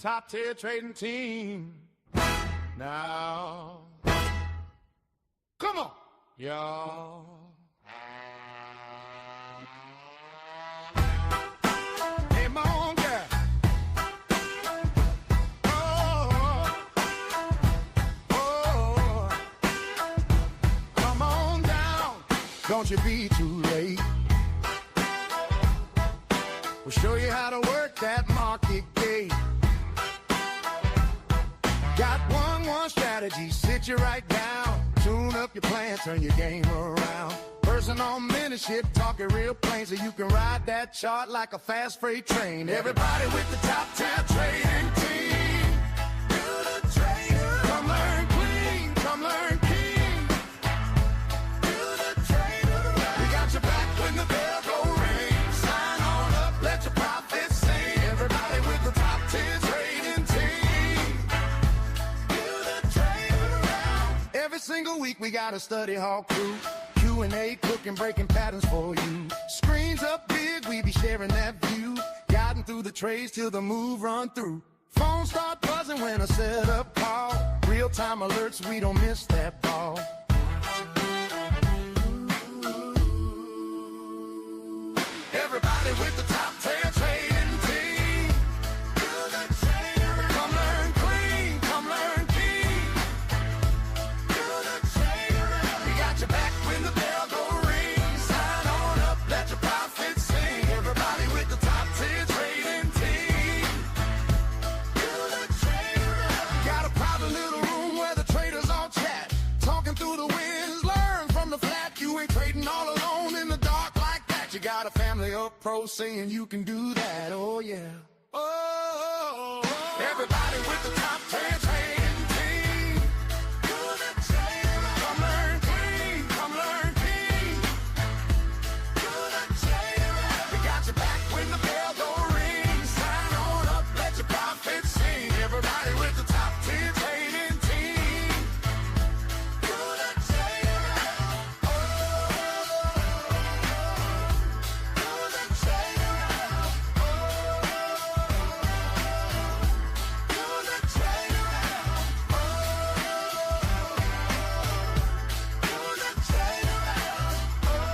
top tier trading team. Now, come on, y'all. Hey, mon girl. Oh, come on down. Don't you be too late. We'll show you how to work that market gate. Got one strategy, sit you right down. Tune up your plan, turn your game around. Person on mentorship, talking real plain, so you can ride that chart like a fast freight train. Everybody with the top 10 trading team. Do the trader. Come learn clean, come learn king. Do the trader. We got your back when the bell go ring. Sign on up, let your profits sing. Everybody with the top 10 trading team. Do the trader around. Every single week we got a study hall crew. Q&A, cooking, breaking patterns for you. Screens up big, we be sharing that view. Guiding through the trades till the move run through. Phones start buzzing when I set up call. Real-time alerts, we don't miss that ball. Everybody with the top 10 trading team. Do the trader. Come learn clean, come learn key. Do the trader. We got your back when the bell go ring. Sign on up, let your profits sing. Everybody with the top 10 trading team. Do the trader. Got a private little room where the traders all chat. Talking through the winds, learn from the flat. You ain't trading all alone in the dark like that. You got a family of pros saying you can do that. Oh yeah. Oh, everybody with the top 10 trading team. Do the trader. Come learn clean, come learn key. Do the trader. We got your back when the bell go ring. Sign on up, let your profits sing. Everybody with the top 10 trading team. Do the trader. Oh, do the trader. Oh, do the trader. Oh, do the trader. Oh,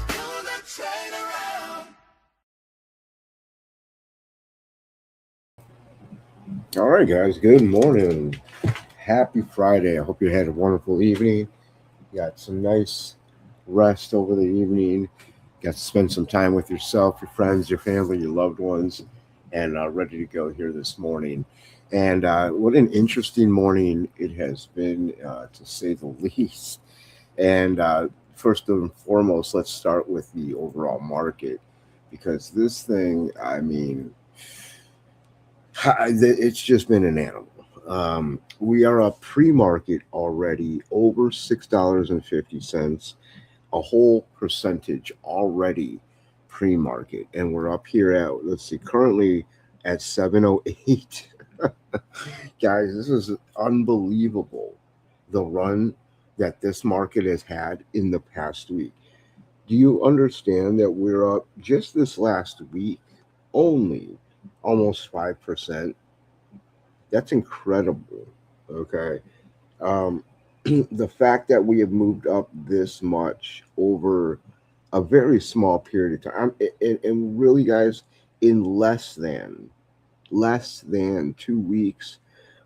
do the trader. All right, guys. Good morning. Happy Friday. I hope you had a wonderful evening. You got some nice rest over the evening. Got to spend some time with yourself, your friends, your family, your loved ones, and ready to go here this morning. And what an interesting morning it has been, to say the least. And first and foremost, let's start with the overall market, because this thing, I mean, it's just been an animal. We are up pre-market already over $6.50, a whole percentage already pre-market, and we're up here at, let's see, currently at 708. Guys, this is unbelievable, the run that this market has had in the past week. Do you understand that we're up just this last week only almost 5%? That's incredible. Okay. The fact that we have moved up this much over a very small period of time, and really, guys, in less than 2 weeks,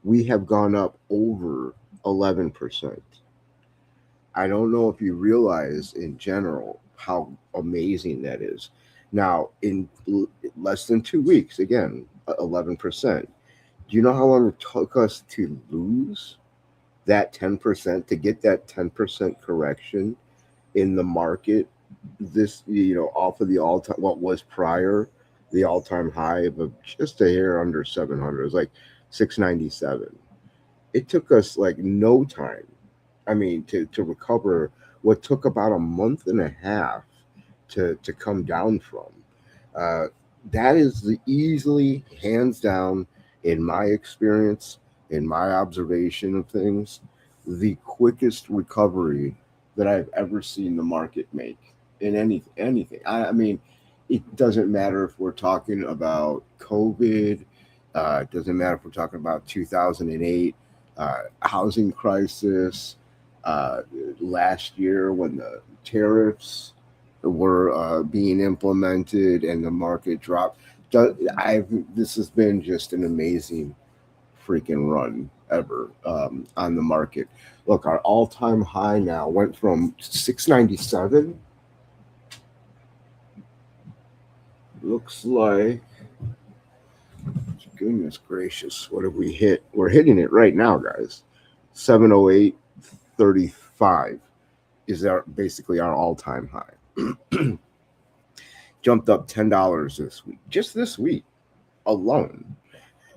we have gone up over 11%. I don't know if you realize in general how amazing that is. Now, in less than 2 weeks, again, 11%. Do you know how long it took us to lose that 10%, to get that 10% correction in the market? This, off of the all-time, what was prior, the all-time high of just a hair under 700. It was like 697. It took us like no time. I mean, to recover what took about a month and a half to come down from. That is the easily, hands down, in my experience, in my observation of things, the quickest recovery that I've ever seen the market make in anything. I mean, it doesn't matter if we're talking about COVID. It doesn't matter if we're talking about 2008 housing crisis, uh, last year when the tariffs were being implemented and the market dropped. This has been just an amazing freaking run ever on the market. Look, our all-time high now went from 697. Looks like, goodness gracious, what have we hit? We're hitting it right now, guys. 708.35 is basically our all-time high. Jumped up $10 this week, just this week alone.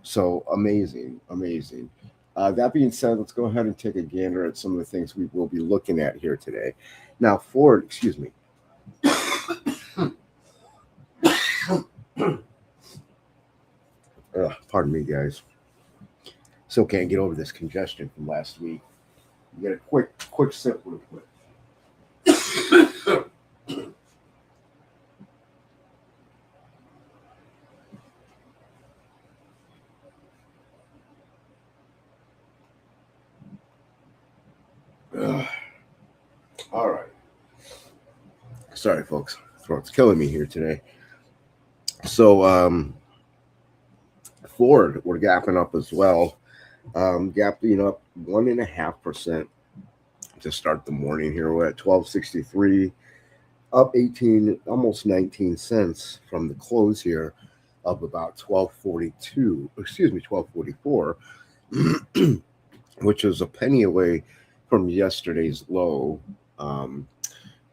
So amazing, amazing. That being said, let's go ahead and take a gander at some of the things we will be looking at here today. Now, Ford, excuse me. Pardon me, guys. Still can't get over this congestion from last week. You get a quick sip real quick. All right. Sorry, folks. Throat's killing me here today. So, Ford, we're gapping up as well. Gapping up 1.5% to start the morning here. We're at 1263, up 18, almost 19 cents from the close here of about 1242. Excuse me, 1244, which is a penny away from yesterday's low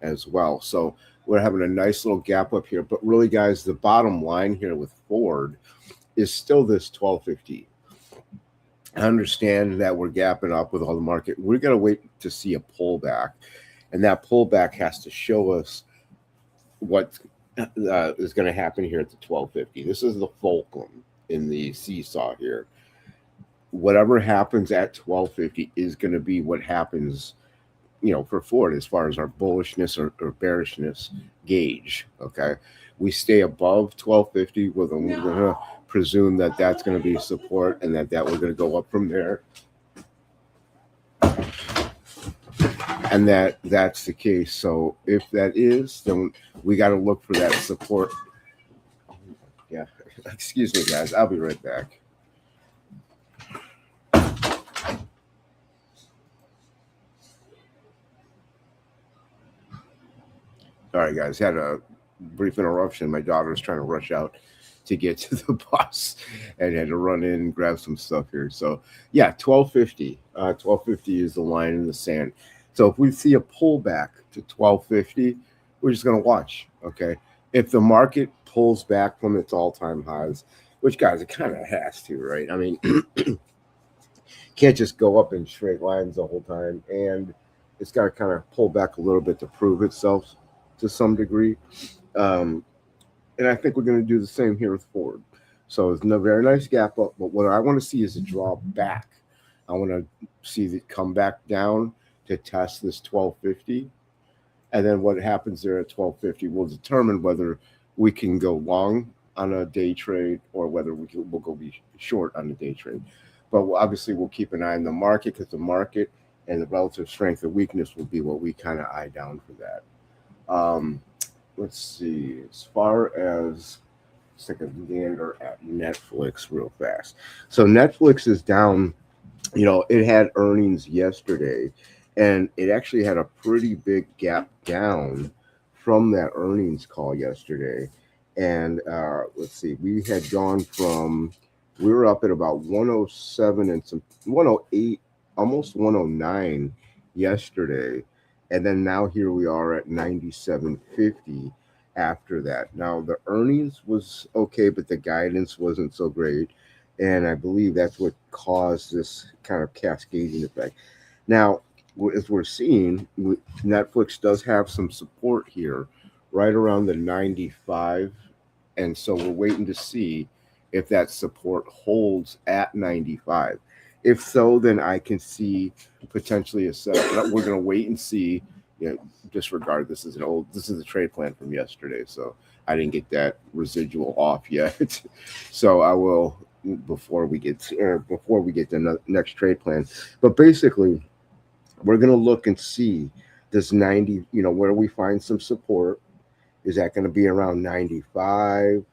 as well. So we're having a nice little gap up here. But really, guys, the bottom line here with Ford is still this 1250. I understand that we're gapping up with all the market. We're going to wait to see a pullback. And that pullback has to show us what is going to happen here at the 1250. This is the fulcrum in the seesaw here. Whatever happens at 1250 is going to be what happens, for Ford as far as our bullishness or bearishness gauge. Okay, we stay above 1250. We're going to presume that that's going to be support and that we're going to go up from there. And that's the case. So if that is, then we got to look for that support. Yeah, excuse me, guys. I'll be right back. All right, guys. Had a brief interruption. My daughter was trying to rush out to get to the bus and had to run in and grab some stuff here. So yeah, 1250. 1250 is the line in the sand. So if we see a pullback to 1250, we're just going to watch. Okay. If the market pulls back from its all-time highs, which, guys, it kind of has to, right? I mean, can't just go up in straight lines the whole time, and it's got to kind of pull back a little bit to prove itself to some degree. And I think we're going to do the same here with Ford. So it's a very nice gap up, but what I want to see is a draw back. I want to see it come back down to test this 1250. And then what happens there at 1250 will determine whether we can go long on a day trade or whether we'll go be short on a day trade. But obviously we'll keep an eye on the market, because the market and the relative strength or weakness will be what we kind of eye down for that. Let's see, as far as, let's take a gander at Netflix real fast. So Netflix is down. It had earnings yesterday, and it actually had a pretty big gap down from that earnings call yesterday. And let's see, we were up at about 107 and some 108, almost 109 yesterday. And then now here we are at 97.50 after that. Now the earnings was okay, but the guidance wasn't so great. And I believe that's what caused this kind of cascading effect. Now, as we're seeing, Netflix does have some support here right around the 95. And so we're waiting to see if that support holds at 95. If so, then I can see potentially a set. We're going to wait and see. Disregard this is a trade plan from yesterday, so I didn't get that residual off yet. So I will before we get the next trade plan. But basically, we're going to look and see does 90, where we find some support. Is that going to be around 95,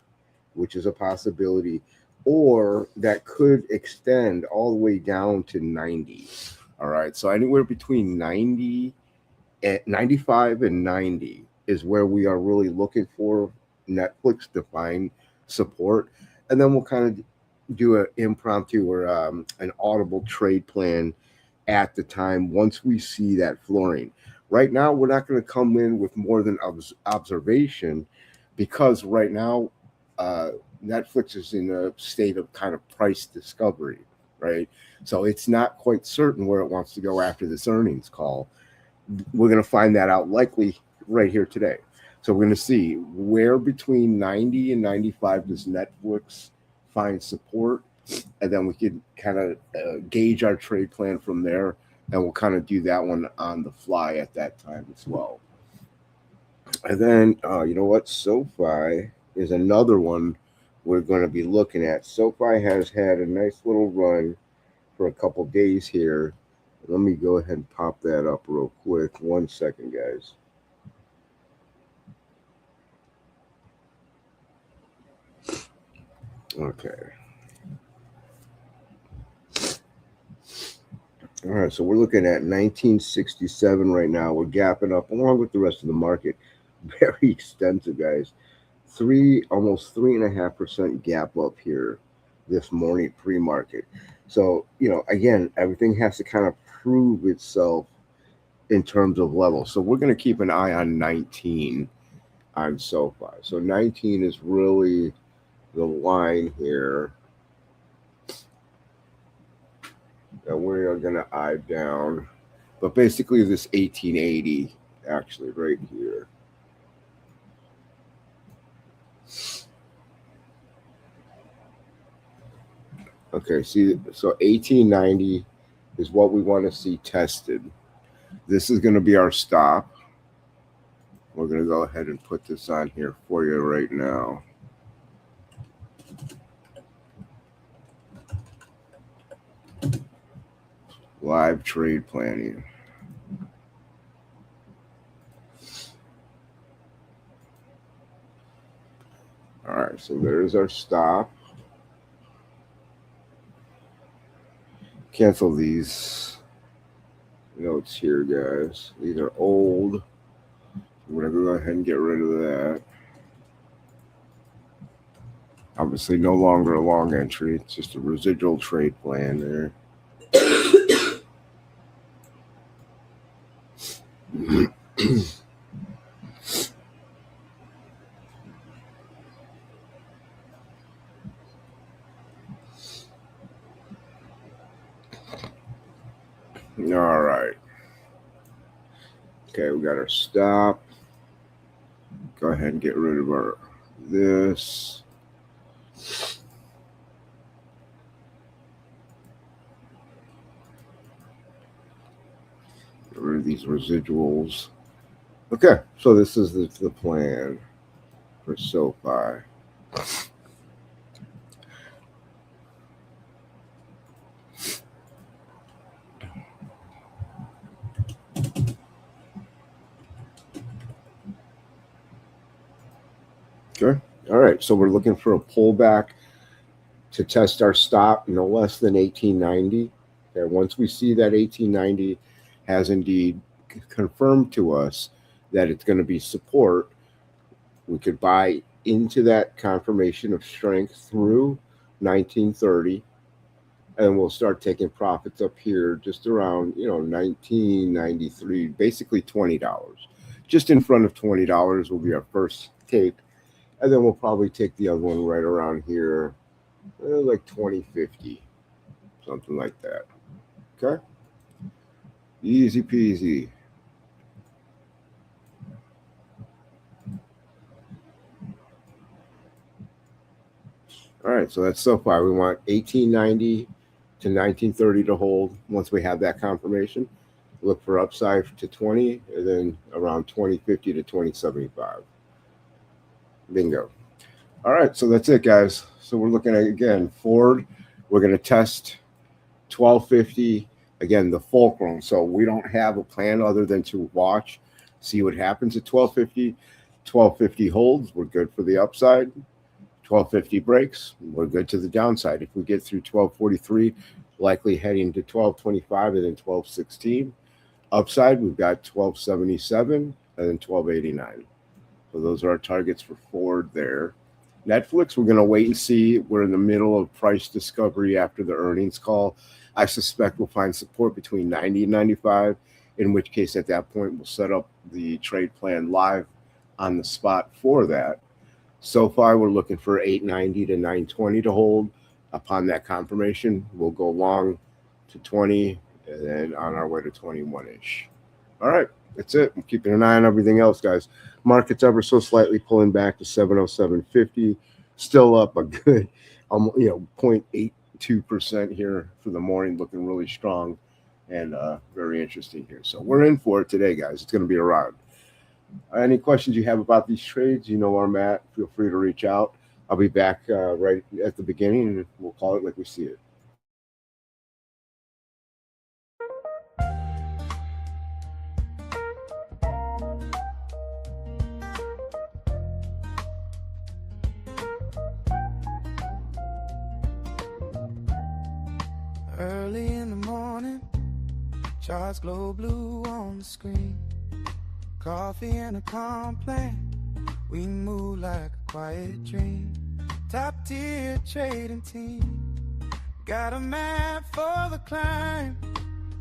which is a possibility, or that could extend all the way down to 90. All right. So anywhere between 90 at 95 and 90 is where we are really looking for Netflix to find support. And then we'll kind of do an impromptu or an audible trade plan at the time once we see that flooring. Right now, we're not going to come in with more than observation because right now, uh, Netflix is in a state of kind of price discovery, right? So it's not quite certain where it wants to go after this earnings call. We're going to find that out likely right here today. So we're going to see where between 90 and 95 does Netflix find support, and then we can kind of gauge our trade plan from there, and we'll kind of do that one on the fly at that time as well. And then, you know what? SoFi is another one we're going to be looking at. SoFi has had a nice little run for a couple days here. Let me go ahead and pop that up real quick. 1 second, guys. Okay. All right, so we're looking at 1967 right now. We're gapping up along with the rest of the market. Very extensive, guys. Almost 3.5% gap up here this morning pre-market. So, again, everything has to kind of prove itself in terms of level. So we're going to keep an eye on 19 on SoFi. So 19 is really the line here that we are going to eye down. But basically this 1880 actually right here. Okay, see, so 1890 is what we want to see tested. This is going to be our stop. We're going to go ahead and put this on here for you right now. Live trade planning. All right, so there's our stop. Cancel these notes here, guys. These are old. We're going to go ahead and get rid of that. Obviously, no longer a long entry. It's just a residual trade plan there. All right. Okay, we got our stop. Go ahead and get rid of this. Get rid of these residuals. Okay, so this is the plan for SoFi. Okay. All right. So we're looking for a pullback to test our stop no less than 1890. Okay. Once we see that 1890 has indeed confirmed to us that it's going to be support, we could buy into that confirmation of strength through 1930. And we'll start taking profits up here just around, 1993, basically $20. Just in front of $20 will be our first take. And then we'll probably take the other one right around here, like 2050, something like that. Okay? Easy peasy. All right, so that's SoFi. We want 1890 to 1930 to hold once we have that confirmation. Look for upside to 20, and then around 2050 to 2075. Bingo. All right, so that's it, guys. So we're looking at, again, Ford. We're going to test 1250, again, the fulcrum. So we don't have a plan other than to watch, see what happens at 1250. 1250 holds, we're good for the upside. 1250 breaks, we're good to the downside. If we get through 1243, likely heading to 1225 and then 1216. Upside, we've got 1277 and then 1289. So those are our targets for Ford there. Netflix, we're going to wait and see. We're in the middle of price discovery after the earnings call. I suspect we'll find support between 90 and 95, in which case at that point we'll set up the trade plan live on the spot for that. So far, we're looking for 890 to 920 to hold. Upon that confirmation, we'll go long to 20 and then on our way to 21-ish. All right, that's it. I'm keeping an eye on everything else, guys. Market's ever so slightly pulling back to 707.50. Still up a good, 0.82% here for the morning, looking really strong and very interesting here. So we're in for it today, guys. It's going to be a ride. Any questions you have about these trades, you know where I'm at. Feel free to reach out. I'll be back right at the beginning, and we'll call it like we see it. Early in the morning, charts glow blue on the screen. Coffee and a complaint, we move like a quiet dream. Top tier trading team, got a map for the climb.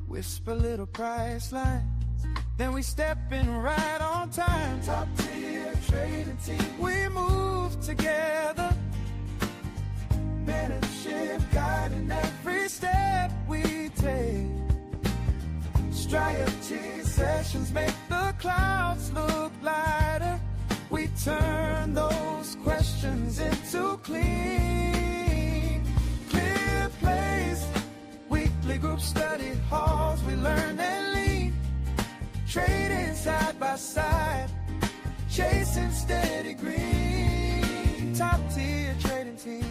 Whisper little price lines, then we step in right on time. Top tier trading team, we move together. Mentorship guiding every step we take. Strategy sessions make the clouds look lighter. We turn those questions into clear plays. Weekly group study halls, we learn and lead. Trading side by side, chasing steady green. Top tier trading team,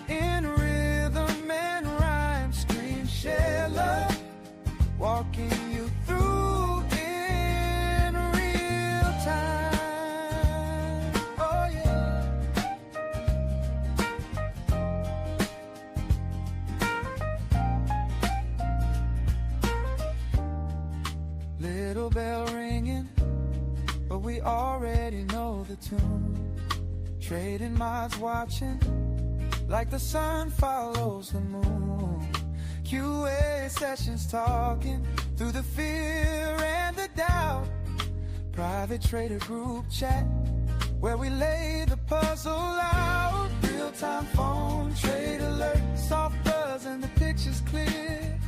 in rhythm and rhyme, scream, share love, walking you through in real time. Oh yeah. Little bell ringing, but we already know the tune. Trading minds watching, like the sun follows the moon. QA sessions talking through the fear and the doubt. Private trader group chat, where we lay the puzzle out. Real-time phone trade alert, soft buzz and the picture's clear.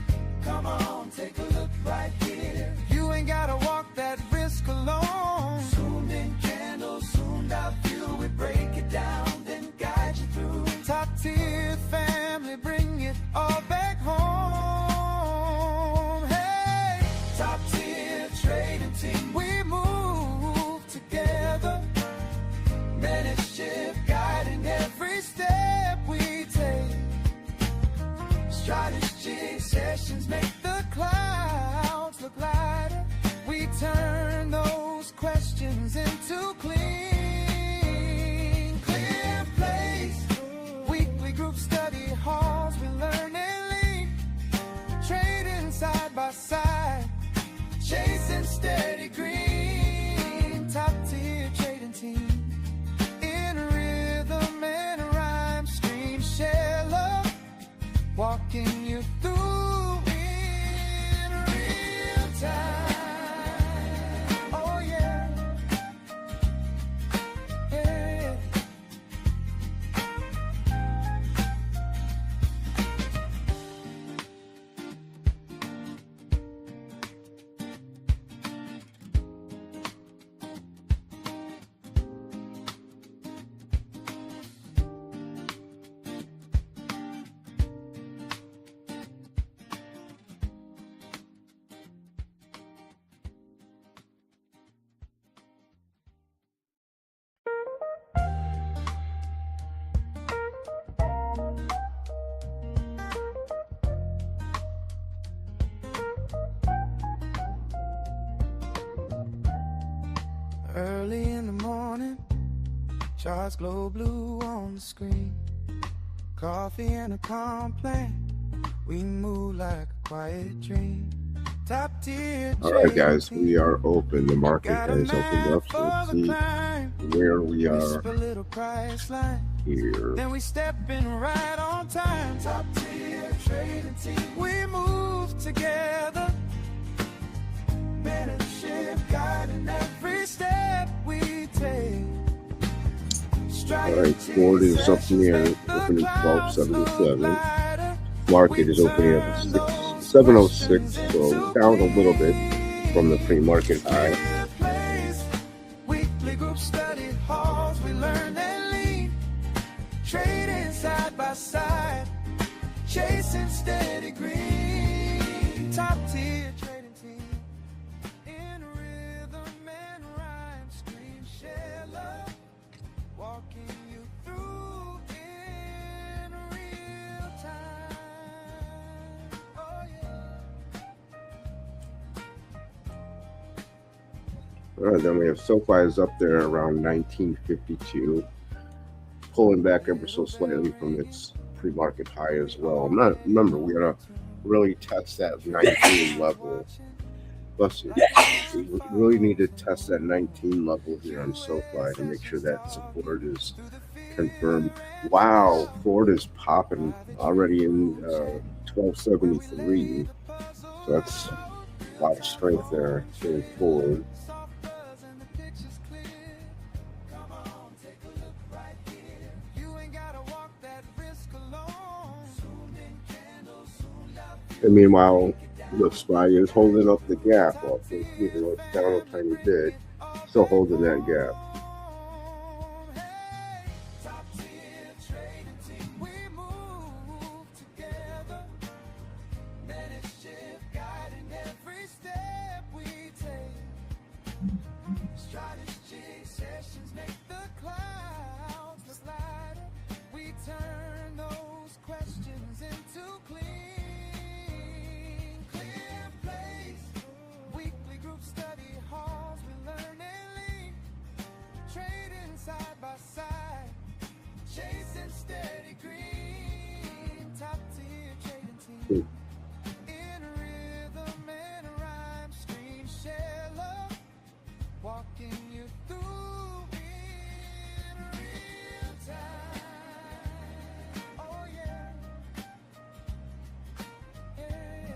Come on, take a look right here. You ain't gotta walk that risk alone. Zoomed in candles, zoomed out view. We break it down, then guide you through. Top tier family, bring it all back home. Hey, top tier trading team, we move together. Mentorship guiding every step we take. Strategy sessions make the Early in the morning, charts glow blue on the screen. Coffee and a complaint, we move like a quiet dream. Top tier. All right, guys, we are open. The market has opened up. So let's see where we are here. Then we step in right on time. Top tier trading team. We move together. Mentorship guiding every step we take. All right, Ford is up in the air, opening 1277. Market is opening up at 706, so down a little bit from the pre-market high. Weekly group study halls, we learn and lead. Trading side by side, chasing steady green. Top tier trading team. In rhythm and rhyme, scream, share love. Walking you through in real time. Oh yeah. All right, then we have SoFi is up there around 1952, pulling back ever so slightly from its pre-market high as well. Remember, we gotta really test that 19 level. Plus, we really need to test that 19 level here on SoFi to make sure that support is confirmed. Wow, Ford is popping already in 1273. So that's a lot of strength there going forward. And meanwhile, the SPY is holding up the gap off, even though it's down a tiny bit, still holding that gap. In rhythm and rhyme, scream, share love, walking you through in real time. Oh yeah, yeah.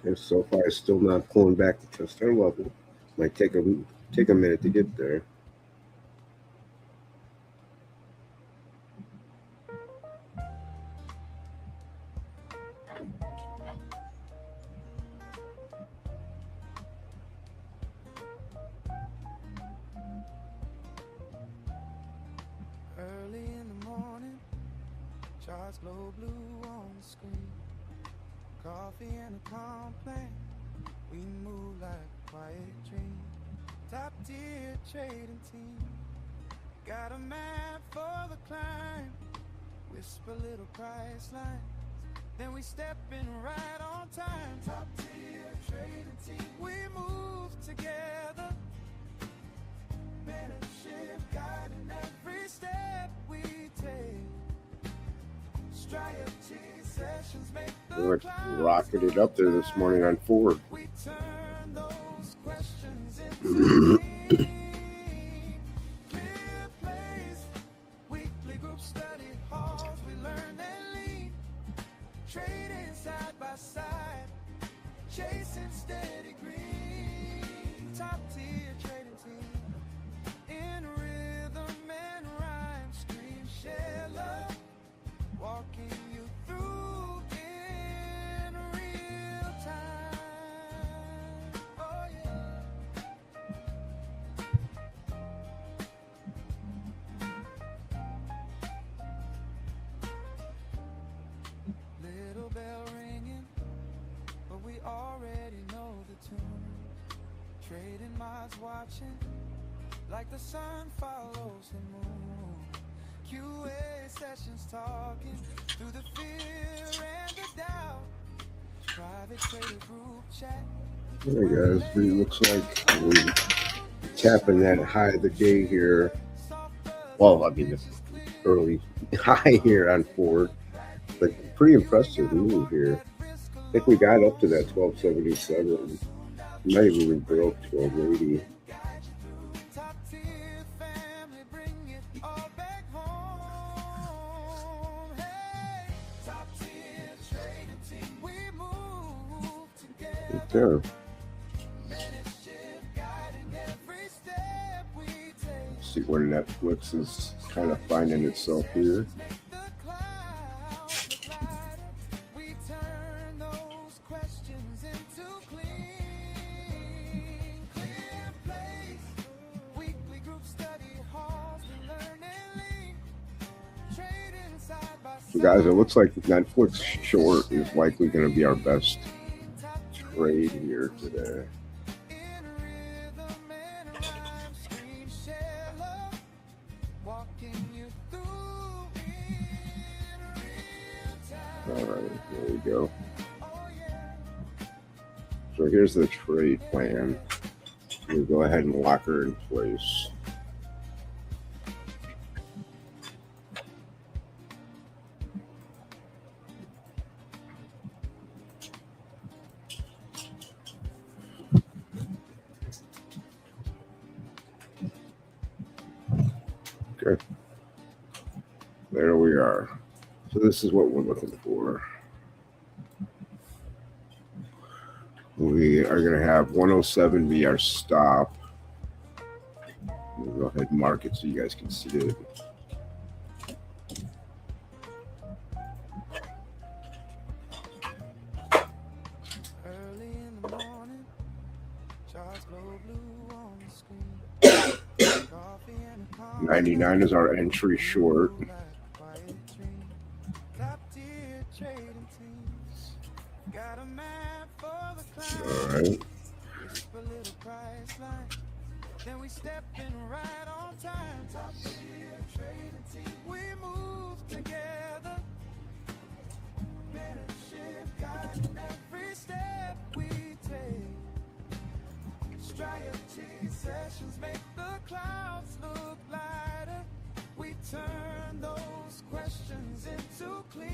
And SoFi is still not pulling back to test their level. Might take a minute to get there. Early in the morning, charts glow blue on the screen. Coffee and a complaint, we move like a quiet dream. Top tier trading team, got a map for the climb. Whisper little price lines, then we step in right on time. Top tier trading team, we move together. Mentorship guiding every step we take. Strategy sessions make We're rocketed up there this morning on Ford. we turn those questions into clear plays. Weekly group study halls, we learn and lead. Trading side by side, chasing steady green. Top tier trading team. In rhythm and rhyme, scream, share love, walking you through in real time. Oh yeah. Little bell ringing, but we already know the Trading minds watching like the sun follows the moon. QA sessions talking through the fear and the doubt. Private trader group chat. Hey guys, it looks like we're tapping that high of the day here. Well, I mean, the early high here on Ford, but pretty impressive move here. I think we got up to that 1277. Might even broke 1280. Top tier family, bring it all back home. Hey, top tier trading team, we move together. Right there. Mentorship guiding every step we take. See where Netflix is kind of finding itself here. Make the clouds look lighter. We turn those questions into clean place. Weekly group study halls, we learn and lean. Trading side by So side. guys, it looks like Netflix short is likely going to be our best trade here today. In rhythm and rhyme, scream, share love, walking you through in real time. All right, there we go. Oh yeah. So here's the trade plan. We'll go ahead and lock her in place. Okay. There we are. So this is what we're looking for. We are going to have 107 be our stop. We'll go ahead and mark it so you guys can see it. Early in the morning, charts glow blue on the screen. Coffee and a calm 99 is our entry short. like a quiet dream. Top tier trading teams. Got a map for the All climb. right. Whisper little price line. Then we step in right on time. Top tier trading team. We move together. Mentorship guiding every step we take. Strategy sessions make the clouds look lighter. We turn those questions into clear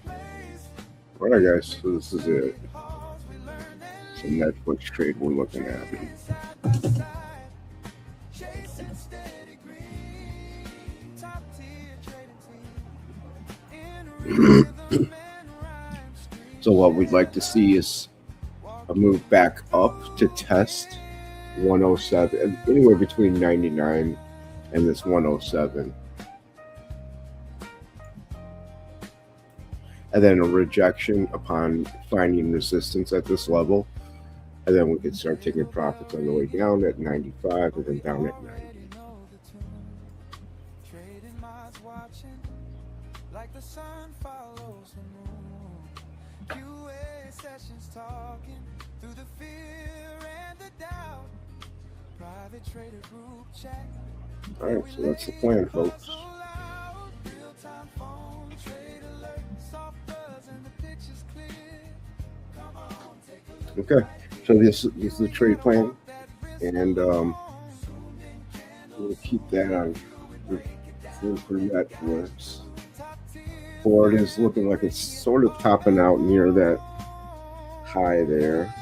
place. All right, guys. So this is it. Pause, we learn It's a Netflix trade we're looking at. and side by side. Chasing steady green. Top tier trading team. In rhythm and rhyme. So what we'd like to see is a move back up to test 107, anywhere between 99 and this 107. And then a rejection upon finding resistance at this level. And then we could start taking profits on the way down at 95 and then down at 90. Already know the tune. Trading minds watching like the sun follows the moon. QA sessions talking through the fear and the doubt. Private trader group chat. All right, so that's the plan, folks. So loud, real-time phone trade alert. Soft buzz and the picture's clear. Come on, take a look. Okay, so this is the trade plan, and we'll keep that on for Netflix. Ford is looking like it's sort of topping out near that high there.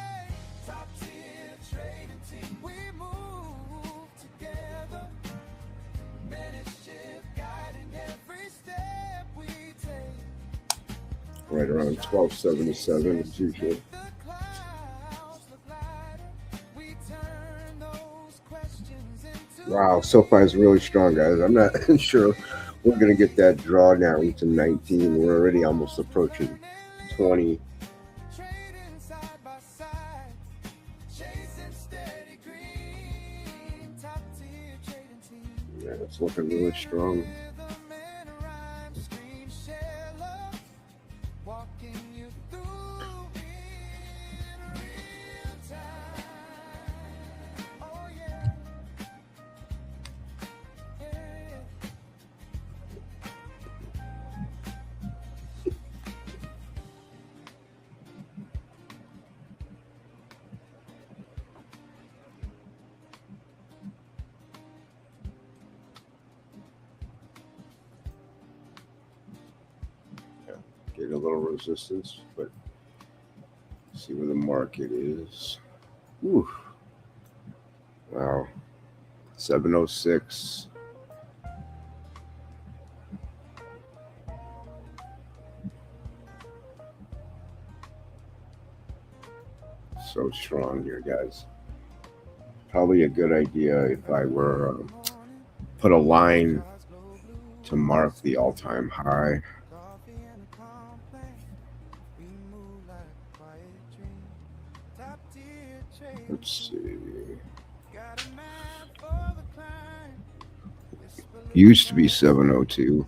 Top tier trading team, we move together. Mentorship guiding every step we take. Right around 1277 as usual. The clouds look lighter. We turn those questions into Wow, SoFi is really strong, guys. I'm not sure we're going to get that drawdown to 19. We're already almost approaching 20. trading side by side. Chasing steady green. Top tier trading team. Yeah, it's looking really strong. Rhythm and rhyme, scream, share love, walking you through in real Getting a little resistance, but see where the market is. Ooh, wow, 706. So strong here, guys. Probably a good idea if I were put a line to mark the all-time high. Let's see. Used to be 702.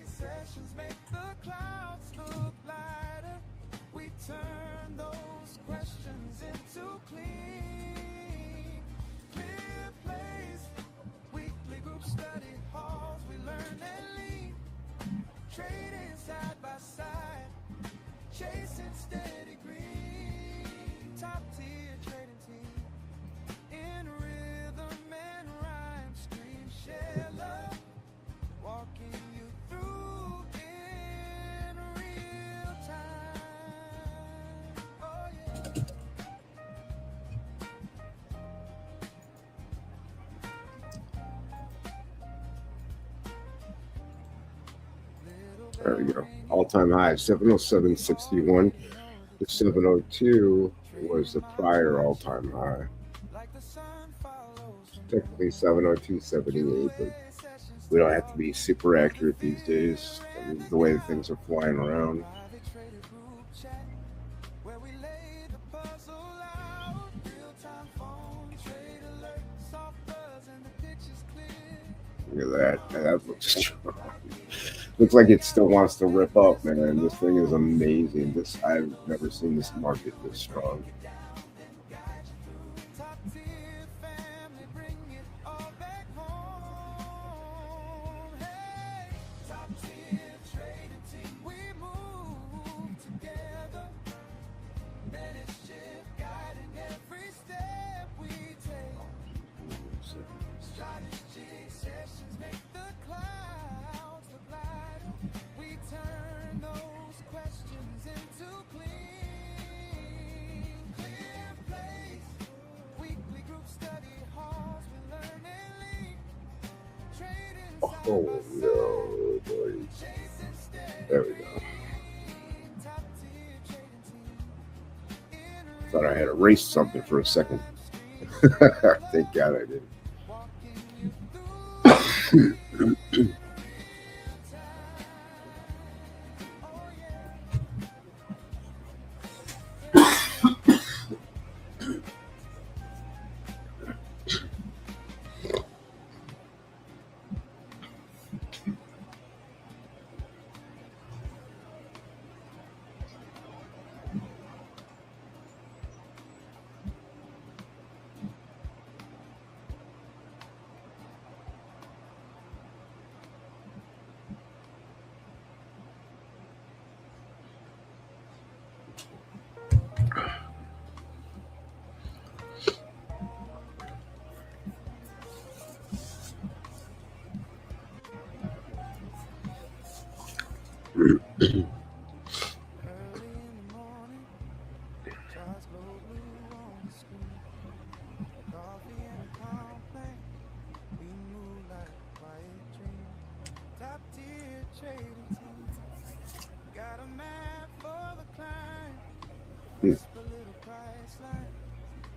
Sessions make the clouds look lighter. We turn those questions into clean, clear plays. Weekly group study halls, we learn and lead. Trading side by side, chasing steady green. Top tier trading team, in rhythm and rhyme, stream share love, walking you through in real time. Oh yeah. There we go. All-time high, 707.61. The 702 was the prior all-time high. Technically 702.78, but we don't have to be super accurate these days. I mean, the way things are flying around. Look at that. That looks strong. Looks like it still wants to rip up, man. This thing is amazing. I've never seen this market this strong. Oh no, boy. There we go. Thought I had erased something for a second. Thank God I did.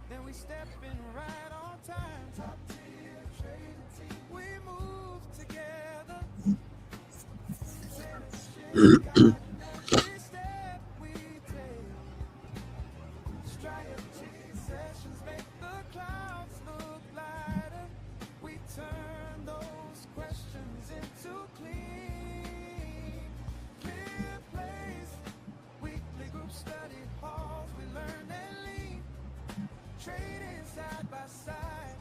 Then we step in right on time. Top tier trading team, we move together. Every step we take. Strategy sessions make the clouds look lighter. We turn those questions into clean, clear plays. Weekly group study halls, we learn and lead. Trading side by side,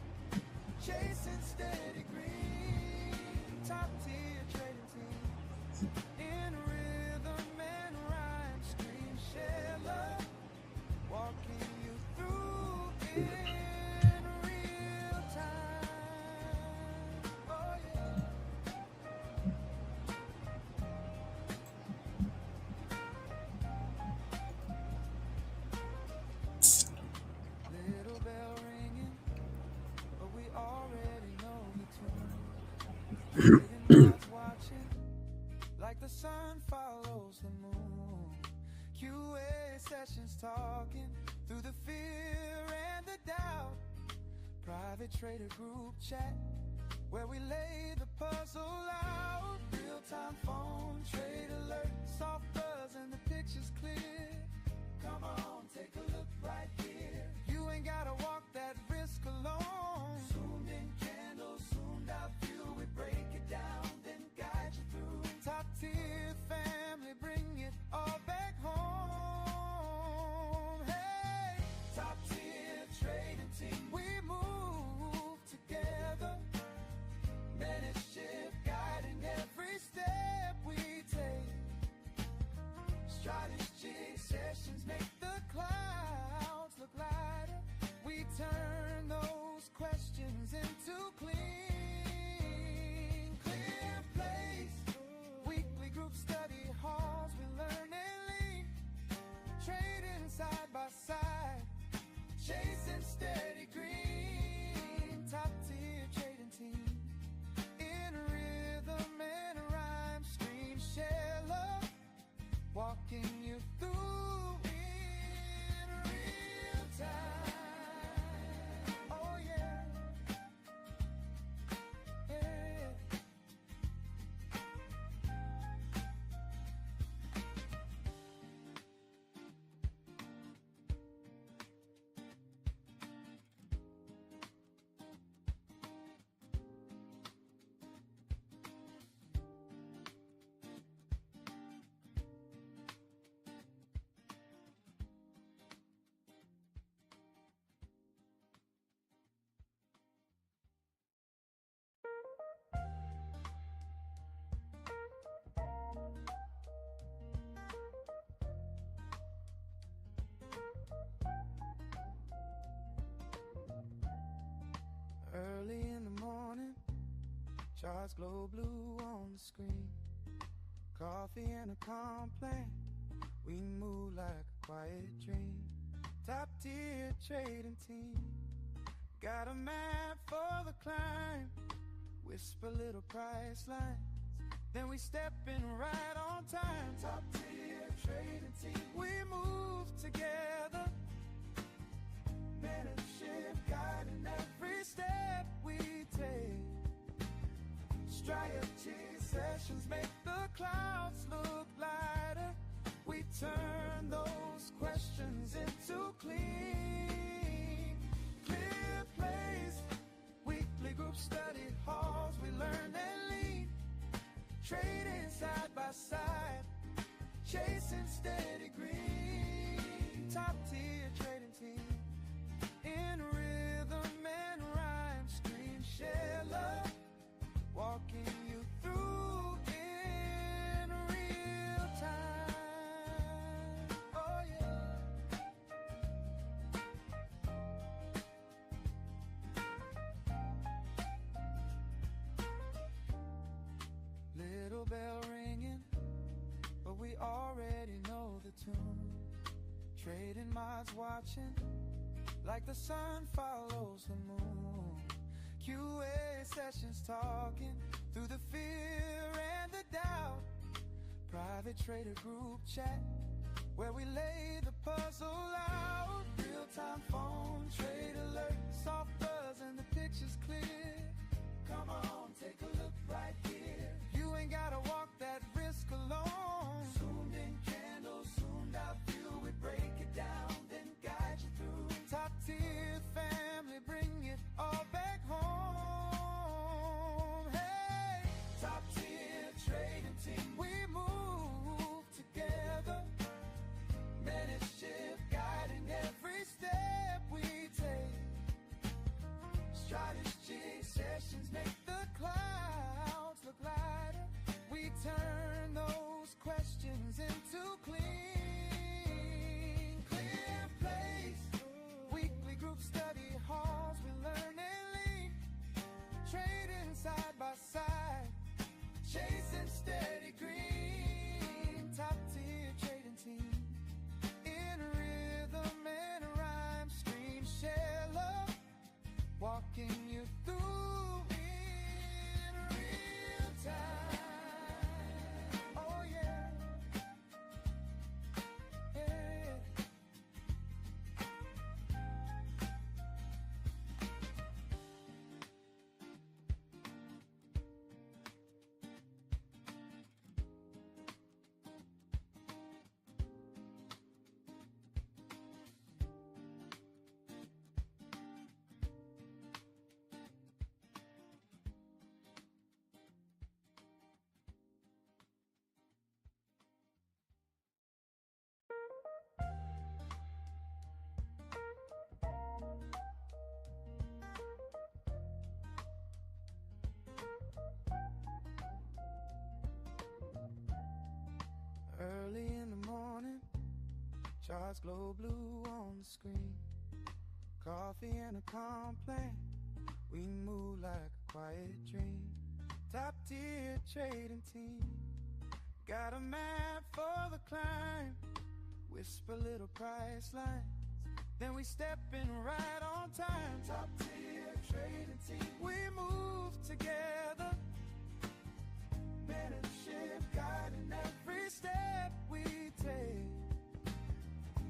chasing steady green. Top tier trading team, in rhythm and rhyme, stream Trading minds watching like the sun follows the moon. QA sessions talking through the fear and the doubt. Private trader group chat where we lay the puzzle out. Real-time phone trade alert, soft buzz and the picture's clear. Come on, take a look right here. You ain't gotta walk that risk alone. Zoomed in candles, zoomed out view. We break it down, then guide you through. Top tier family, bring it all back home. Hey, top tier trading team, we move together. Mentorship guiding every step we take. Strategy sessions make the clouds look lighter. We turn those questions into clean, clear plays. Weekly group study halls, we learn and lean. Trading side by side, chasing steady green. Top tier trading team, in rhythm and rhyme, scream, share love, walking you through in real time. Oh yeah, yeah. Early in the morning, charts glow blue on the screen. Coffee and a complaint, we move like a quiet dream. Top tier trading team, got a map for the climb. Whisper little price lines, then we step in right on time. Top tier trading team, we move together. Mentorship guiding every step we take. Strategy sessions make the clouds look lighter. We turn those questions into clean, clear plays. Weekly group study halls, we learn and lead. Trading side by side, chasing steady green. Top tier trading team, in rhythm and rhyme, scream, share love, walking you through in real time. Oh yeah. Little bell ringing, but we already know the tune. Trading mods watching like the sun follows the moon. QA sessions talking through the fear and the doubt. Private trader group chat where we lay the puzzle out. Real-time phone trade alert, soft buzz and the picture's clear. Come on, take a look right here. You ain't gotta walk that risk alone. Zoomed in candles, zoomed out view. We break it down, then guide you through. Top tier family, bring it all back home. Hey, top tier trading team, we move together. Mentorship guiding every step we take. Strategy sessions make the clouds look lighter. We turn those Charts glow blue on the screen. Coffee and a complaint. We move like a quiet dream. Top tier trading team. Got a map for the climb. Whisper little price lines. Then we step in right on time. Top tier trading team. We move together. Mentorship guiding every step we take.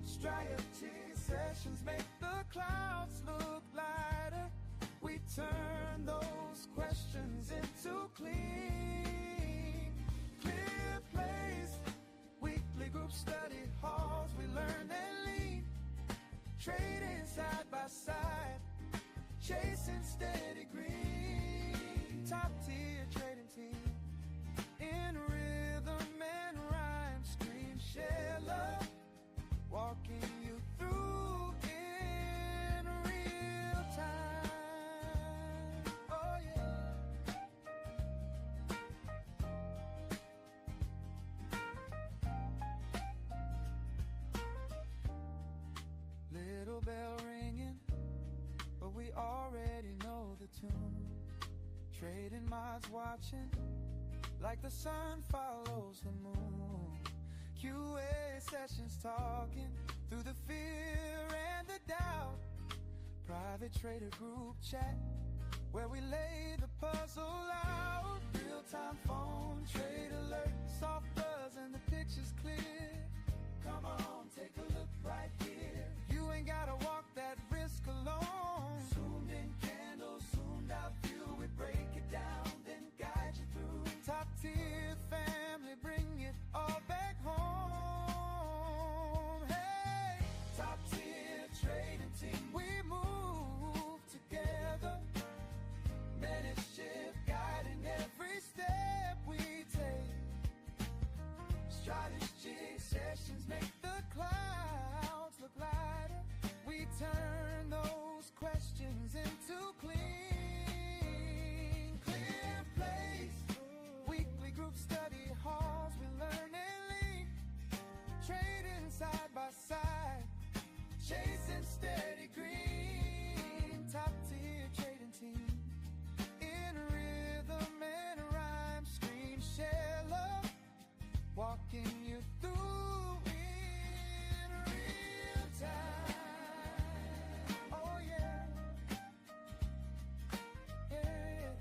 Strategy sessions make the clouds look lighter. We turn those questions into clear plays. Weekly group study halls, we learn and lead. Trading side by side, chasing steady green. Top tier trading team, in rhythm and rhyme, scream, share love, walking you through in real time. Oh yeah. Little bell ringing, but we already know the tune. Trading mods watching, like the sun follows the moon. QA sessions talking through the fear and the doubt. Private trader group chat, where we lay the puzzle out. Real-time phone trade alert, soft buzz and the picture's clear. Come on, take a look right here. You ain't gotta walk that risk alone. Zoomed in candles, zoomed out view. We break it down, then guide you through. Top tier family, bring it all back home. Hey, top tier trading team, we move together. Mentorship guiding every step we take. Strategy sessions make the clouds look lighter. We turn those questions into clear plays. Weekly group study halls, we learn and lead. Trading side by side, chasing steady green. Top tier trading team, in rhythm and rhyme, scream, share love, walking you through in real time. Oh yeah, yeah.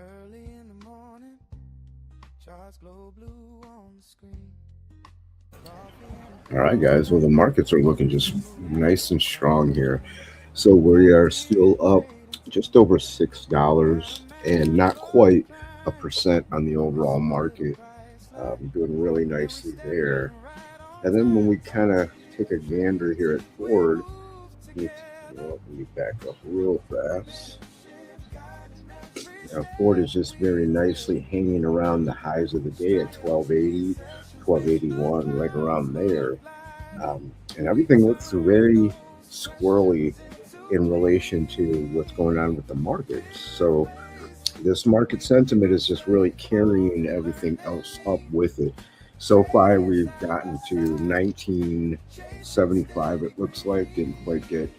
Early in the morning, charts glow blue on the screen. All right, guys. Well, the markets are looking just nice and strong here. So we are still up just over $6 and not quite a percent on the overall market. Doing really nicely there. And then when we kind of take a gander here at Ford, let me back up real fast. Ford is just very nicely hanging around the highs of the day at 1280, 1281, right around there. And everything looks very squirrely in relation to what's going on with the markets. So this market sentiment is just really carrying everything else up with it. So far, we've gotten to 1975. It looks like didn't quite get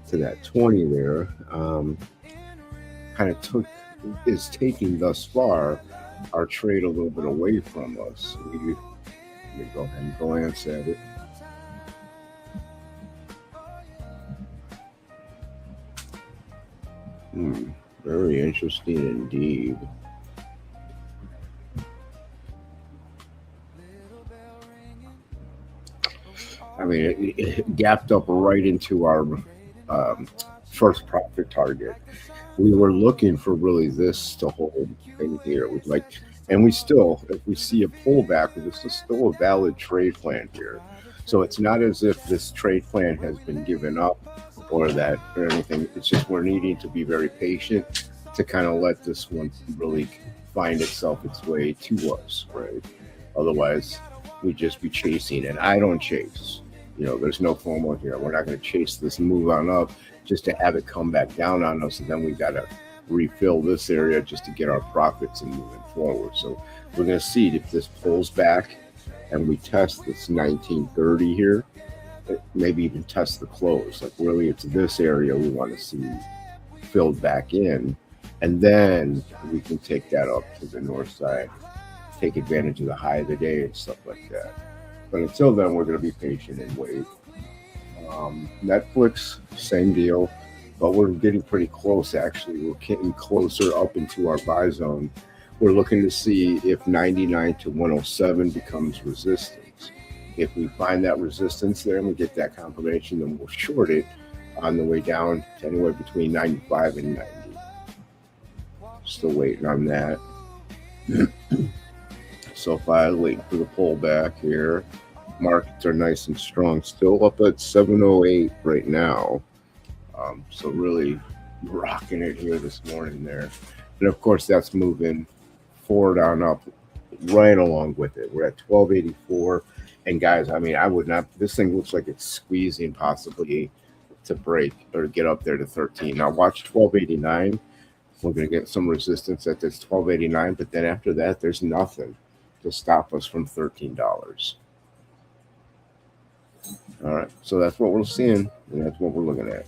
to that 20 there. Kind of is taking thus far our trade a little bit away from us. Let me go ahead and glance at it. Very interesting indeed. I mean, it gapped up right into our first profit target. We were looking for really this to hold in here. We'd like, and we still, if we see a pullback, this is still a valid trade plan here. So it's not as if this trade plan has been given up or that or anything. It's just we're needing to be very patient to kind of let this one really find itself its way to us, right? Otherwise, we'd just be chasing, and I don't chase. There's no FOMO here. We're not going to chase this move on up just to have it come back down on us, and then we got to refill this area just to get our profits and moving forward. So we're going to see if this pulls back and we test this 1930 here, maybe even test the close. Like really, it's this area we want to see filled back in, and then we can take that up to the north side, take advantage of the high of the day and stuff like that. But until then, we're going to be patient and wait. Netflix, same deal, but we're getting pretty close actually. We're getting closer up into our buy zone. We're looking to see if 99 to 107 becomes resistance. If we find that resistance there and we get that confirmation, then we'll short it on the way down to anywhere between 95 and 90. Still waiting on that. So far, waiting for the pullback here. Markets are nice and strong, still up at 708 right now. So really rocking it here this morning there. And of course, that's moving forward on up right along with it. We're at 1284. And guys, I mean, I would not, this thing looks like it's squeezing possibly to break or get up there to 13. Now watch 1289. We're going to get some resistance at this 1289, but then after that, there's nothing to stop us from $13. All right, so that's what we're seeing, and that's what we're looking at.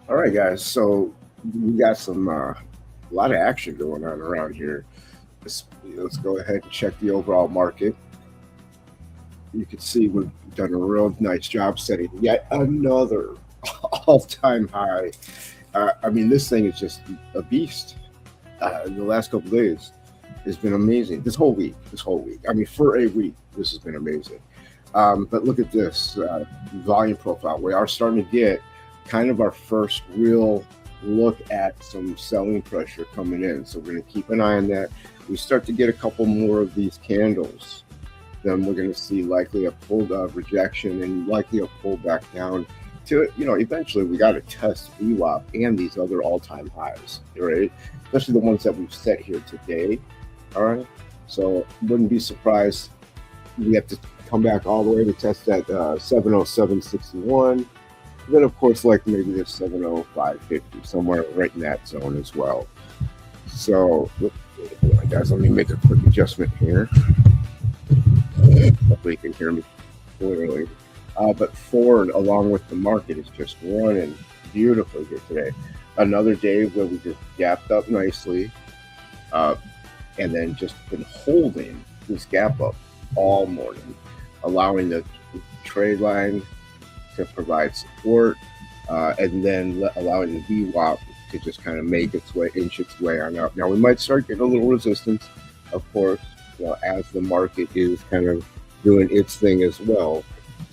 All right, guys. So we got some a lot of action going on around here. Let's go ahead and check the overall market. You can see we've done a real nice job setting yet another all-time high. I mean, this thing is just a beast. In the last couple of days, has been amazing. This whole week. I mean, for a week, this has been amazing. But look at this volume profile. We are starting to get kind of our first real look at some selling pressure coming in. So we're going to keep an eye on that. We start to get a couple more of these candles, then we're going to see likely a pull rejection and likely a pullback down to, eventually we got to test VWAP and these other all-time highs, right? Especially the ones that we've set here today. All right. So wouldn't be surprised. We have to come back all the way to test that 707.61. Then, of course, like maybe the 705.50, somewhere right in that zone as well. So, guys, let me make a quick adjustment here. Hopefully you can hear me clearly. But Ford, along with the market, is just running beautifully here today. Another day where we just gapped up nicely, and then just been holding this gap up all morning, allowing the trade line to provide support, and then allowing the VWAP to just kind of inch its way on up. Now we might start getting a little resistance, of course, as the market is kind of doing its thing as well.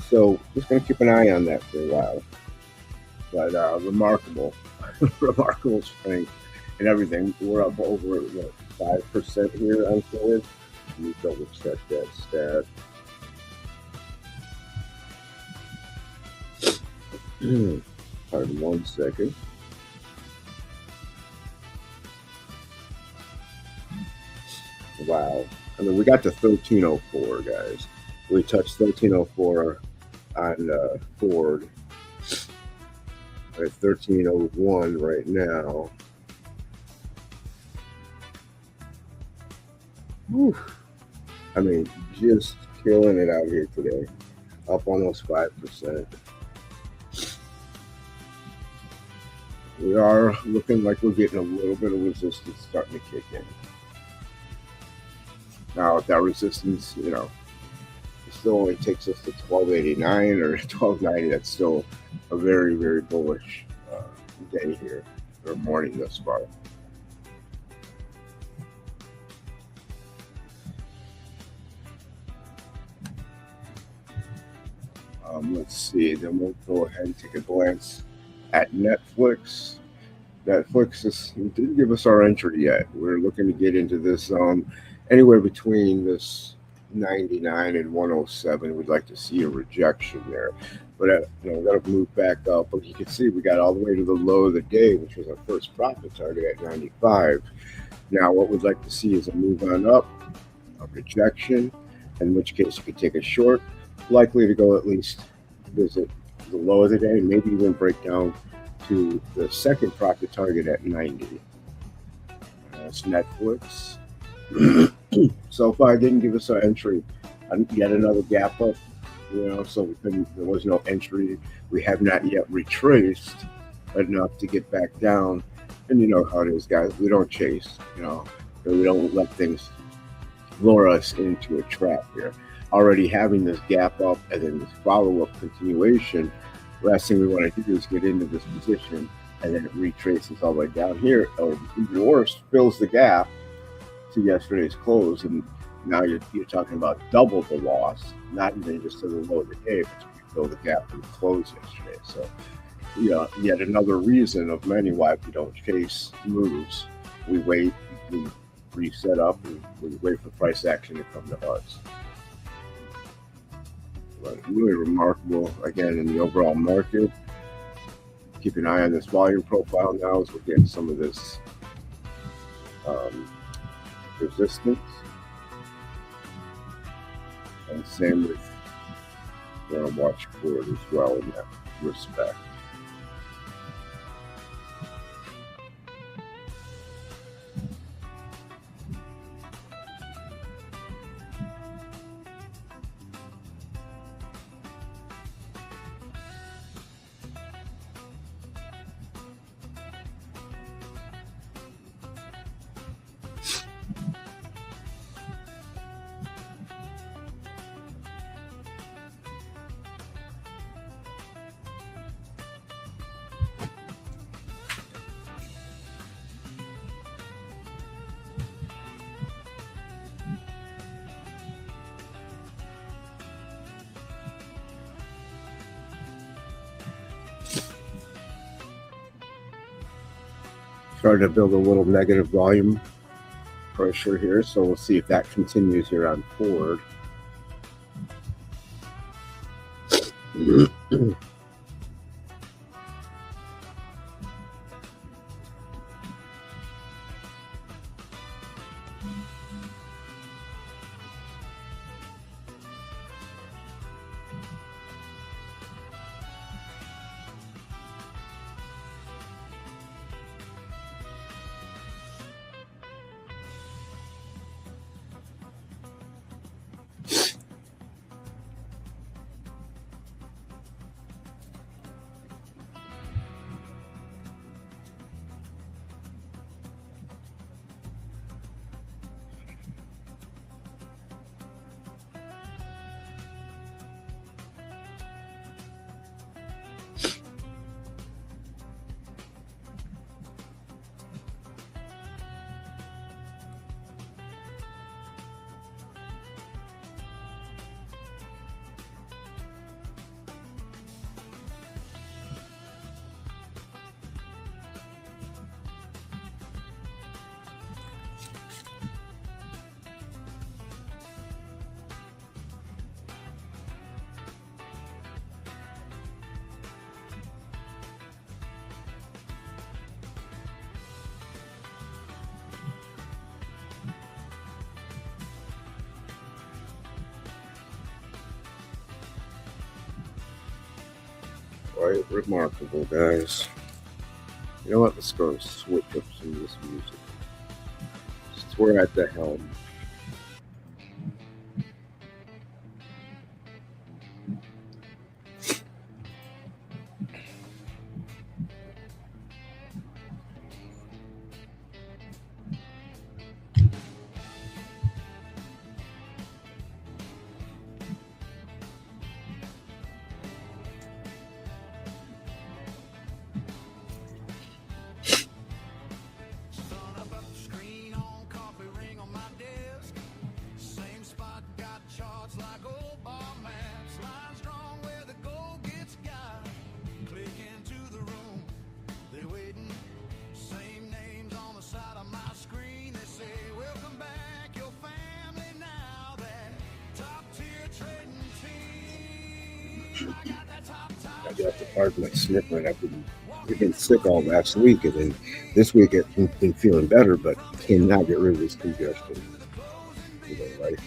So just going to keep an eye on that for a while. But remarkable strength and everything. We're up over 5% here on Ford. Let me double check that stat. Pardon 1 second. Wow. I mean, we got to 1304, guys. We touched 1304 on Ford. We're at 1301 right now. Whew. I mean, just killing it out here today. Up almost 5%. We are looking like we're getting a little bit of resistance starting to kick in. Now, if that resistance, it still only takes us to 1289 or 1290. That's still a very, very bullish day here, or morning thus far. Let's see. Then we'll go ahead and take a glance at Netflix. Netflix didn't give us our entry yet. We're looking to get into this anywhere between this 99 and 107. We'd like to see a rejection there, but we got to move back up. But you can see we got all the way to the low of the day, which was our first profit target at 95. Now, what we'd like to see is a move on up, a rejection, in which case you could take a short, likely to go at least visit the low of the day, maybe even break down to the second profit target at 90. That's Netflix. So far, didn't give us our entry. Yet another gap up, so there was no entry. We have not yet retraced enough to get back down. And you know how it is, guys. We don't chase, we don't let things lure us into a trap here. Already having this gap up and then this follow-up continuation, last thing we want to do is get into this position and then it retraces all the way down here, or even worse, fills the gap to yesterday's close, and now you're talking about double the loss, not even just to the low of the day, but you fill the gap to the close yesterday. So, yet another reason of many why we don't chase moves. We wait, we reset up, and we wait for price action to come to us. But really remarkable, again, in the overall market. Keep an eye on this volume profile now as we're getting some of this resistance. And same with watch forward as well in that respect. starting to build a little negative volume pressure here, so we'll see if that continues here on forward. Quite remarkable, guys. You know what? Let's go switch up some of this music. Just we're at the helm. You have to pardon my sniffling. I've been sick all last week, and then this week I've been feeling better, but cannot get rid of this congestion. You know, right?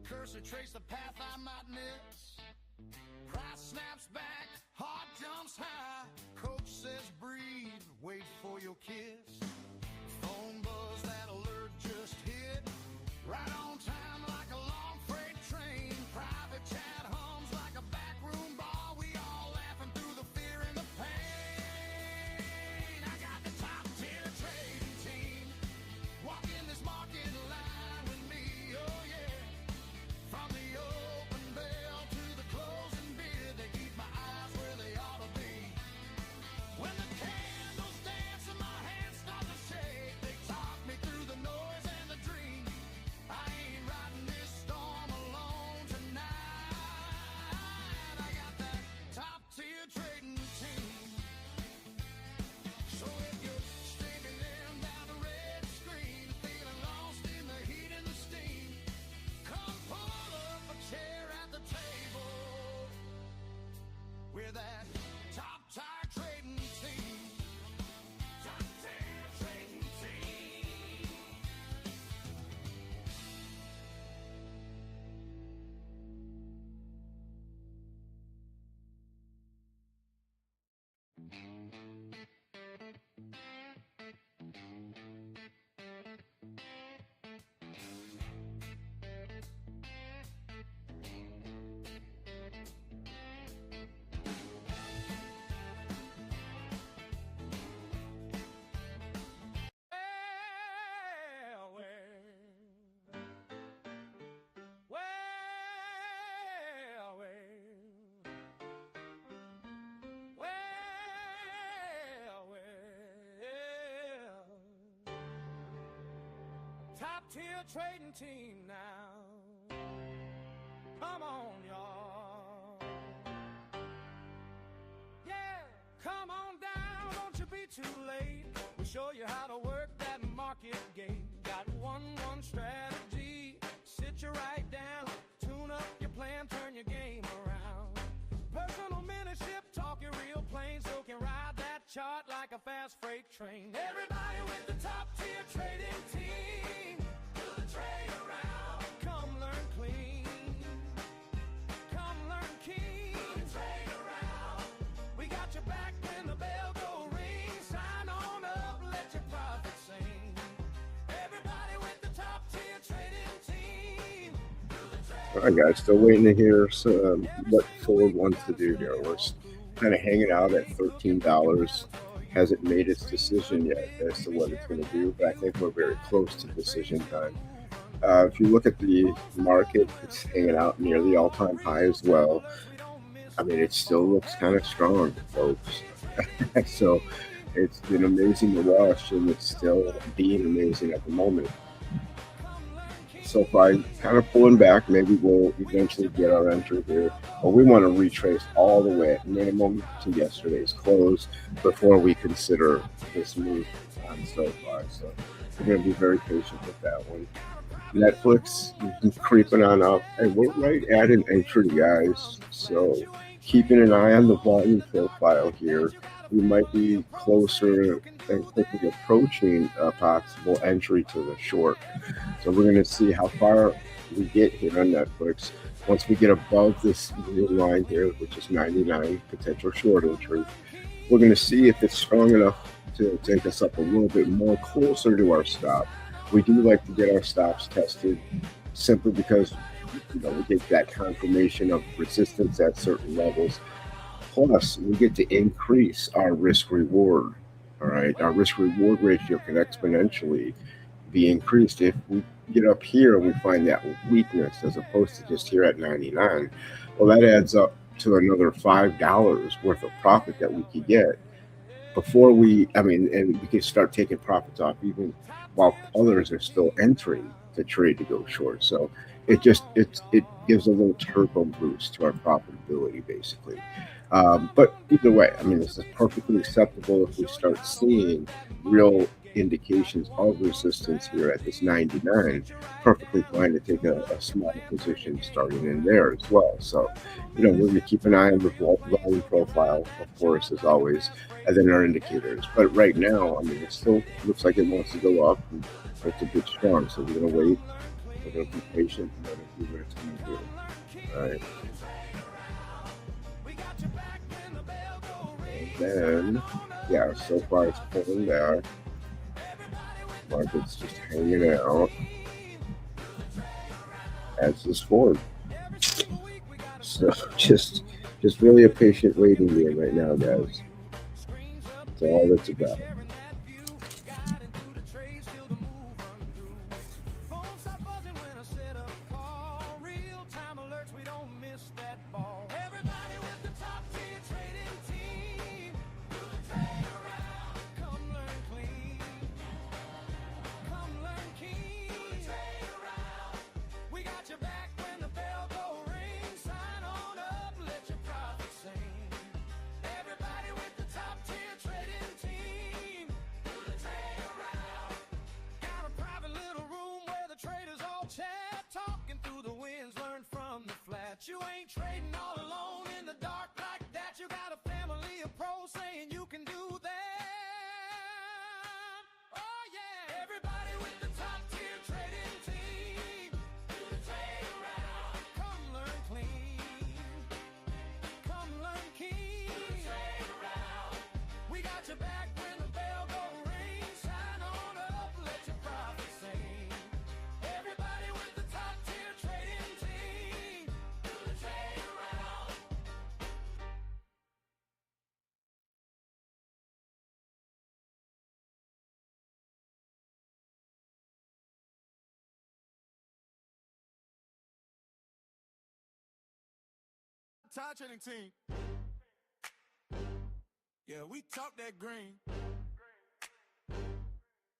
Cursor trace the path I might miss. Price snaps back, hard with that top tier trading team. Top tier trading team. Top tier trading team now. Come on, y'all. Yeah, come on down, don't you be too late. We'll show you how to work that market gate. Got one strategy. Sit you right down, tune up your plan, turn your game around. Personal mentorship, talk your real plain, so can ride that chart like a fast freight train. Everybody with the top tier trading team. Do the trade around. Come learn clean. Come learn keen. Do the trade around. We got your back when the bell go ring. Sign on up, let your profit sing. Everybody with the top tier trading team. Do the trade. All right, guys, still waiting to hear what Ford wants to do here. We're kind of hanging out at $13. Hasn't made its decision yet as to what it's going to do, but I think we're very close to decision time. If you look at the market, it's hanging out near the all-time high as well. I mean, it still looks kind of strong, folks. So it's been amazing to watch, and it's still being amazing at the moment. So by kind of pulling back, maybe we'll eventually get our entry here. But we want to retrace all the way at minimum to yesterday's close before we consider this move on SoFi. So we're going to be very patient with that one. Netflix is creeping on up, and we're right at an entry, guys. So keeping an eye on the volume profile here. We might be closer and quickly approaching a possible entry to the short. So we're going to see how far we get here on Netflix. Once we get above this new line here, which is 99, potential short entry, we're going to see if it's strong enough to take us up a little bit more closer to our stop. We do like to get our stops tested simply because we get that confirmation of resistance at certain levels. Plus, we get to increase our risk reward. All right, our risk reward ratio can exponentially be increased if we get up here and we find that weakness as opposed to just here at 99. Well, that adds up to another $5 worth of profit that we could get before and we can start taking profits off even while others are still entering the trade to go short. So it gives a little turbo boost to our profitability, basically. But either way, this is perfectly acceptable if we start seeing real indications of resistance here at this 99. Perfectly fine to take a small position starting in there as well. So, we're going to keep an eye on the volume profile, of course, as always, and then our indicators. But right now, it still looks like it wants to go up. And it's a bit strong, so we're going to wait. We're going to be patient and let it do what it's going to do. All right. Then, so far it's pulling back. Market's just hanging out. As is Ford. So just really a patient waiting game right now, guys. That's all it's about. Talking through the winds, learn from the flats. You ain't trading all alone in the dark like that. You got Tide trading team. Yeah, we talk that green.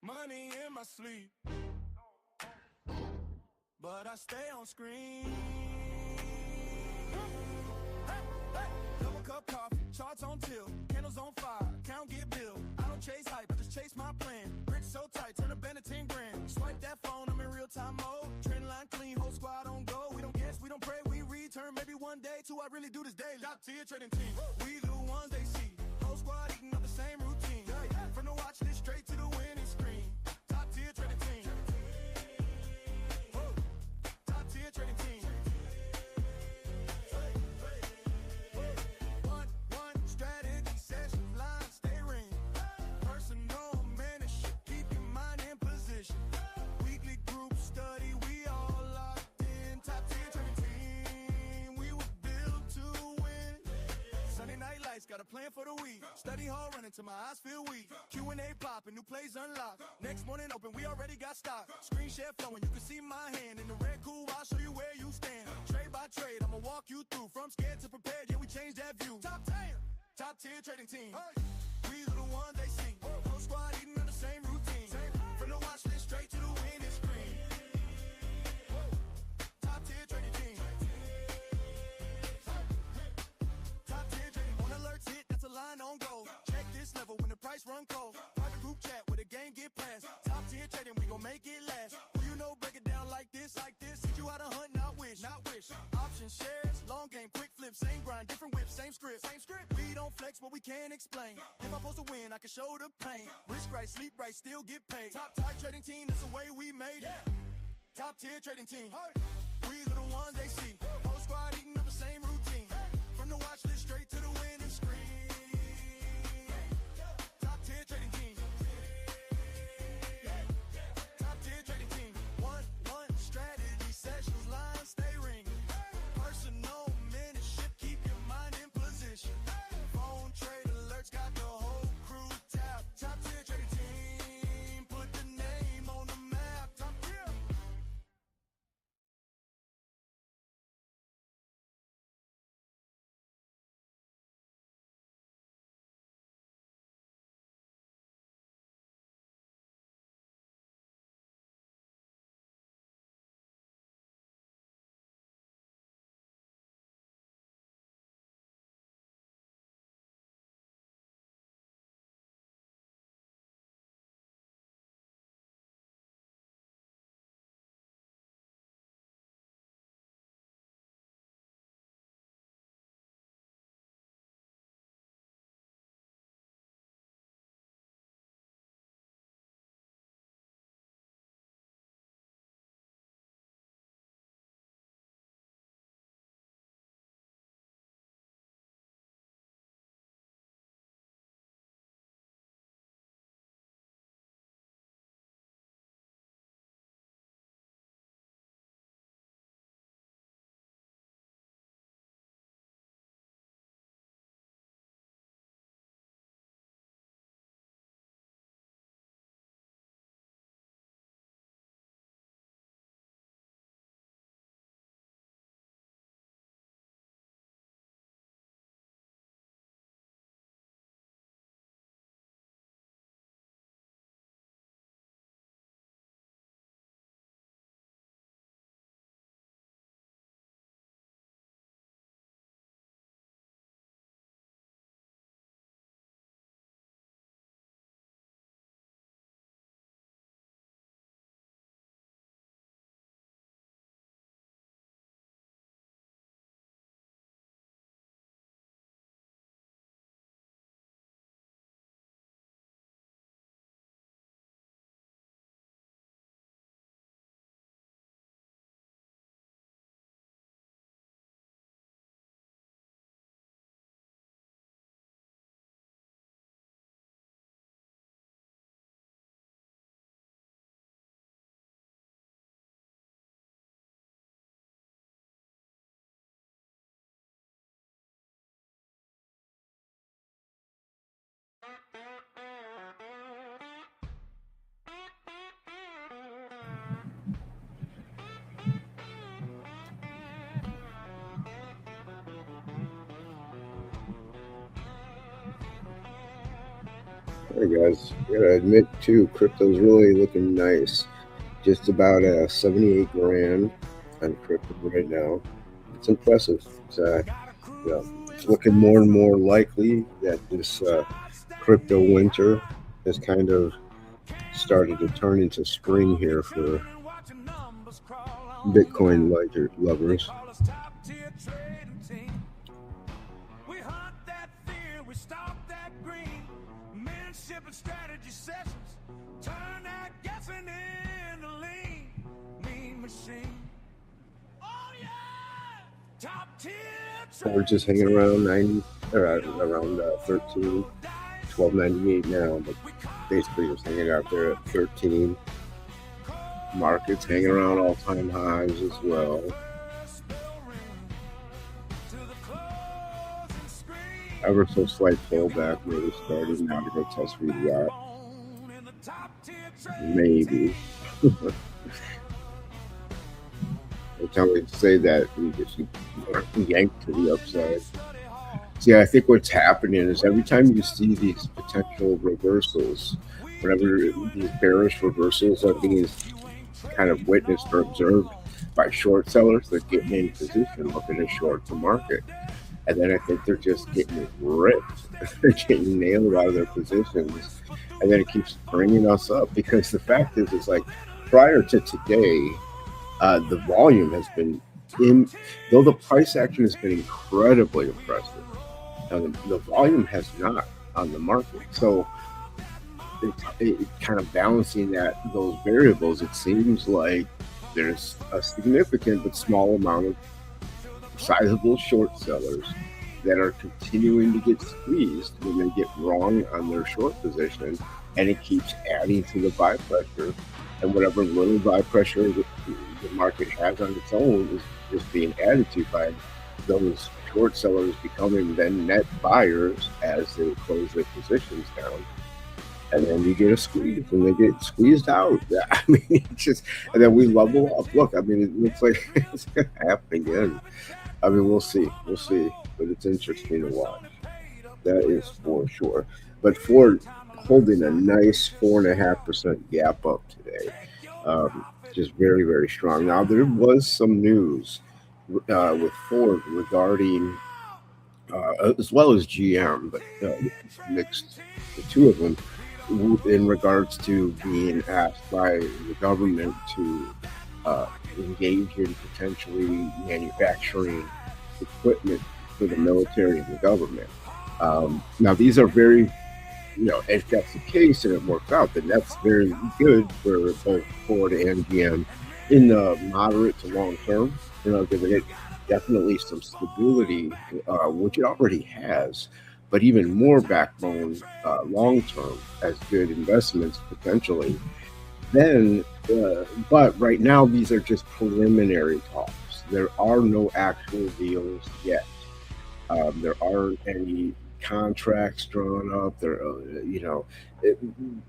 Money in my sleep, but I stay on screen. Hey, hey. Double cup coffee, charts on tilt, candles on fire, count get billed. I don't chase hype, I just chase my plan. Rich so tight, turn a Benetton grand. Swipe that phone, I'm in real time mode. Trend line clean, whole squad on go. We don't guess, we don't pray, we return. Maybe one day, too, I really do this daily. Top tier trading team, we the ones they see. Whole squad eating up the same routine. From the watch list straight to the winning screen. Top tier trading team. Top tier trading team. One strategy session, line stay ring. Personal mentorship, keep your mind in position. Weekly group study, we all locked in. Top tier trading team, we were built to win. Sunday night lights, got a plan for the week. Study hard, running till my eyes feel weak. Q&A popping, new plays unlocked. Next morning open, we already got stock. Screen share flowing, you can see my hand. In the red cool, I'll show you where you stand. Trade by trade, I'ma walk you through. From scared to prepared, yeah, we changed that view. Top 10, top tier trading team. We are the ones they see. Whole squad eating on the same routine. From the watch list straight to the winning screen. Top tier trading team. Top tier trading. On alerts hit, that's a line on go. Check this level when the price run cold. Private group chat where the game get passed. Top tier trading, we gon' make it last. Who you know break it down like this, like this. Teach you how to hunt, not wish, not wish. Options, shares, long game, quick flip, same grind, different whip, same script, same script. We don't flex what we can't explain. If I'm supposed to win, I can show the pain. Risk right, sleep right, still get paid. Top tier trading team, that's the way we made it. Top tier trading team. We are the ones they see. Whole squad eating up the same routine. From the watch list straight to the winning screen. Top tier trading team. Top tier trading team. One strategy sessions, line stay ringing. Personal mentorship, keep your mind in position. Phone trade alerts, got the whole crew tapped. Top tier trading team, put the name on the map. Top tier. Hey guys, gotta admit too, crypto's really looking nice. Just about 78 grand on crypto right now. It's impressive. It's, you know, it's looking more and more likely that this crypto winter has kind of started to turn into spring here for Bitcoin lovers. We hunt that fear, we stalk that green. Mentorship and strategy sessions. Turn that guessing into lean. Mean machine. Oh yeah! Top tier We're just hanging around 90 or around 13, 12.98 now, but basically just hanging out there at 13. Markets hanging around all-time highs as well. Ever so slight pullback really started now to go test that. Maybe. Every time we say that, we just yanked to the upside. See, I think what's happening is every time you see these potential reversals, whenever these bearish reversals are being kind of witnessed or observed by short sellers, they're getting in position looking to short the market. And then I think they're just getting ripped. They're getting nailed out of their positions. And then it keeps bringing us up because the fact is, it's like prior to today, the volume has been, though the price action has been incredibly impressive, the volume has not on the market. So it kind of balancing those variables, it seems like there's a significant but small amount of sizable short sellers that are continuing to get squeezed when they get wrong on their short position, and it keeps adding to the buy pressure. And whatever little buy pressure the market has on its own is being added to by those short sellers becoming then net buyers as they close their positions down. And then you get a squeeze, and they get squeezed out. I mean, it's just, and then we level up. Look, I mean, it looks like it's going to happen again. I mean, we'll see, but it's interesting to watch. That is for sure. But Ford holding a nice 4.5% gap up today, just very, very strong. Now there was some news with Ford regarding, as well as GM, but mixed the two of them in regards to being asked by the government to engage in potentially manufacturing equipment for the military and the government. Now, these are very, if that's the case and it works out, then that's very good for both Ford and GM in the moderate to long term, giving it definitely some stability, which it already has, but even more backbone long term as good investments potentially. Then, but right now, these are just preliminary talks. There are no actual deals yet. There aren't any contracts drawn up.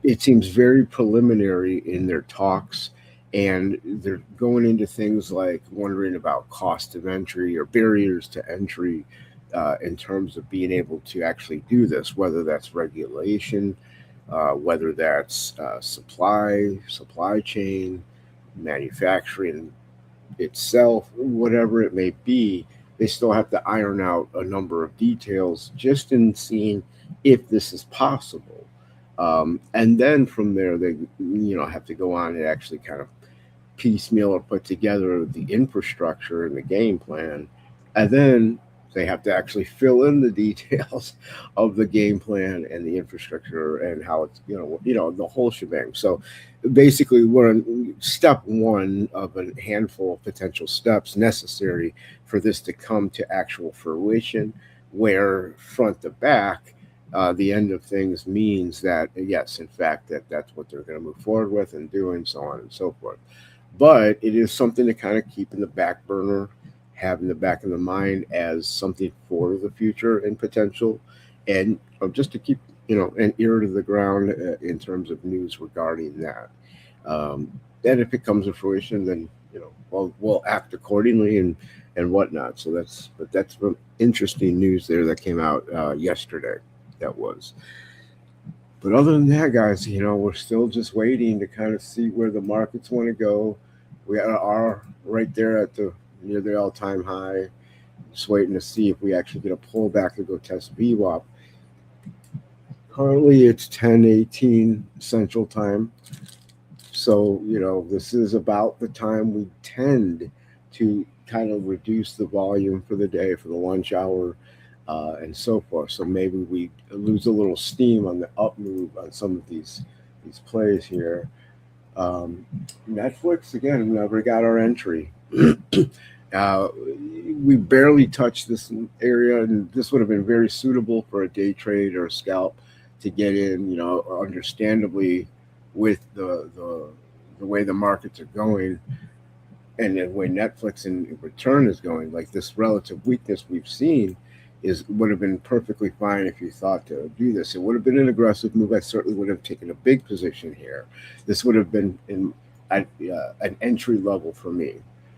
It seems very preliminary in their talks, and they're going into things like wondering about cost of entry or barriers to entry in terms of being able to actually do this, whether that's regulation, whether that's supply chain, manufacturing itself, whatever it may be. They still have to iron out a number of details just in seeing if this is possible. And then from there, they have to go on and actually kind of piecemeal or put together the infrastructure and the game plan, and then they have to actually fill in the details of the game plan and the infrastructure and how it's the whole shebang. So basically, we're on step one of a handful of potential steps necessary for this to come to actual fruition, where front to back, the end of things means that yes, in fact, that's what they're going to move forward with and do, and so on and so forth. But it is something to kind of keep in the back burner, have in the back of the mind as something for the future and potential, and just to keep an ear to the ground in terms of news regarding that. And if it comes to fruition, then we'll act accordingly and whatnot. So that's some interesting news there that came out yesterday. That was. But other than that, guys, we're still just waiting to kind of see where the markets want to go. We are right there at the near the all-time high. Just waiting to see if we actually get a pullback to go test VWAP. Currently, it's 10:18 Central Time. So, this is about the time we tend to kind of reduce the volume for the day, for the lunch hour, and so forth. So maybe we lose a little steam on the up move on some of these plays here. Um, Netflix, again, we never got our entry. uh, we barely touched this area, and this would have been very suitable for a day trade or a scalp to get in. Understandably, with the way the markets are going, and the way Netflix in return is going, like this relative weakness we've seen would have been perfectly fine if you thought to do this. It would have been an aggressive move. I certainly would have taken a big position here. This would have been an entry level for me.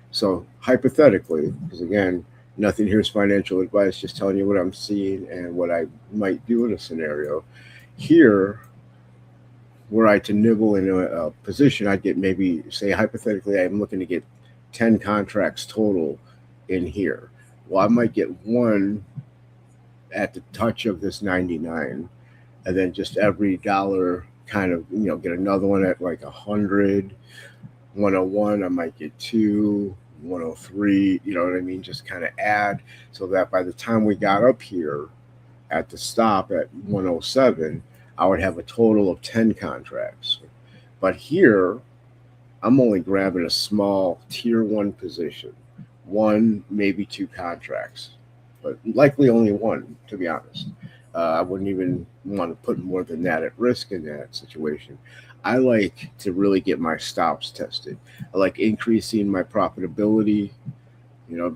So hypothetically, because again, nothing here is financial advice, just telling you what I'm seeing and what I might do in a scenario. Here, were I to nibble in a position, I'd get maybe, say, hypothetically, I'm looking to get 10 contracts total in here. Well, I might get one at the touch of this 99, and then just every dollar kind of, get another one at like 100, 101, I might get two, 103, you know what I mean? Just kind of add so that by the time we got up here at the stop at 107, I would have a total of 10 contracts. But here, I'm only grabbing a small tier one position, one, maybe two contracts, but likely only one, to be honest. I wouldn't even want to put more than that at risk in that situation. I like to really get my stops tested. I like increasing my profitability,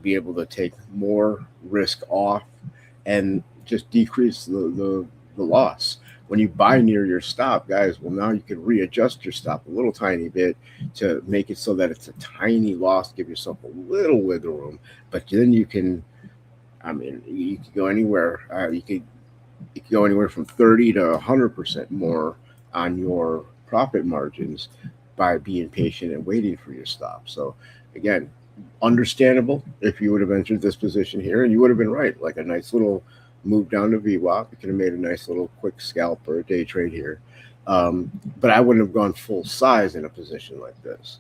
be able to take more risk off and just decrease the loss. When you buy near your stop, guys, well, now you can readjust your stop a little tiny bit to make it so that it's a tiny loss, give yourself a little wiggle room. But then you can, you could go anywhere. You could go anywhere from 30 to 100% more on your profit margins by being patient and waiting for your stop. So again, understandable if you would have entered this position here, and you would have been right, like a nice little move down to VWAP. You could have made a nice little quick scalp or a day trade here. But I wouldn't have gone full size in a position like this.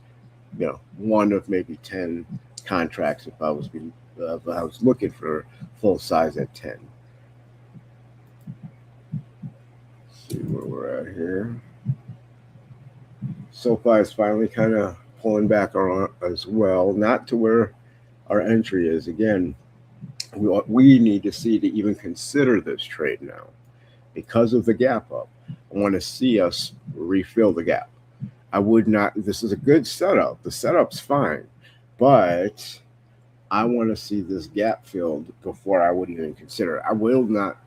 One of maybe 10 contracts if I was looking for full size at 10. Let's see where we're at here. SoFi is finally kind of pulling back as well, not to where our entry is. Again, we need to see to even consider this trade now because of the gap up. I want to see us refill the gap. I would not. This is a good setup. The setup's fine, but I want to see this gap filled before I would even consider it. I will not.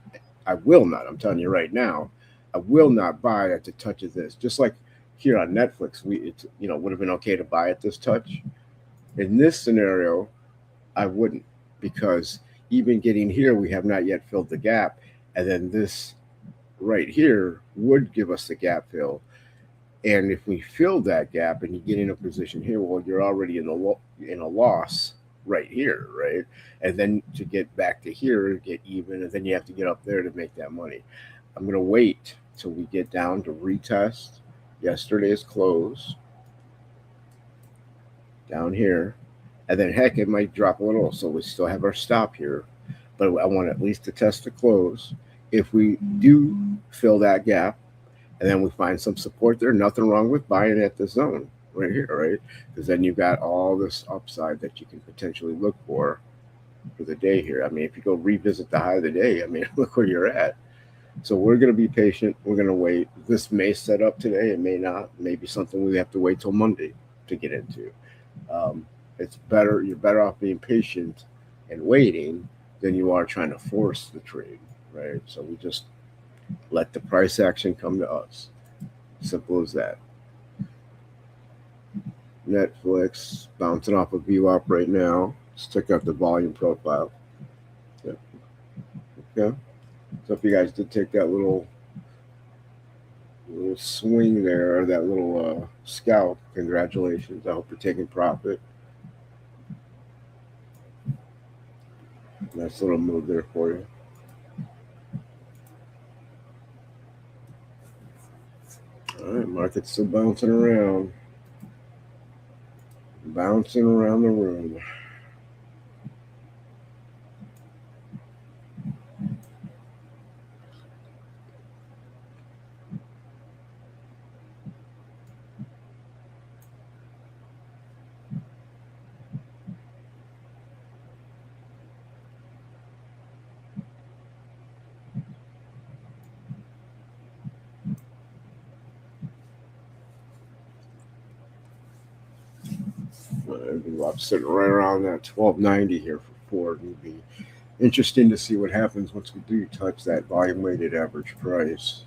I'm telling you right now, I will not buy at the touch of this. Just like here on Netflix, would have been okay to buy at this touch. In this scenario, I wouldn't, because even getting here, we have not yet filled the gap, and then this right here would give us the gap fill. And if we fill that gap and you get in a position here, well, you're already in a loss right here, right? And then to get back to here, get even, and then you have to get up there to make that money. I'm going to wait till we get down to retest yesterday's close down here, and then heck, it might drop a little, so we still have our stop here, but I want at least to test the close. If we do fill that gap and then we find some support there, nothing wrong with buying at the zone right here, right? Because then you've got all this upside that you can potentially look for the day here. If you go revisit the high of the day, look where you're at. So we're going to be patient. We're going to wait. This may set up today. It may not. Maybe something we have to wait till Monday to get into. It's better. You're better off being patient and waiting than you are trying to force the trade, right? So we just let the price action come to us. Simple as that. Netflix bouncing off of VWAP right now. Let's check out the volume profile. Yeah. Okay. So if you guys did take that little little swing there, that little scalp. Congratulations. I hope you're taking profit. Nice little move there for you. All right, market's still bouncing around. Bouncing around the room. I'm sitting right around that 1290 here for Ford. It'd be interesting to see what happens once we do touch that volume weighted average price.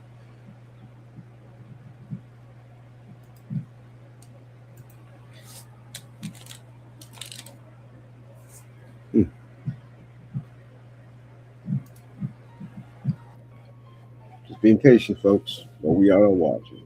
Just being patient, folks, but we are watching.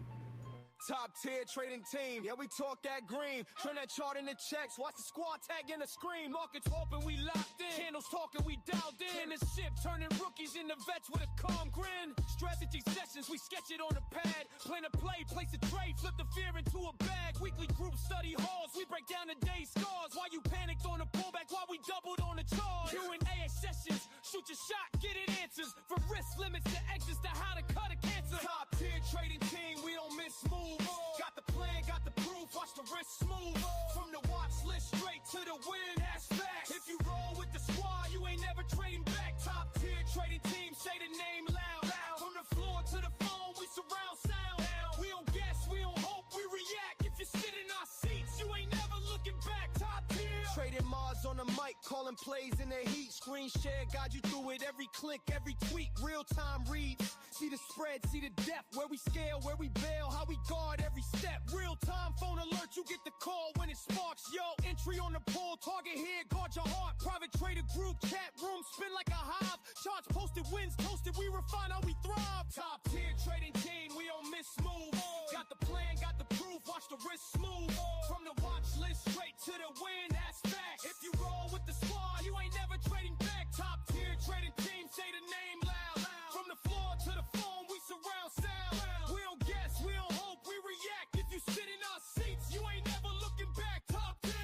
Top tier trading team, yeah, we talk that green. Turn that chart into checks, watch the squad tag in the screen. Markets open, we locked in. Candles talking, we dialed in. The ship turning rookies into vets with a calm grin. Strategy sessions, we sketch it on the pad. Plan a play, place a trade, flip the fear into a bag. Weekly group study halls, we break down the day's scars. Why you panicked on the pullback, why we doubled on the charge. Q&A sessions, shoot your shot, get it answers. From risk limits to exits to how to cut a cancer. Top tier trading team, we don't miss moves. Got the plan, got the proof, watch the wrist smooth. From the watch list straight to the win, that's facts. If you roll with the squad, you ain't never trading back. Top tier trading team, say the name loud. From the floor to the phone, we surround sound. We don't guess, we don't hope, we react. If you sit in our seats, you ain't never looking back. Top tier. Trading Mars on the mic, calling plays in the heat. Screen share, guide you through it. Every click, every tweet, real time reads. See the spread, see the depth, where we scale, where we bail, how we guard every step. Real time phone alert, you get the call when it sparks. Yo, entry on the poll, target here, guard your heart. Private trader group, chat room, spin like a hive. Charts posted, wins toasted, we refine how we thrive. Top tier trading team, we don't miss moves. Got the plan, got the proof, watch the wrist smooth. From the watch list straight to the win, that's facts. If you roll with the squad, you ain't never trading back. Top tier trading team, say the name loud. From the floor to the phone, we surround sound. We don't guess, we don't hope, we react. If you sit in our seats, you ain't never looking back. Top tier.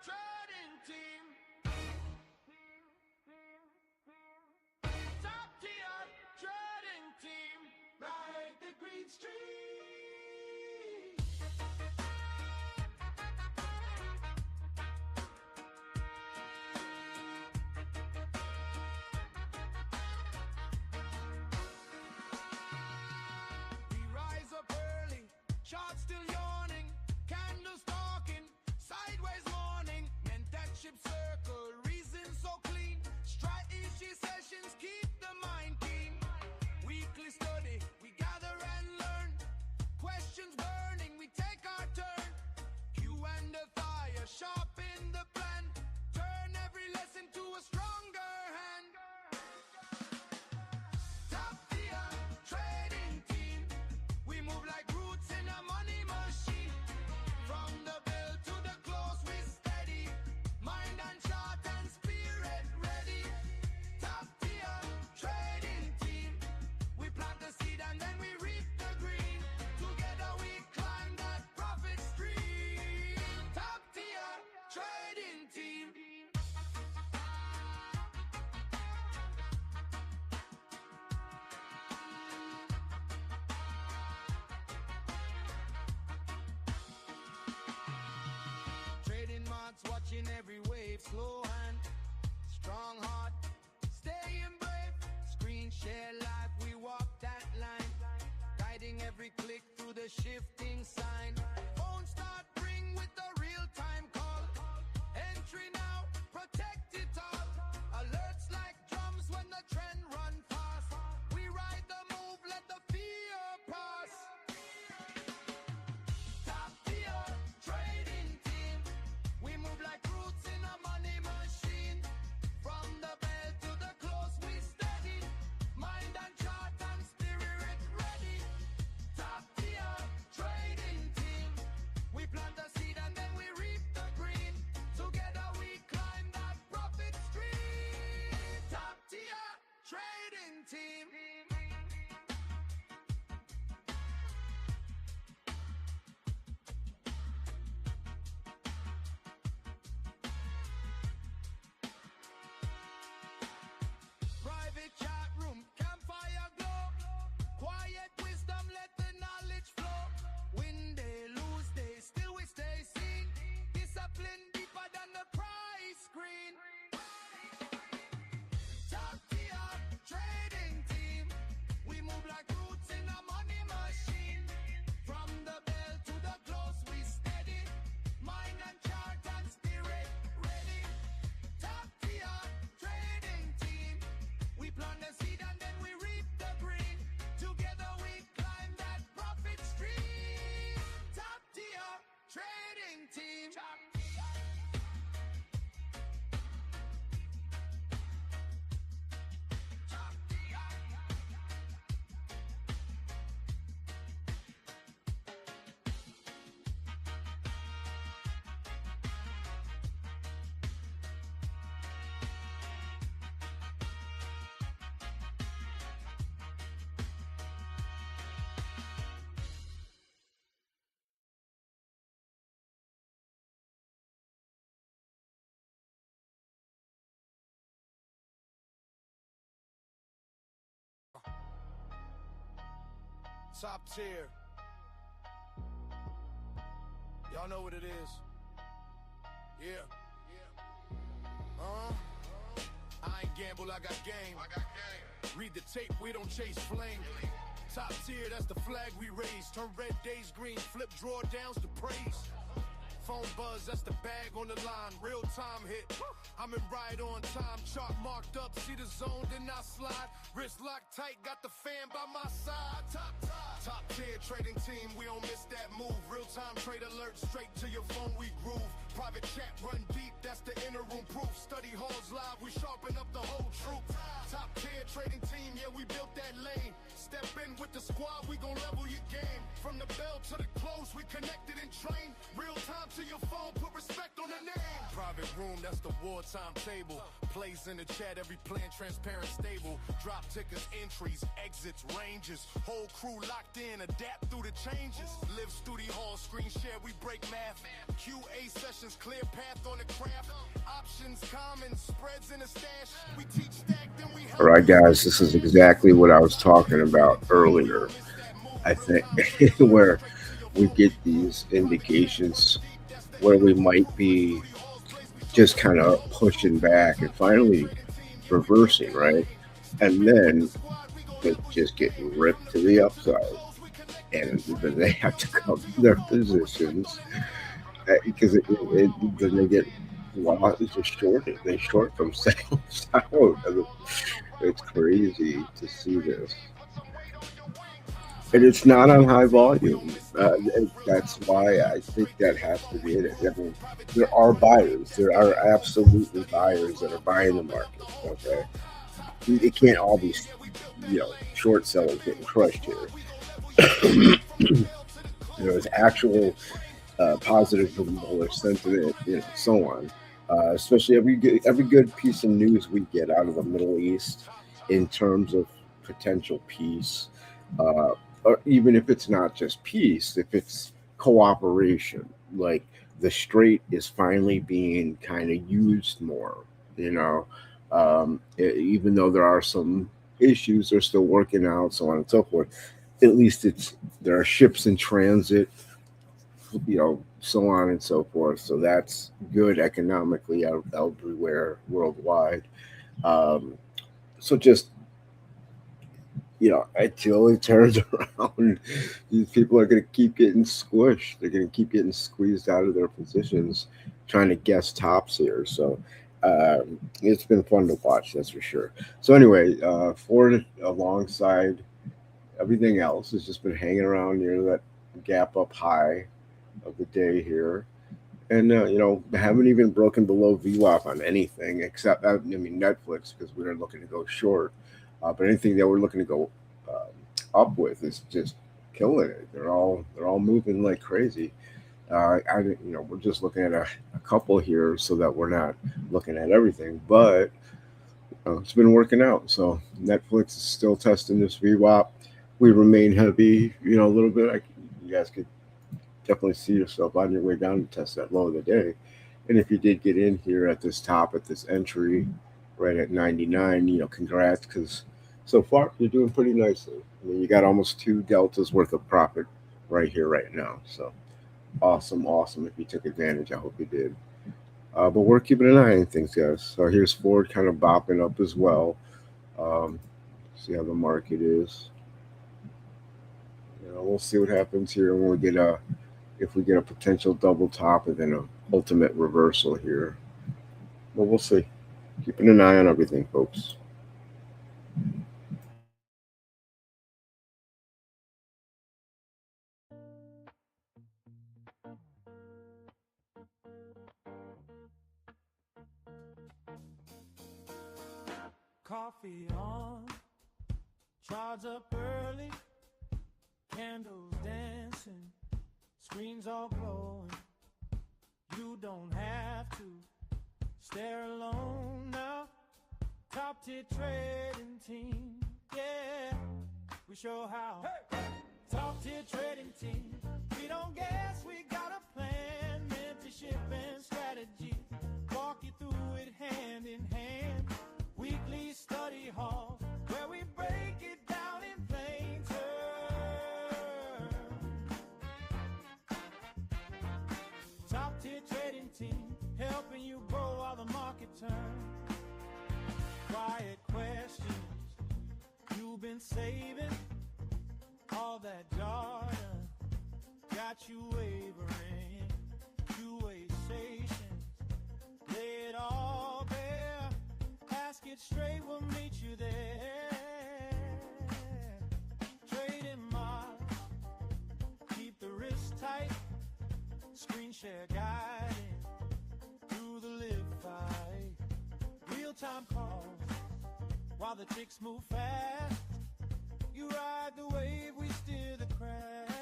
Trading team. Top tier trading team. Ride the green street. We rise up early, charts still yawning, candles talking, sideways morning, mentorship circle, reason so clean, strategy sessions keep the mind keen, weekly study, we gather and learn, questions burning, we take our turn, Q and the fire, sharpen the plan, turn every lesson to a stronger hand. Top tier trading team, we move like roots in a money machine. From the bill to the close, we steady. Mind and chart and spirit ready. Top tier trading team, we plant the seed and then we reap the green. Together we climb riding every wave, slow hand, strong heart, staying brave. Screen share live, we walk that line, guiding every click through the shifting sign. Phone start ring with the real-time call. Entry now, protect it all. Alerts like drums when the trend run fast. We ride the move, let the fear pass. Top tier trading team. We move like roots in a money machine. From the bell to the close, we steady. Mind and chart and spirit ready. Top tier trading team. We plant the seed and then we reap the green. Together we climb that profit stream. Top tier trading team. Private chat room, campfire glow. Quiet wisdom, let the knowledge flow. Win day, lose day, still we stay seen. Discipline deeper than the price screen. Top tier trading team. We move like roots in a money machine. From the bell to the close, we steady. Mind and chart and spirit ready. Top tier trading team. We plant the seed and then we reap the green. Together we climb that profit stream. Top tier trading team. Top tier. Y'all know what it is. Yeah. I ain't gamble, I got game. Read the tape, we don't chase flame. Top tier, that's the flag we raise. Turn red days green, flip drawdowns to praise. Phone buzz, that's the bag on the line. Real time hit. I'm in right on time. Chart marked up, see the zone, then I slide. Wrist locked tight, got the fan by my side. Top tier trading team, we don't miss that move. Real time trade alert, straight to your phone we groove. Private chat run deep, that's the inner room proof. Study halls live, we sharpen up the whole troop. Top tier trading team, yeah, we built that lane. Step in with the squad, we gon' level your game. From the bell to the close, we connected and trained. Real time to your phone, put respect on the name. Private room, that's the wartime table. Plays in the chat, every plan transparent, stable. Drop tickets, entries, exits, ranges. Whole crew locked in, adapt through the changes. Live studio hall, screen share, we break math. QA sessions, clear path on the craft. Options, common, spreads in the stash. We teach stack, then we help. All right, guys, this is exactly what I was talking about earlier. I think where we get these indications where we might be just kind of pushing back and finally reversing, right? And then they just get ripped to the upside. And then they have to cover their positions because then they get lost, just shorted. They short themselves out. It's crazy to see this. And it's not on high volume. And that's why I think that has to be it. I mean, there are buyers. There are absolutely buyers that are buying the market. Okay, it can't all be, short sellers getting crushed here. There's actual positive or sentiment, so on. Especially every good piece of news we get out of the Middle East in terms of potential peace. Or even if it's not just peace, if it's cooperation, like the strait is finally being kind of used more, even though there are some issues they're still working out, so on and so forth. At least there are ships in transit. so on and so forth. So that's good economically everywhere worldwide. Um, so just until it turns around, these people are going to keep getting squished. They're going to keep getting squeezed out of their positions, trying to guess tops here. So it's been fun to watch, that's for sure. So anyway, Ford alongside everything else has just been hanging around near that gap up high of the day here. And haven't even broken below VWAP on anything except Netflix, because we were looking to go short. But anything that we're looking to go up with is just killing it. They're all moving like crazy. We're just looking at a couple here so that we're not looking at everything, but it's been working out. So Netflix is still testing this VWAP. We remain heavy, a little bit. You guys could definitely see yourself on your way down to test that low of the day. And if you did get in here at this top, at this entry, right at 99, congrats, because so far you're doing pretty nicely. I mean, you got almost two deltas worth of profit right here, right now. So awesome, awesome. If you took advantage, I hope you did. But we're keeping an eye on things, guys. So here's Ford kind of bopping up as well. Um, See how the market is. We'll see what happens here when we get a if we get a potential double top and then a ultimate reversal here. But we'll see. Keeping an eye on everything, folks. Coffee on, charge up early, candles dancing, screens all glowing. You don't have to stare alone now. Top tier trading team, yeah, we show how. Hey! Top tier trading team, we don't guess, we got a plan. Mentorship and strategy, walk you through it hand in hand. Weekly study hall, where we break it down in plain terms. Top tier trading team, helping you grow while the market turns. Quiet questions you've been saving, all that jargon got you wavering. Two-way stations, lay it all bare. Ask it straight, we'll meet you there. Trading marks, keep the wrist tight. Screen share guiding through the live fight. Real-time calls while the chicks move fast. You ride the wave, we steer the craft.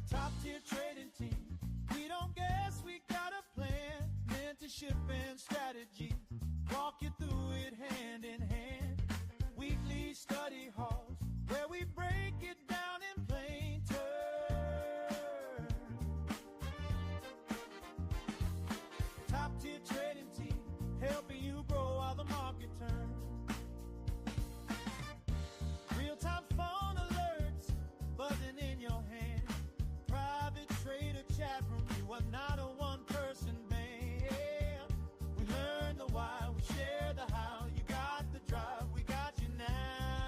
Top tier trading team, we don't guess, we got a plan. Mentorship and strategy, walk you through it hand in hand. Weekly study halls, where we break it down in plain terms. Top tier trading team, helping you grow while the market turns. Real-time phone alerts, buzzing in your hand. Private trader chat room, you are not a one-person band. We learn the why, we share the how. You got the drive, we got you now.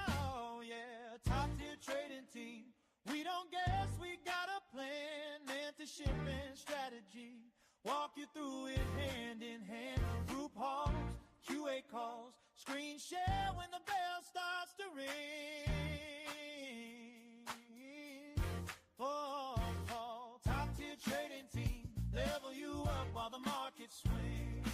Oh yeah, top-tier trading team. We don't guess, we got a plan. Mentorship and strategy, walk you through it hand in hand. Group halls, QA calls, screen share when the bell starts to ring. Oh, top tier trading team, level you up while the market swings.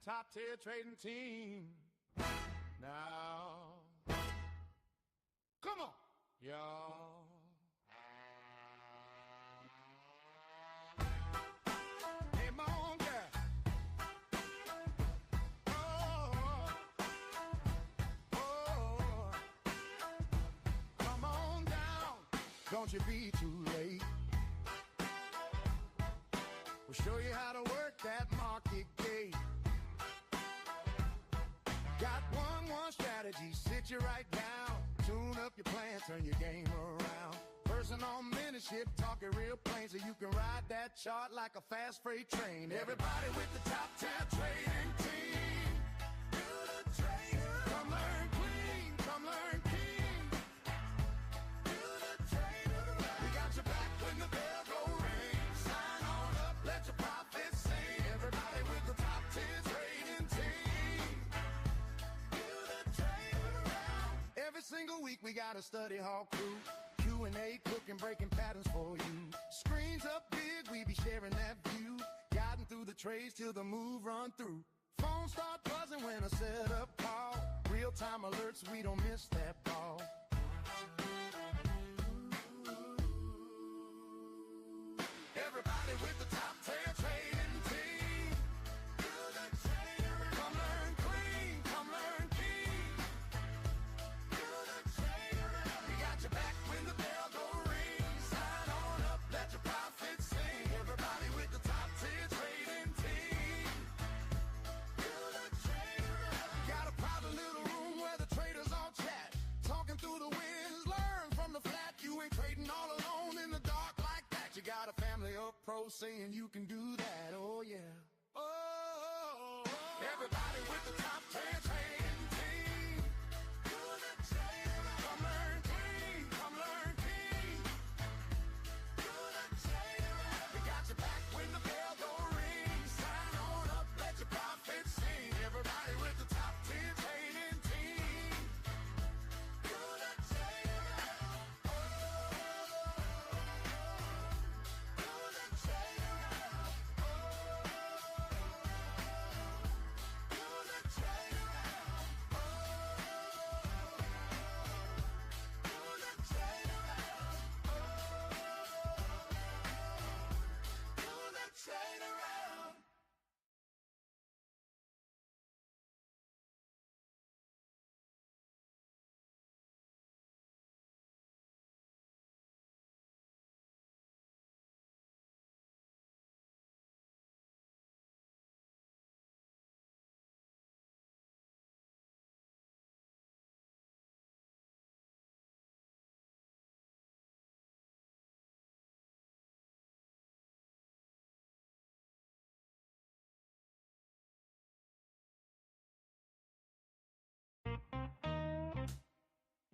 top tier trading team. Now, come on, y'all. Hey, on, girl. Come on down. Don't you be too late. We'll show you how to work that market gate. Got one strategy, sit you right down. Tune up your plan, turn your game around. Person on mentorship, talking real plain, so you can ride that chart like a fast freight train. Everybody with the top 10 trading team. Do the trader. Come learn clean, come learn king. Do the trader. We got your back when the bell go ring. Sign on up, let your profits sing. Everybody with the top 10 trading team. Do the trader. Every single week we got a study hall crew. Q&A, cooking, breaking patterns for you. Screens up big, we be sharing that view. Guiding through the trades till the move run through. Phones start buzzing when I set up call. Real-time alerts, we don't miss that ball. Everybody with the top 10 trading team. Do the trader. Come learn clean, come learn key. Do the trader. We got your back when the bell go ring. Sign on up, let your profits sing. Everybody with the top 10 trading team. Do the trader. Got a private little room where the traders all chat. Talking through the winds, learn from the flat. You ain't trading all alone in the dark like that. You got a family of pros saying you can do that. Oh yeah. Oh, everybody with the top 10 trading team. Do the trader. Come learn clean, come learn king. Do the trader. We got your back when the bell go ring. Sign on up, let your profits sing. Everybody with the top 10 trading team. Do the trader. Do the trader. Do the trader. Do the trader. Do the trader.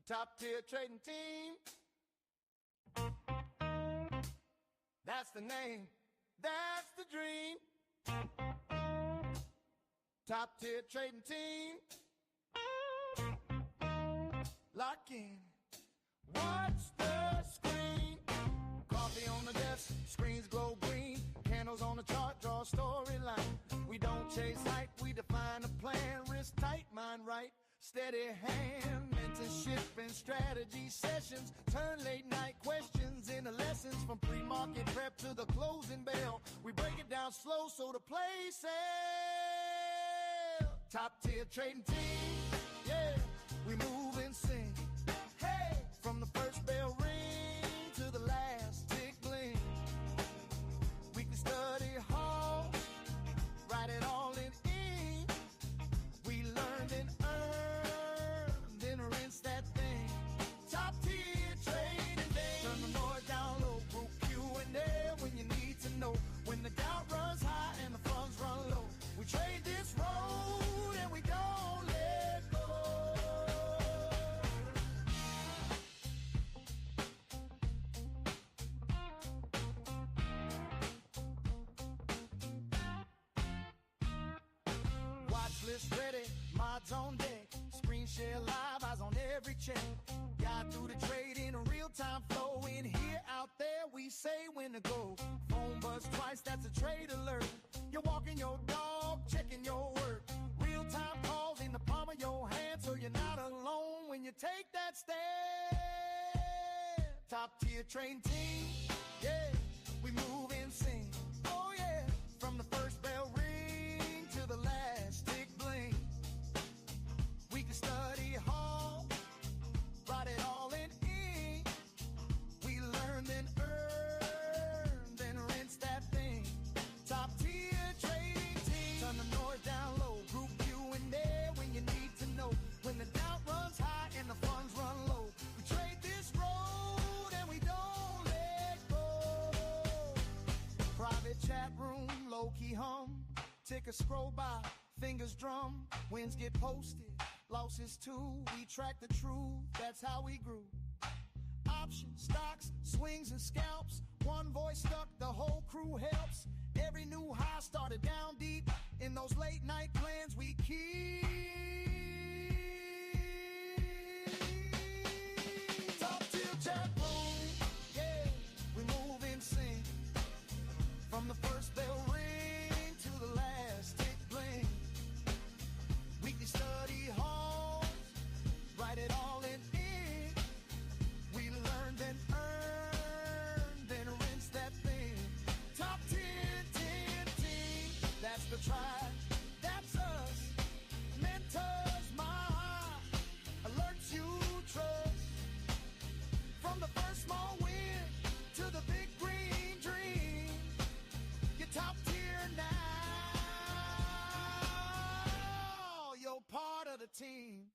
Top tier trading team. That's the name. That's the dream. Top tier trading team. Lock in. Watch the screen. Coffee on the desk, screens glow green. Candles on the chart, draw a storyline. We don't chase hype, we define a plan. Wrist tight, mind right, steady hand. Mentorship and strategy sessions. Turn late night questions into lessons. From pre-market prep to the closing bell. We break it down slow so the play sell. Top tier trading team, yeah. We move and sing. Hey, from the first bell ring to the last tick bling. Weekly study hall, write it all in ink. We learned and earned, then rinse that thing. Top tier trading day. Turn the noise down low, group Q&A when you need to know. When the doubt runs high and the funds run low, we trade this road and we don't let go. Watch list ready, mods on deck. Screen share live, eyes on every check. Guide through the trade in a real-time flow. In here, out there, we say when to go. Phone buzz twice, that's a trade alert. You're walking your dog, checking your work. top tier train team. Yeah, we move and sing. Oh yeah, from the first bell ring to the last tick bling. We can study hall, write it all in ink. We learn then earn, then rinse that thing. Top tier trading team. Turn the noise down low, group you in there when you need to know. When the doubt runs high and the funds run low, we trade this road and we don't let go. Private chat room, low-key hum. Ticker scroll by, fingers drum. Wins get posted, losses too. We track the truth, that's how we grew. Options, stocks, swings and scalps. One voice stuck, the whole crew helps. Every new high started down deep. In those late night plans we keep. Top tier chat room, yeah, we move and sing. From the first bell ring to the last tick bling. Weekly study halls, write it all in ink. We learn then earn, then rinse that thing. Top 10, 10, 10. That's the tribe, that's us. Mentors, my alerts you trust. From the first small win to the big green dream. You're top tier now. You're part of the team.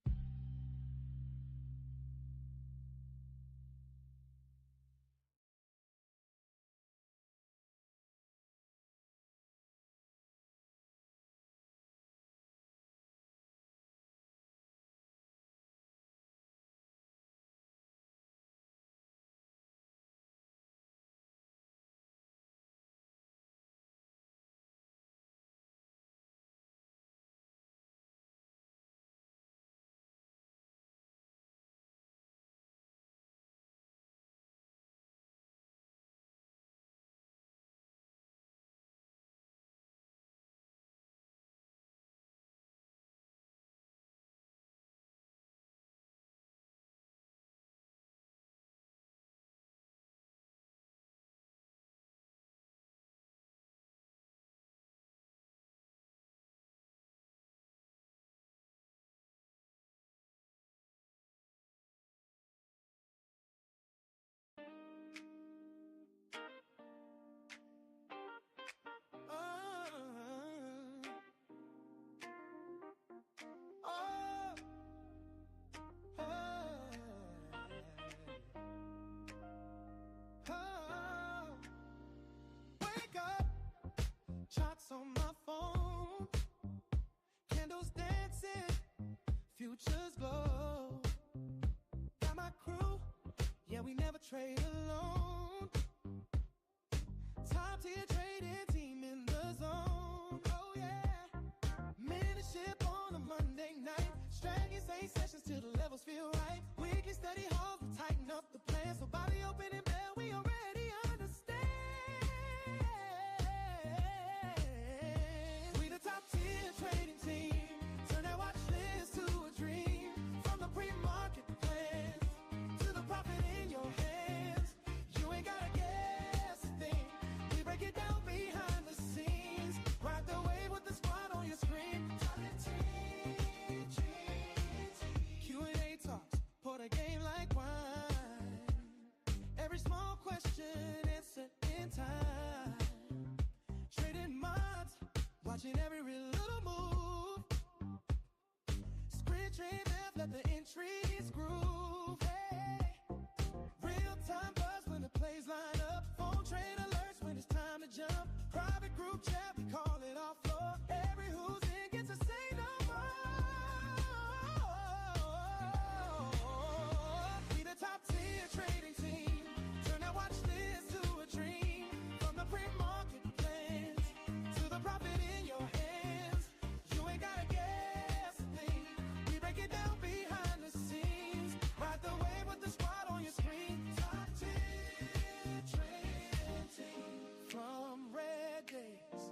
Wake up, charts on my phone, candles dancing, futures glow. Got my crew, yeah, we never trade alone. Top tier trading team in the zone. Oh yeah, mentorship on a Monday night. Strategies ain't sessions till the levels feel right. Weekly study halls, we tighten up the plan. So body open and bell, we already understand. We the top tier trading team. Turn that watch list to a dream. From the pre-market plans to the profit in your hands. You ain't gotta guess a thing. We break it down behind the scenes. Ride the wave with the squad on your screen. Q&A talks, pour the game like wine. Every small question answered in time. Trading mods, watching every little move. Sprint trade left, let the entries groove. Hey, real time buzz when the plays line up. Phone trade alerts when it's time to jump. Private group chat, we call it off floor. Every who's in gets a say no more. We the top tier trading team. Turn that watch list to a dream. From the pre-market plans to the profit in your hands. You ain't gotta guess a thing. We break it down behind the scenes. Ride the wave with the squad on your screen. Top tier trading team. From red days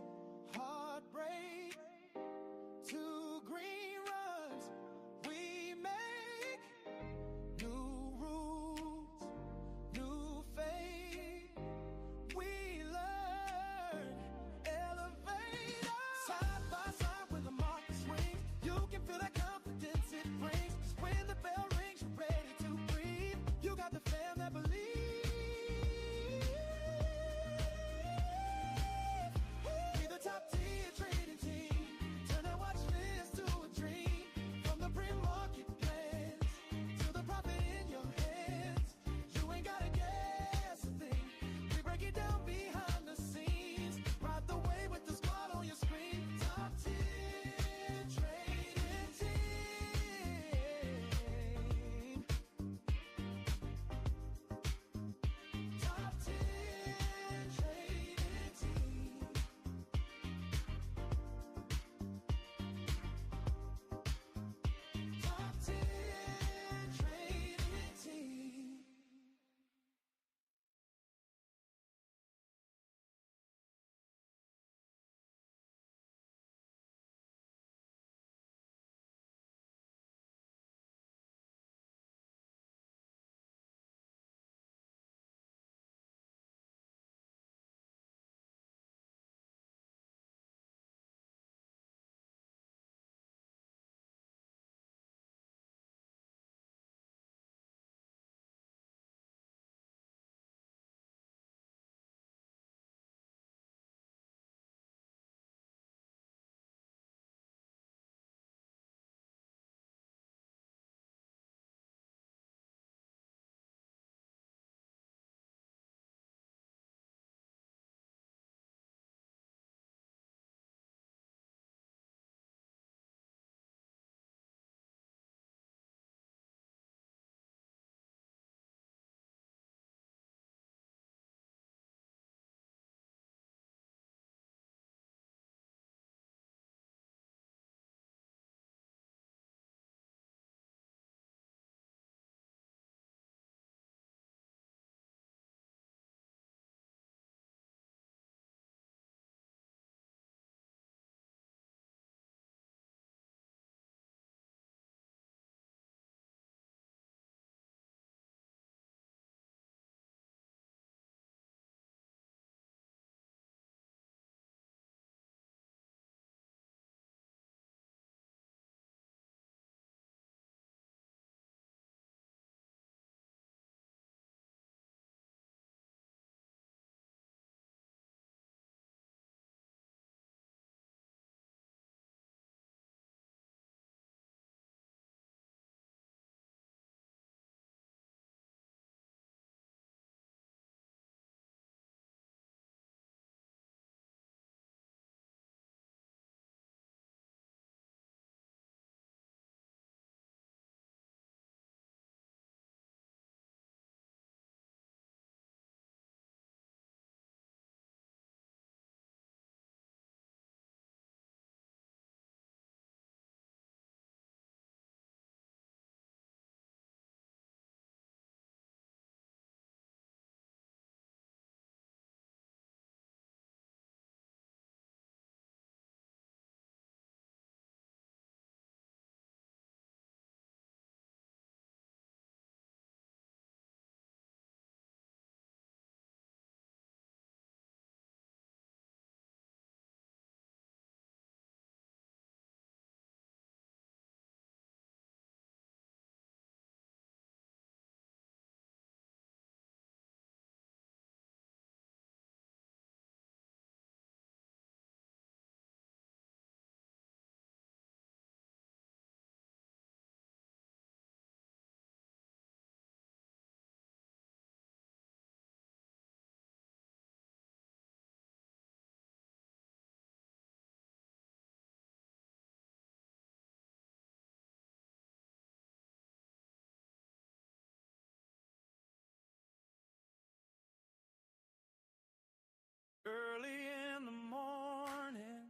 Early in the morning,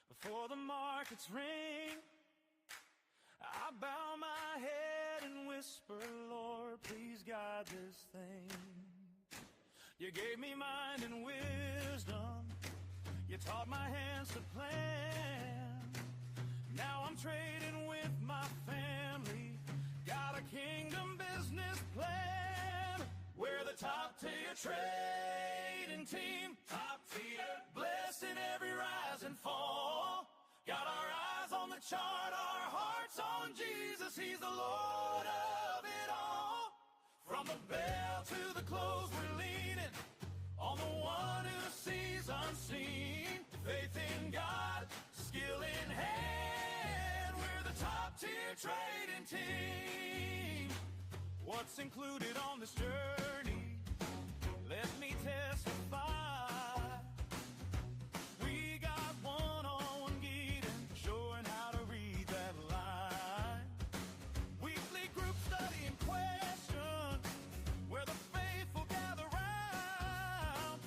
before the markets ring, I bow my head and whisper, Lord, please guide this thing. You gave me mind and wisdom, you taught my hands to plan. Now I'm trading with my family, got a kingdom business plan. We're the top tier trading team, top tier, blessed in every rise and fall. Got our eyes on the chart, our hearts on Jesus, He's the Lord of it all. From the bell to the close, we're leaning on the one who sees unseen. Faith in God, skill in hand, we're the top tier trading team. What's included on this journey? Let me testify. We got one-on-one guidance, showing how to read that line. Weekly group study and question, where the faithful gather round.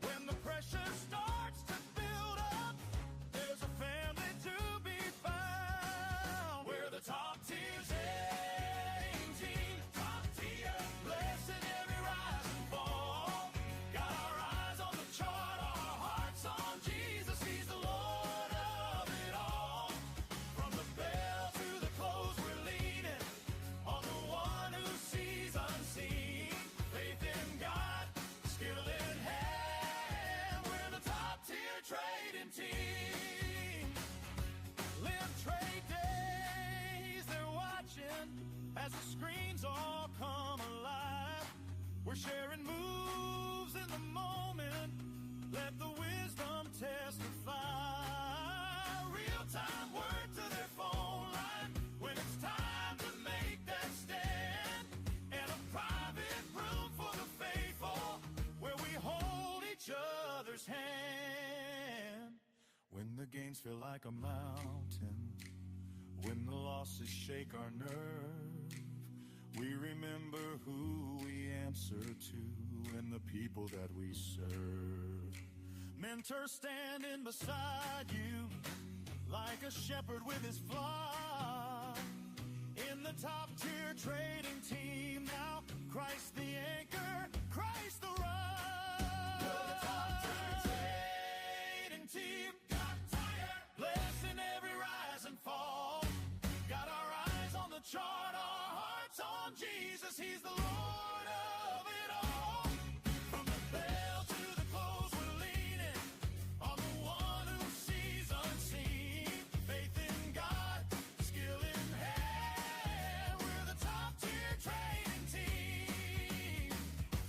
When the pressure starts to build up, there's a family to be found. We're the top tier trading team, top tier, blessed in every rise and fall. Got our eyes on the chart, our hearts on Jesus, He's the Lord of it all. From the bell to the close, we're leaning on the one who sees unseen. Faith in God, skill in hand, we're the top tier trading team. Live trade days, they're watching as the screens all come alive. We're sharing moves in the moment, let the wisdom testify. Real-time word to their phone line when it's time to make that stand. And a private room for the faithful where we hold each other's hand. When the gains feel like a mountain, when the losses shake our nerve, we remember who we answer to and the people that we serve. Mentor standing beside you like a shepherd with his flock. In the top tier trading team now, Christ the anchor, Christ the rock. We're the top tier trading team, top tier, blessed in every rise and fall. Got our eyes on the chart, our hearts on Jesus, He's the Lord of it all. From the bell to the close, we're leaning on the one who sees unseen. Faith in God, skill in hand, we're the top tier trading team.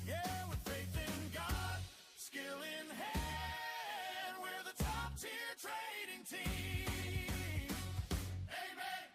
Yeah, with faith in God, skill in hand, we're the top tier trading team. Amen.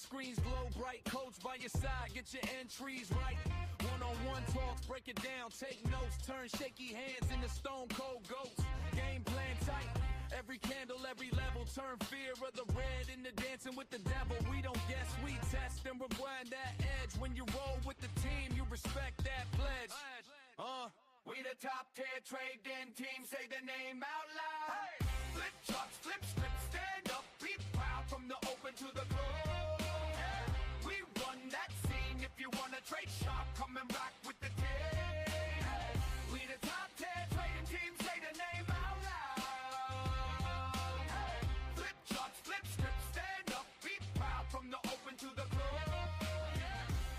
screens glow bright, coach by your side, get your entries right. One-on-one talks, break it down, take notes, turn shaky hands into stone cold goats. Game plan tight, every candle, every level, turn fear of the red into dancing with the devil. We don't guess, we test and rewind that edge. When you roll with the team, you respect that pledge. We the top tier trading team, say the name out loud. Flip charts, flip scripts, stand up, be proud from the open to the close. We run that scene, if you wanna trade sharp, come and rock with the team. We the top tier trading team, say the name out loud. Flip charts, flip scripts, stand up, be proud from the open to the close.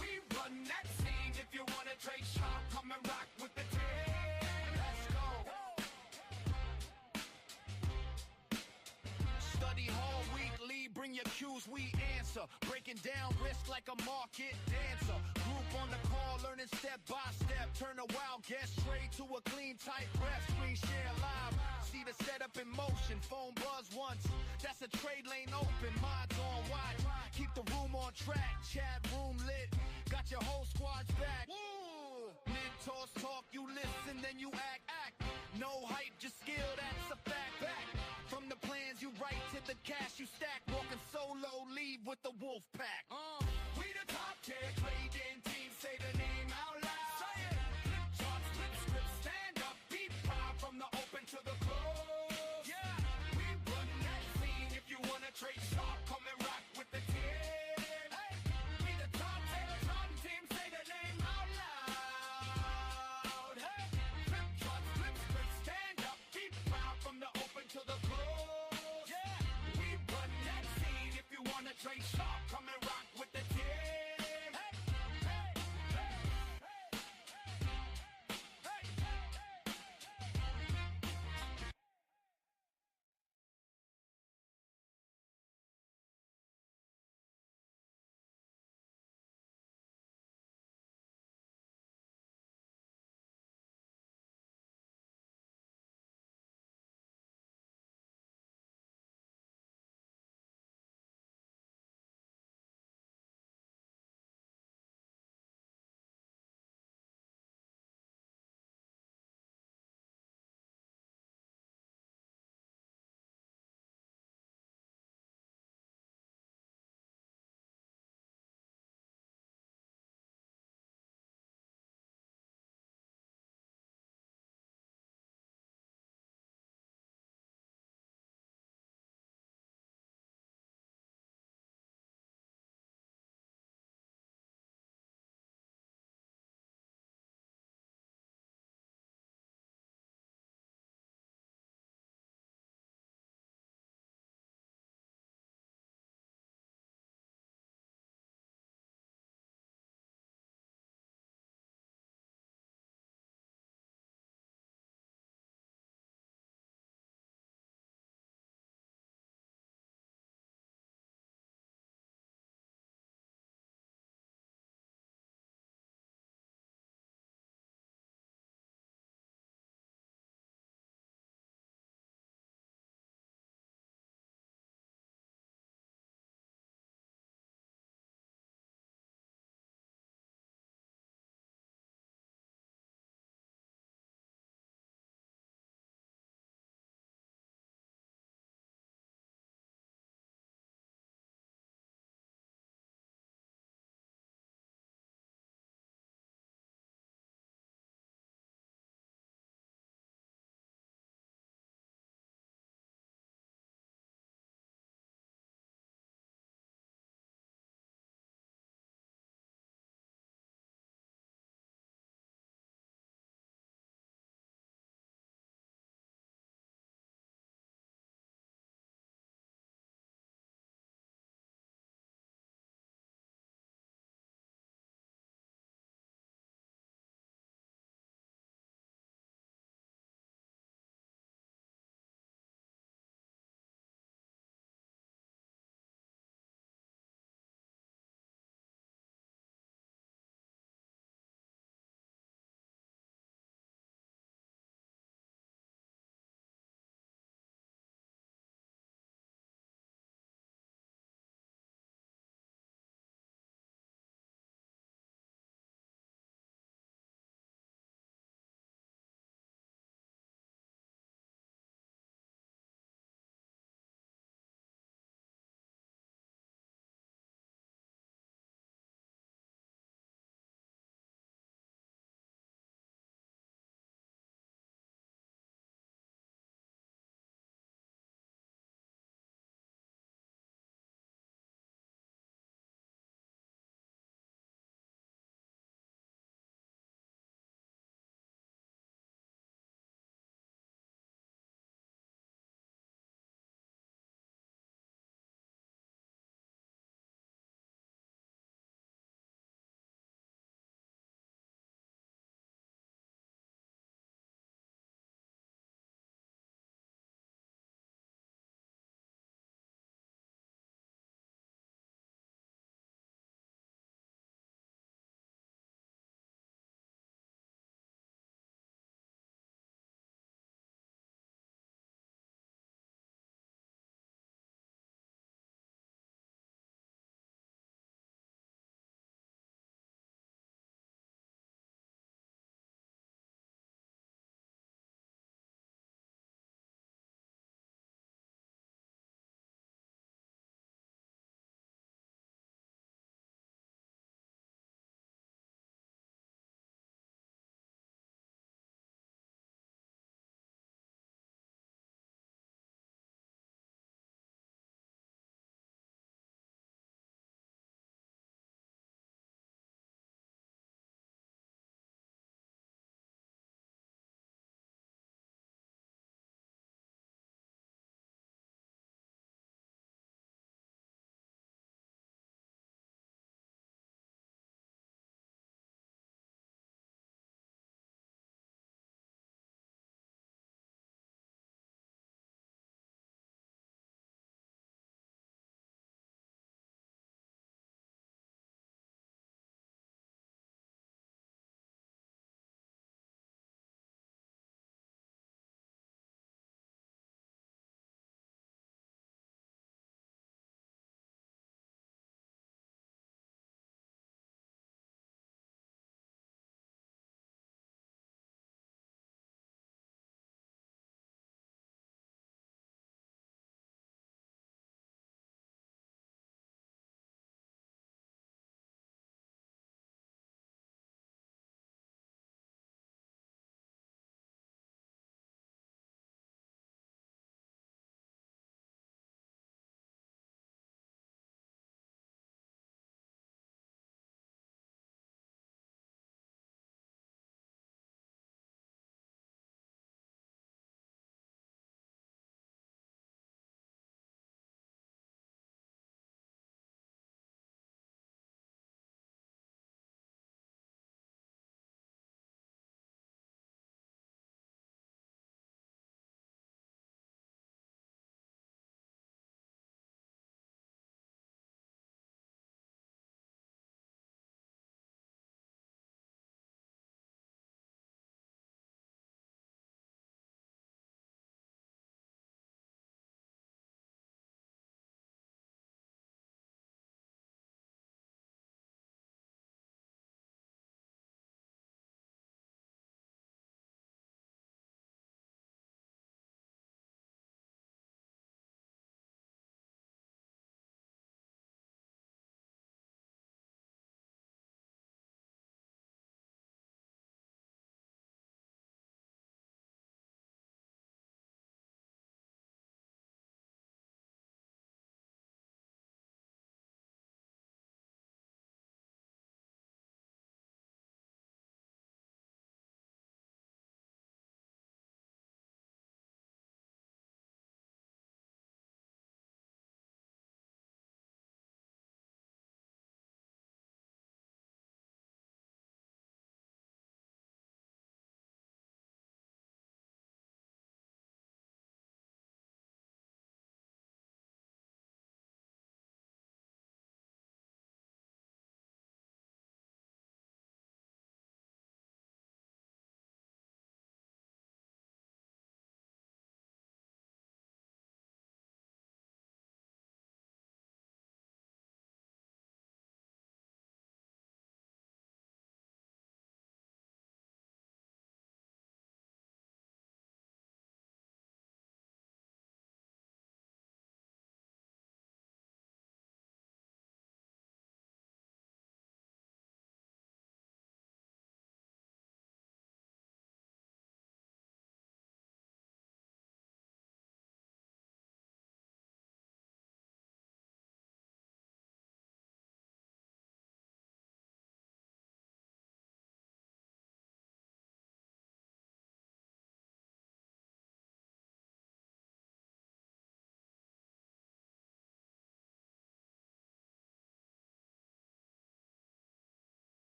We run that scene, if you wanna trade sharp, come and rock with the team. Study hall weekly, bring your cues, we answer. Breaking down risk like a market dancer. Group on the call, learning step by step. Turn a wild guess straight to a clean, tight rep. Screen share live, see the setup in motion. Phone buzz once, that's a trade lane open. Minds on watch, keep the room on track. Chat room lit, got your whole squad's back. Woo! Mentors talk, you listen, then you act. No hype, just skill, that's a fact. Back from the plans you write to the cash you stack. Walking solo, leave with the wolf pack. We the top tier trading team, say the name out loud. Say it. Flip charts, flip scripts, stand up, be proud from the open to the close. Yeah. We run that scene, if you wanna trade sharp, come and rock with the team. Hey. We the top tier trading team, say the name out loud. Hey. Flip charts, flip scripts, stand up, be proud from the open to the close. Yeah. We run that scene, if you wanna trade sharp, come and rock with the team.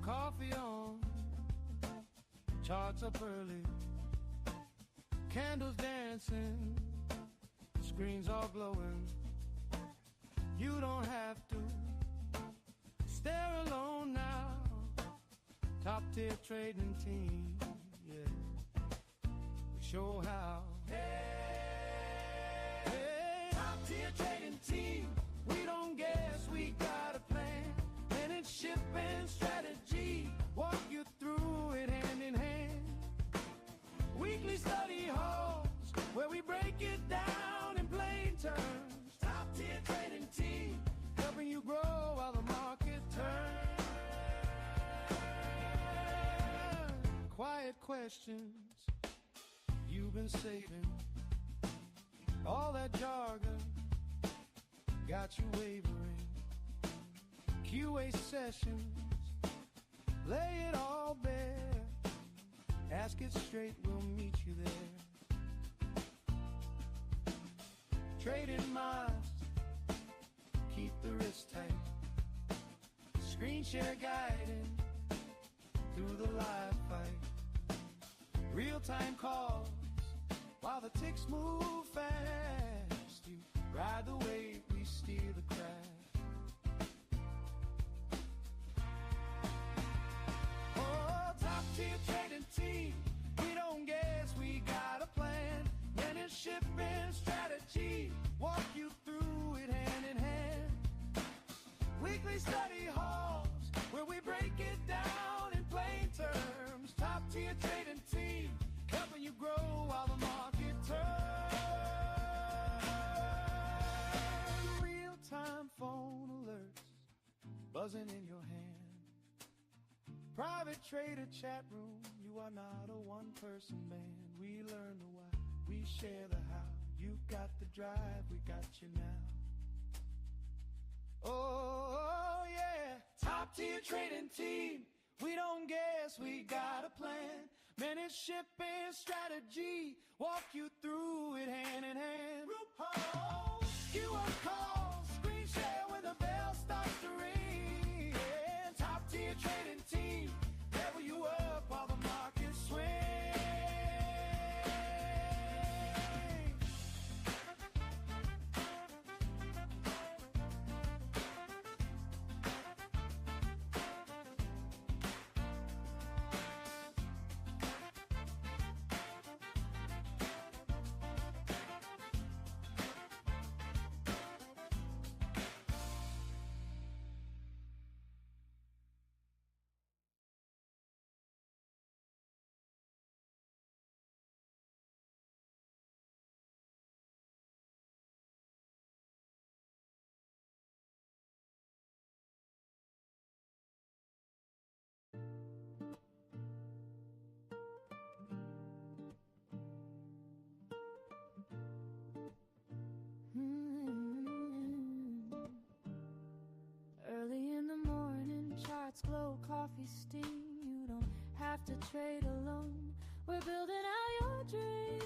Coffee on, charts up early, candles dancing, screens all glowing. You don't have to stare alone now. Top tier trading team, yeah, we show how. Hey, top tier trading team, we don't guess, we got a plan. Manage shipping strategy, walk you through it hand in hand. Weekly study halls, where we break it down in plain terms. Top tier trading team, helping you grow while the market turns. Quiet questions you've been saving, all that jargon got you wavering. QA sessions, lay it all bare. Ask it straight, we'll meet you there. Trading minds, keep the wrist tight. Screen share guiding through the live fight. Real-time calls while the ticks move fast. You ride the wave, we steer the craft. Oh, top-tier trading team, we don't guess, we got a plan. Manage shipping strategy, walk you through it hand in hand. Weekly study halls, where we break it down in plain terms. Top-tier trading team, helping you grow while the market turns. Real-time phone alerts, buzzing in your hand. Private trader chat room, you are not a one-person band. We learn the why, we share the how. You got the drive, we got you now. Oh yeah, top-tier trading team, we don't guess, we got a plan. Manage shipping strategy, walk you through it hand in hand. Oh, QR calls, screen share when the bell starts to ring. Yeah, top-tier trading team, level you up while the market swings. Early in the morning, charts glow, coffee steam. You don't have to trade alone. We're building out your dream.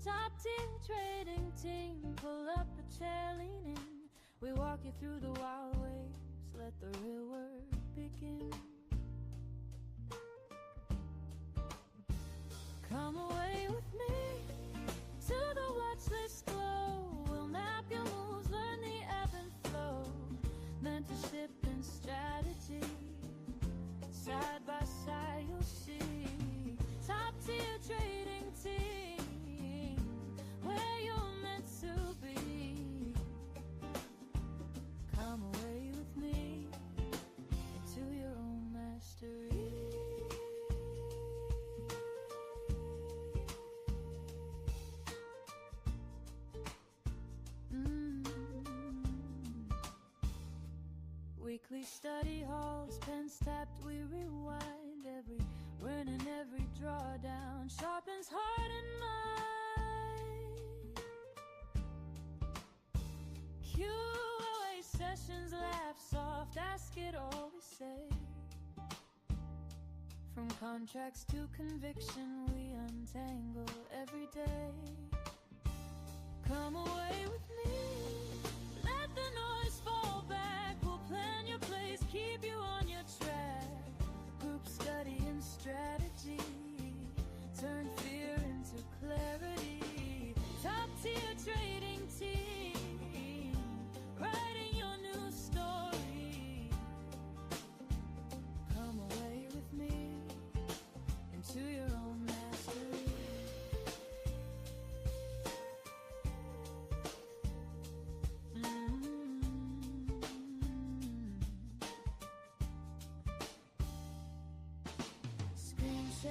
Top tier trading team, pull up a chair, lean in. We walk you through the wild waves, let the real work begin. Come away with me to the watch list glow. We'll map your moves, learn the ebb and flow. Mentorship and strategy, side by side you'll see. Top tier trading team, where you're meant to be. Come away with me into your own mastery. Weekly study halls, pens tapped, we rewind. Every win and every drawdown sharpens heart and mind. QA sessions, laugh soft, ask it all we say. From contracts to conviction, we untangle every day. Come away with me, let the noise fall back.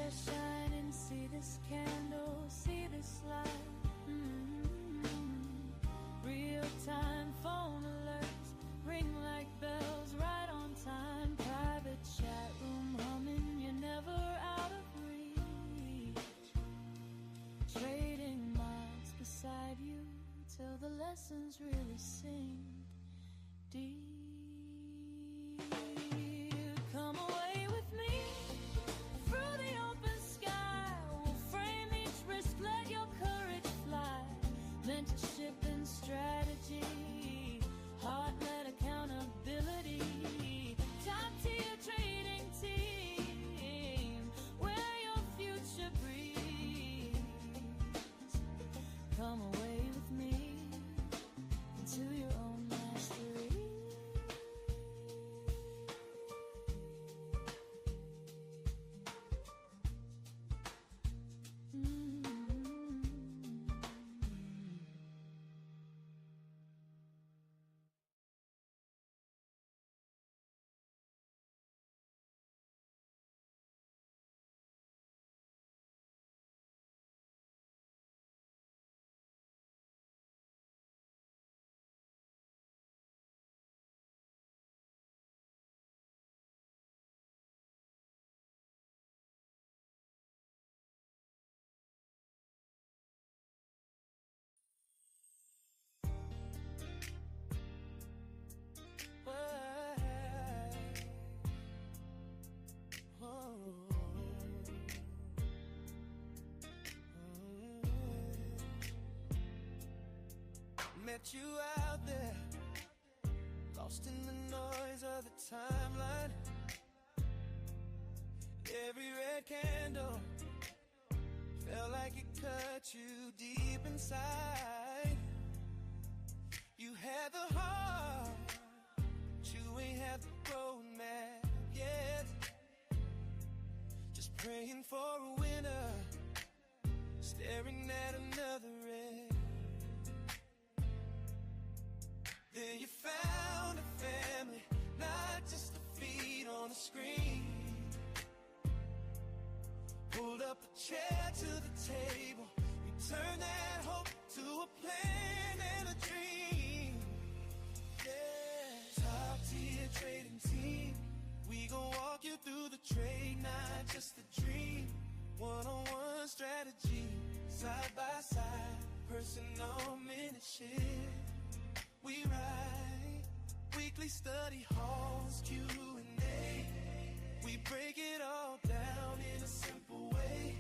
Stars shining, see this candle, see this light. Real-time phone alerts ring like bells right on time. Private chat room humming, you're never out of reach. Trading miles beside you till the lessons really sink deep. Come away with me through the open sky. We'll frame each risk, let your courage fly. Mentorship and strategy, heart-led accountability. Top-tier trading team, where your future breathes. Come away with me into your own mastery. Met you out there, lost in the noise of the timeline. Every red candle felt like it cut you deep inside. You had the heart, but you ain't had the roadmap yet. Just praying for a winner, staring at another red. Then you found a family, not just a feed on a screen. Pulled up a chair to the table, you turned that hope to a plan and a dream. Yeah, top tier trading team, we gon' walk you through the trade, not just a dream. One-on-one strategy, side by side, personal mentorship. We write weekly study halls, Q&A. We break it all down in a simple way.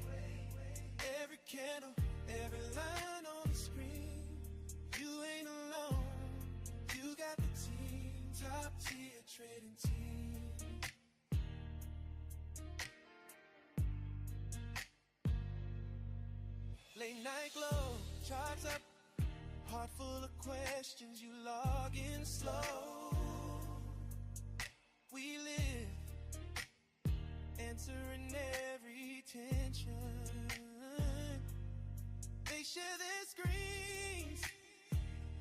Every candle, every line on the screen. You ain't alone, you got the team. Top tier trading team. Late night glow, charts up, heart full of questions, you log in slow. We live, answering every tension. They share their screens,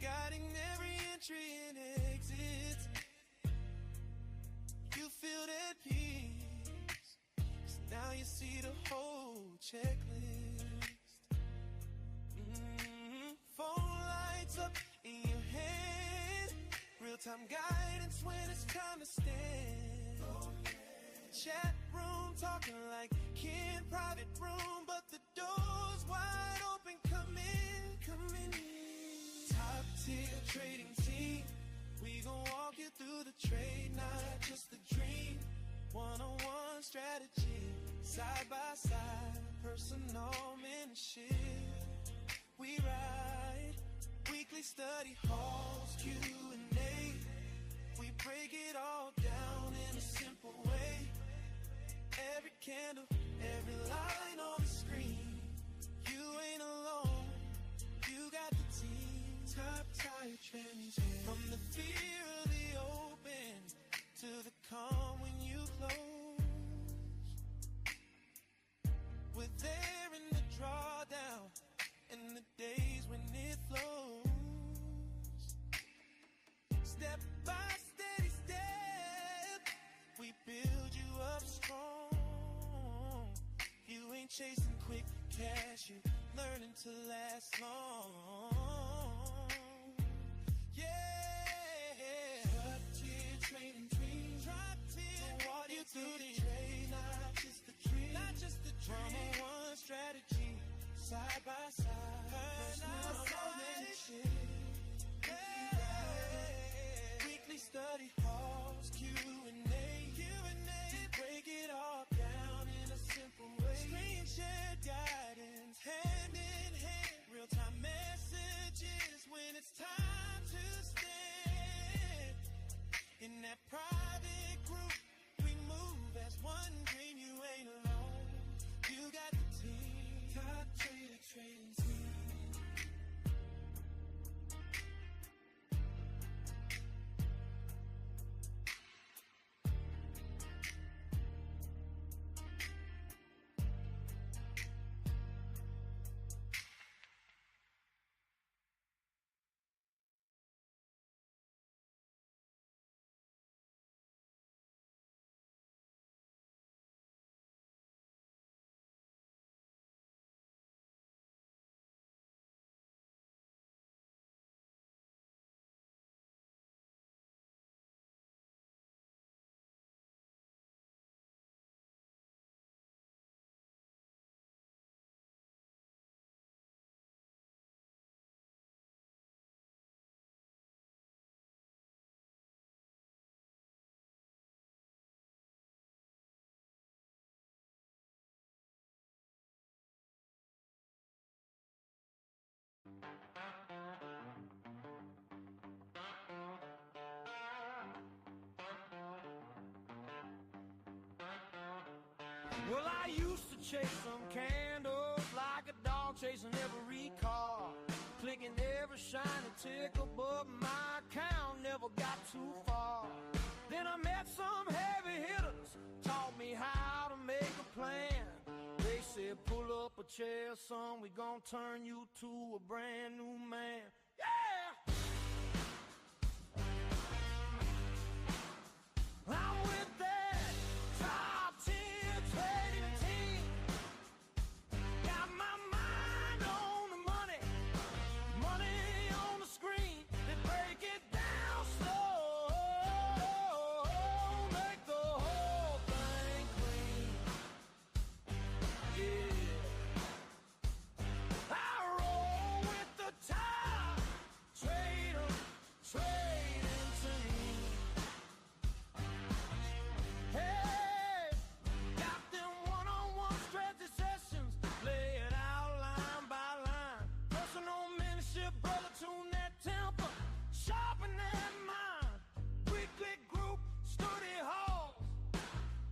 guiding every entry and exit. You feel at peace, 'cause now you see the whole checklist. Phone lights up in your hand, real-time guidance when it's time to stand. Chat room talking like kin, private room, but the door's wide open. Come in, come in. Top tier trading team, we gon' walk you through the trade, not just the dream. One-on-one strategy, side by side, personal mentorship. We ride weekly study halls, Q&A. We break it all down in a simple way. Every candle, every line on the screen. You ain't alone, you got the team. Top tier trends. From the fear of the open to the calm when you close. We're there in the drawdown and the days when it flows. Step by steady step, we build you up strong. You ain't chasing quick cash, you learning to last long. Yeah, top-tier trading dreams, top-tier. So what you do to trade, not just the dream, not just the dream. Number one strategy, side by side, weekly study halls, Q&A, to break it all down in a simple way. Screen share guidance, hand in hand, real-time messages when it's time to stand. In that private group, we move as one dream. You ain't alone, you got the team, top trader trading team. Well, I used to chase some candles like a dog chasing every car, clicking every shiny tickle, but my account never got too far. Then I met some heavy hitters, taught me how to make a plan. They said, pull up a chair, son, we gon' turn you to a brand new man. Yeah! I'm with that top-tier trading team. Got my mind on the money, money on the screen. They break it down slow, make the whole thing clean. Yeah, I roll with the top trader trading team. Hey, got them one-on-one strategy sessions, lay it out line by line. Personal mentorship, brother, tune that temper, sharpen that mind. Weekly group study halls,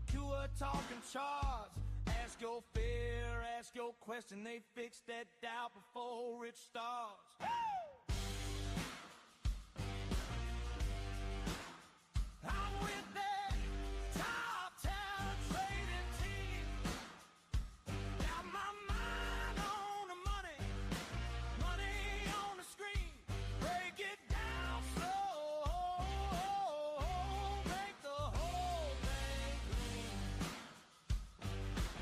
pure talking charts. Ask your fear, ask your question, they fix that doubt before it starts. Woo! I'm with that top-tier trading team. Got my mind on the money, money on the screen. Break it down slow, make the whole thing clean.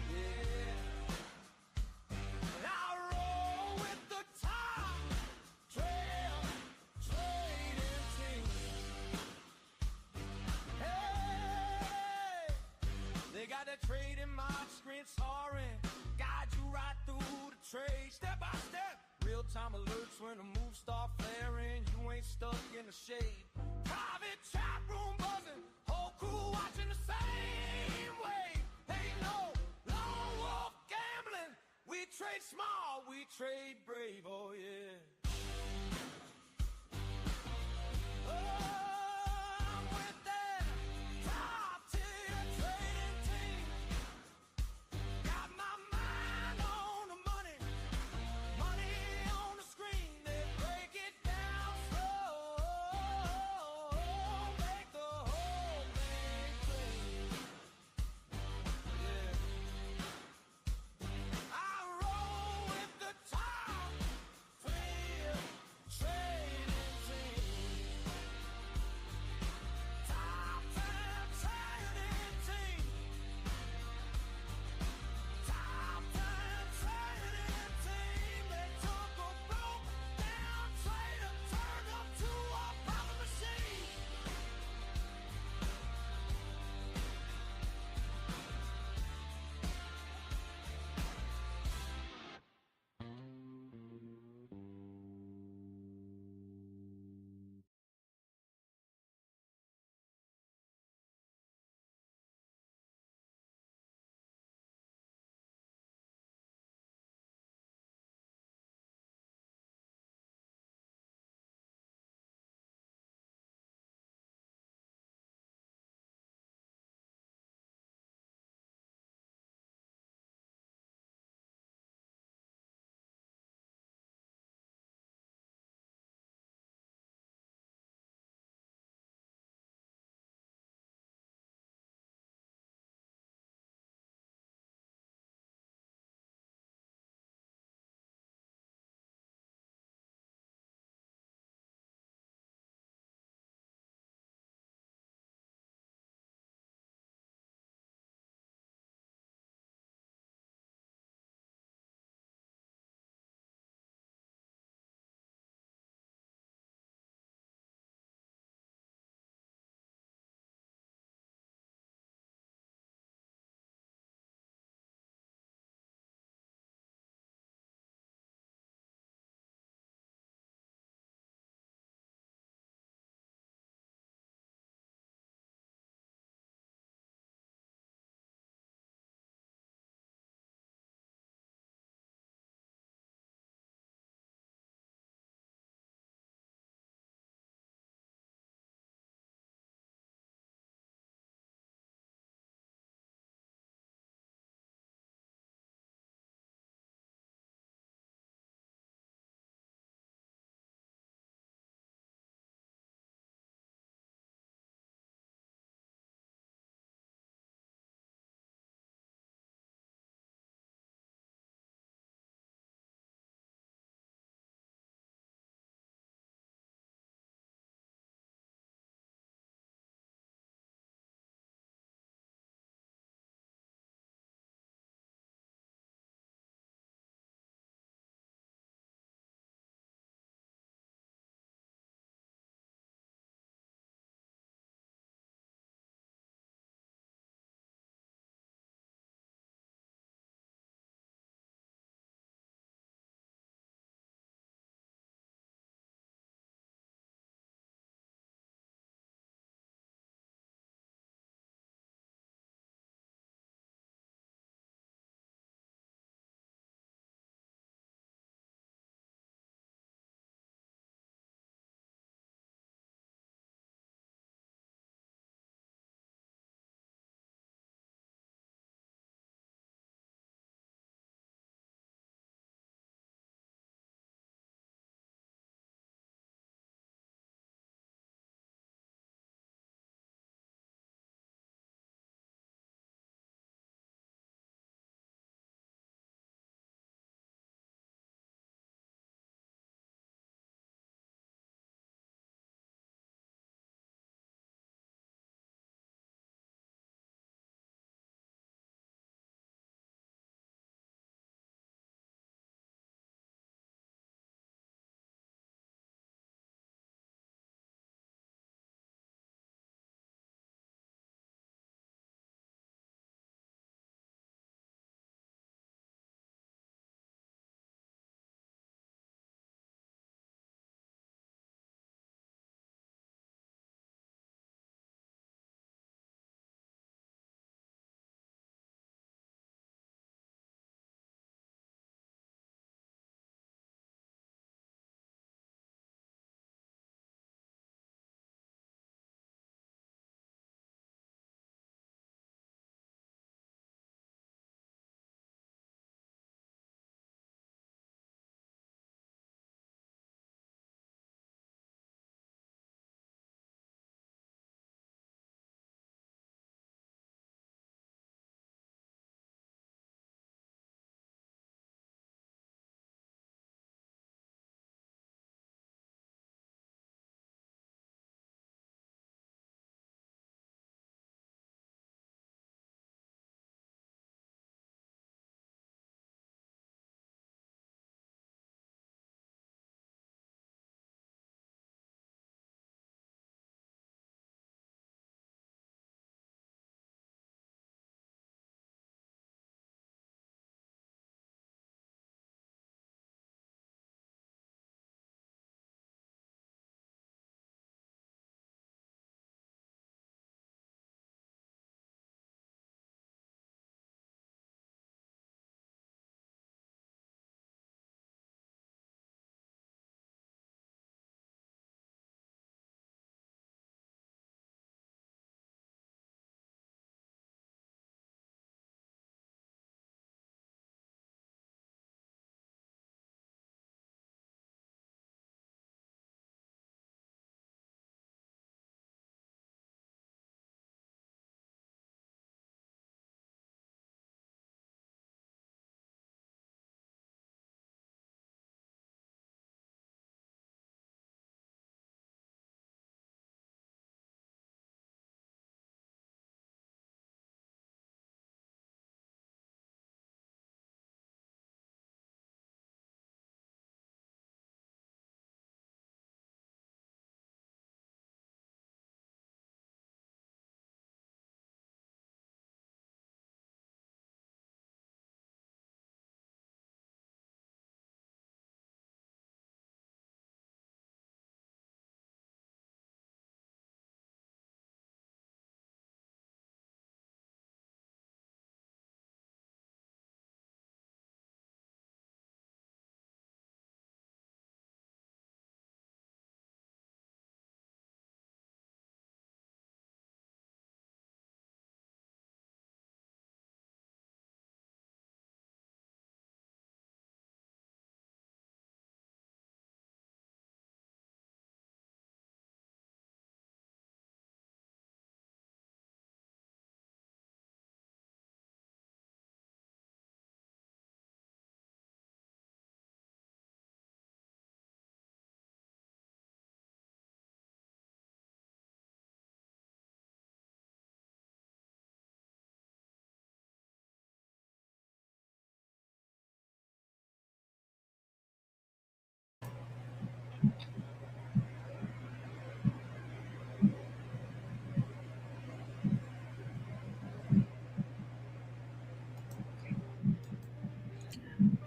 Yeah, and I roll with the top trail trading team. Hey, they got that trading mob screen soaring, guide you right through the trade, step by step. Real-time alerts when the moves start flaring. You ain't stuck in the shade. Private chat room buzzing, whole crew watching the same way. Ain't no lone wolf gambling. We trade small, we trade brave. Oh yeah. I'm with that top-tier trading team. Got my mind on the money, money on the screen. They break it down slow,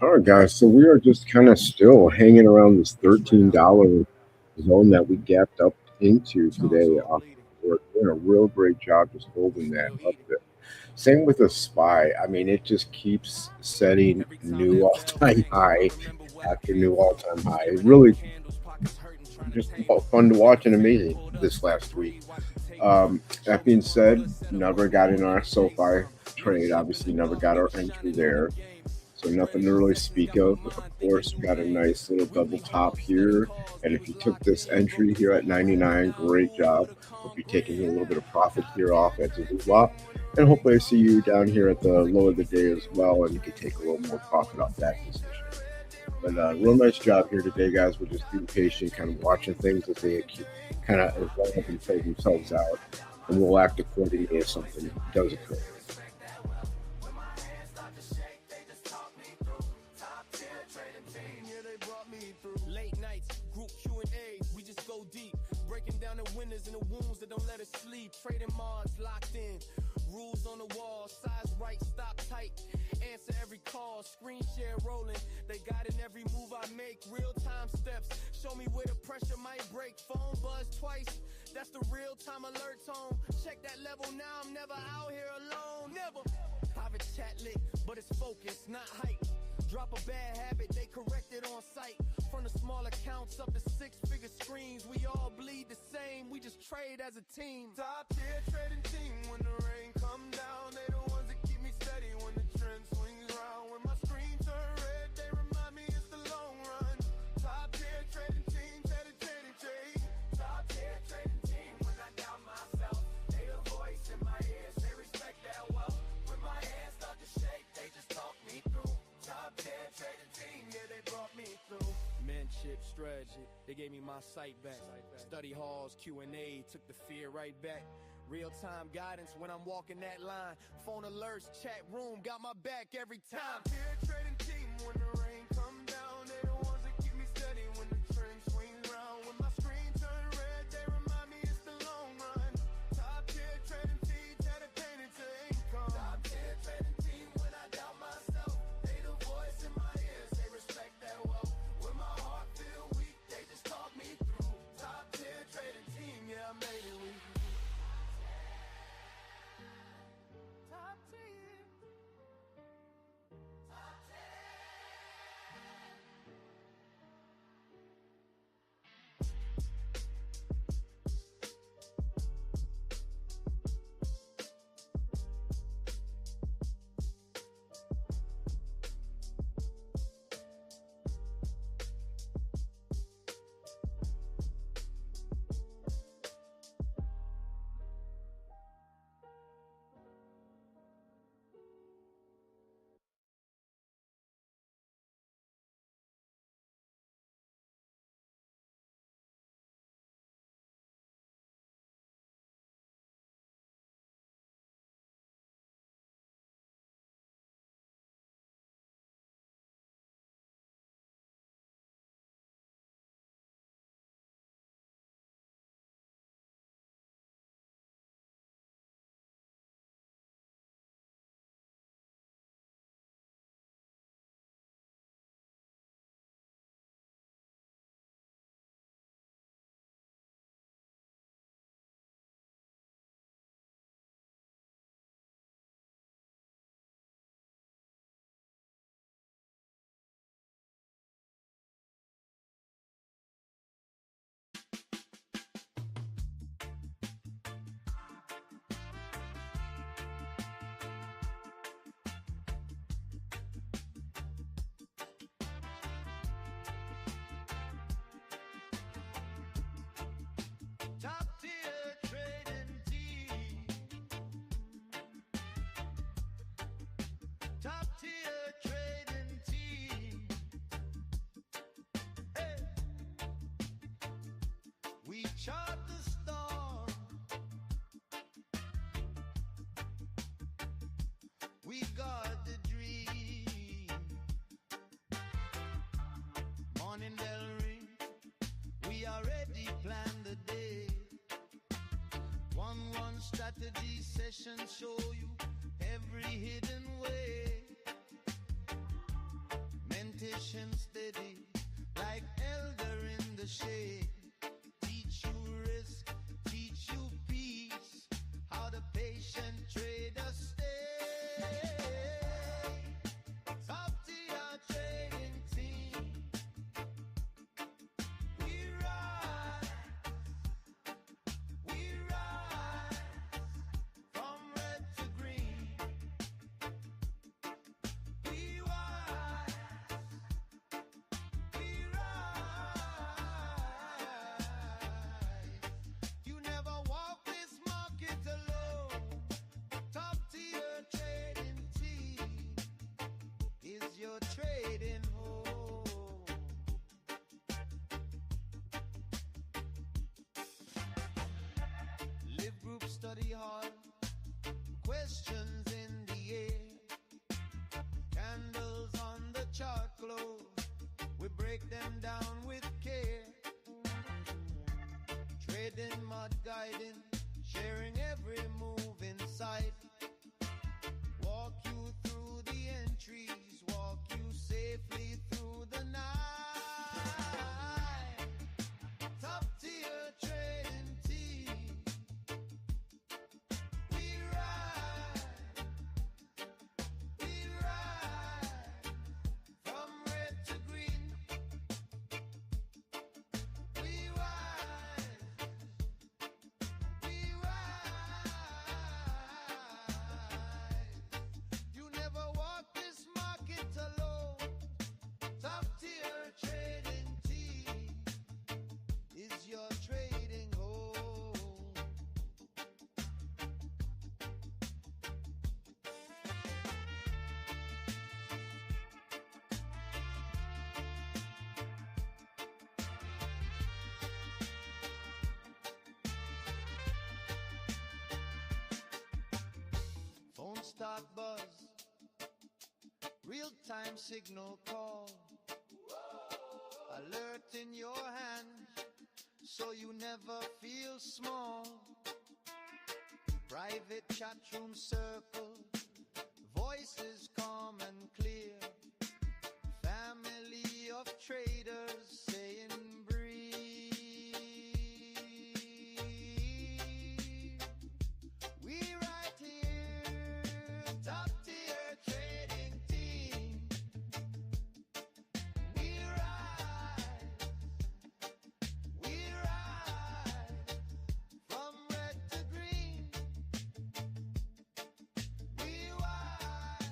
All right, guys. So we are just kind of still hanging around this $13 zone that we gapped up into today. We're doing a real great job just holding that up there. Same with the SPY. I mean, it just keeps setting new all-time high after new all-time high. It really just fun to watch and amazing this last week. That being said, never got in our SoFi trade. Obviously, never got our entry there. So nothing to really speak of. Of course, we got a nice little double top here. And if you took this entry here at 99, great job. We'll be taking a little bit of profit here off at Zuzula. And hopefully I see you down here at the low of the day as well, and you can take a little more profit off that position. But real nice job here today, guys. We're just being patient, kind of watching things as they kind of evolve and play themselves out. And we'll act accordingly if something does occur. Late nights, group Q&A, we just go deep. Breaking down the winners and the wounds that don't let us sleep. Trading Mars locked in. Rules on the wall, size right, stop tight. Answer every call, screen share rolling. They got in every move I make, real time steps. Show me where the pressure might break. Phone buzz twice, that's the real time alert tone. Check that level now, I'm never out here alone. Never. Private chat lit, but it's focused, not hype. Drop a bad habit, they correct it on site. From the small accounts up to six-figure screens, we all bleed the same, we just trade as a team. Top tier trading team. When the rain come down, they the ones that keep me steady. When the trend swings round, when my screen turn red, they remind me it's the long run. Top tier trading team, trading. Top tier trading team. When I doubt myself, they the voice in my ears, they respect that wealth. When my hands start to shake, they just talk me through. Top tier trading team, yeah, they brought me through. Mentorship strategy, they gave me my sight back. Study halls, Q&A, took the fear right back. Real-time guidance when I'm walking that line. Phone alerts, chat room, got my back every time. Top tier trading team. When the rain come down, they the ones that keep me steady. When the trend swings round, when my screen turn red, they remind me it's the long run. Top tier trading team, dedicated to income. Top tier trading team. When I doubt myself, they the voice in my ears, they respect that wealth. When my heart feel weak, they just talk me through. Top tier trading team, yeah, I made it with you. Top tier. Top tier. Top tier trading team. Top tier trading team. Hey. We chart the storm. We guard the dream. Morning bell ring. We already planned the day. One strategy session show you every hidden way. meditation steady, like elder in the shade. Teach you risk, teach you peace, how the patient trader stay. Top tier trading team, we rise from red to green. We rise. You never walk this market alone. Top tier trading team is your trading home. Live group study hall, questions in the air, candles on the chart close. We break them down with care. Trading, mud guiding, sharing every move in sight. Walk you through the entries, walk you safely through the night. Top tier trading team, we ride from red to green. We rise. You never walk this market alone. Top tier trading team is your trading home. Phone start buzz, real-time signal call. Alert in your hand, so you never feel small. Private chatroom circle, voices calm and clear. Family of traders saying breathe. We right here, top tier trading team. We rise from red to green. We rise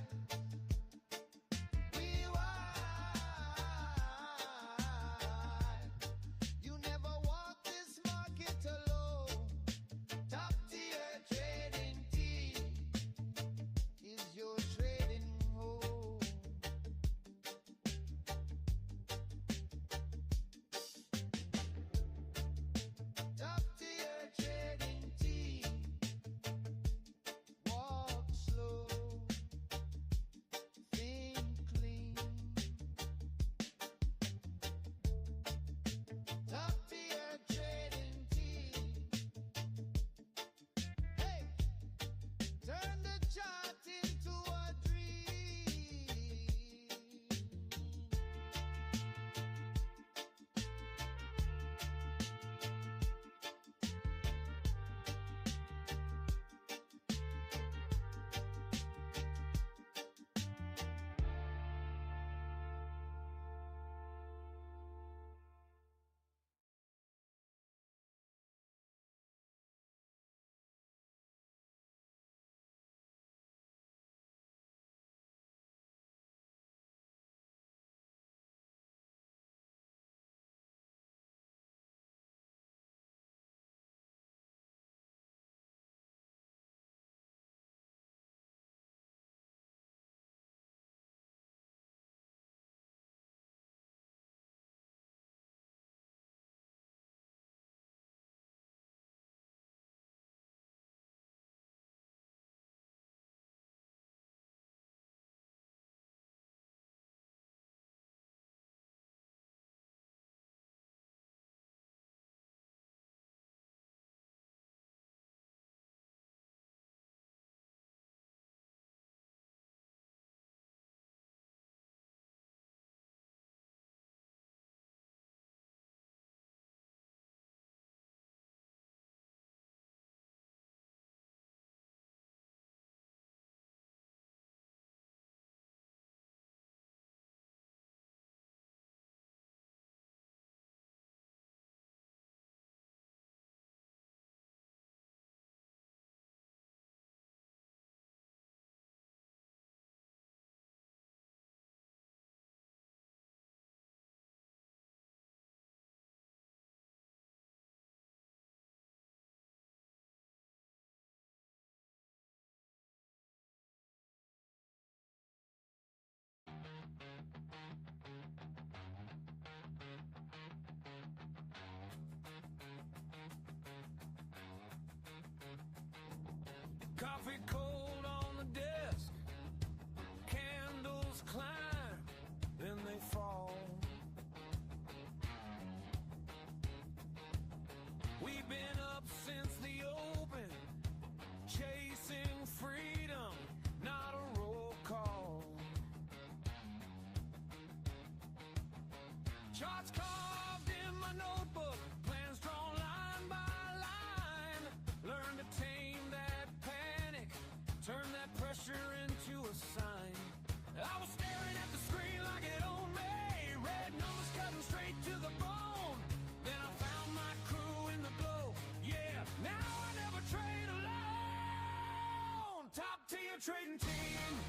trading team.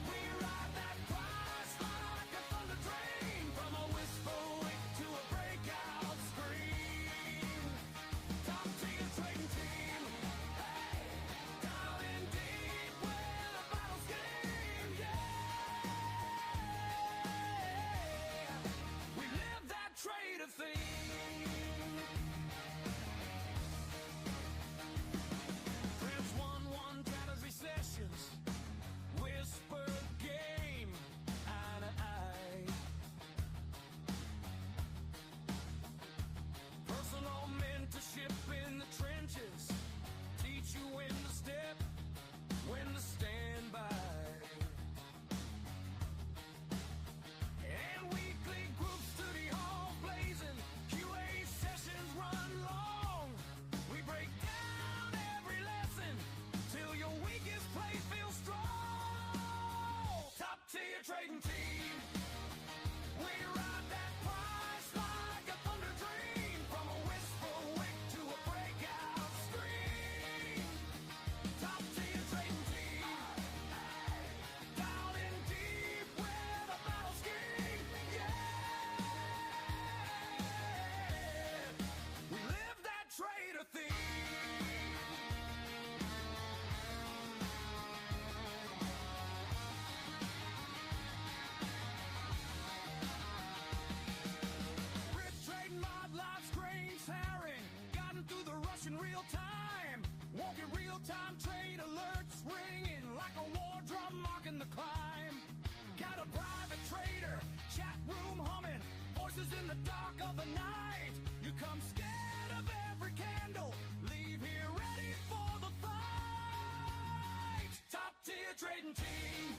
We ride that price like a thunder train, from a whisper wick to a breakout scream. Top tier trading team. Hey, down in deep where the battle's game. Yeah, we live that trader thing. Recessions, whisper game, eye to eye. Personal mentorship in the trenches, teach you when to step, when to stand by. And weekly group study hall blazing, QA sessions run long. We break down every lesson till your weakest place feels strong. Top tier trading team. We ride that price like a thunder dream, from a whisper wick to a breakout scream. Top tier trading team. Down in deep where the battle's king. Yeah, we live that trader thing. In real time, walking real-time trade alerts ringing like a war drum marking the climb. Got a private trader, chat room humming, voices in the dark of the night. You come scared of every candle, leave here ready for the fight. Top tier trading team.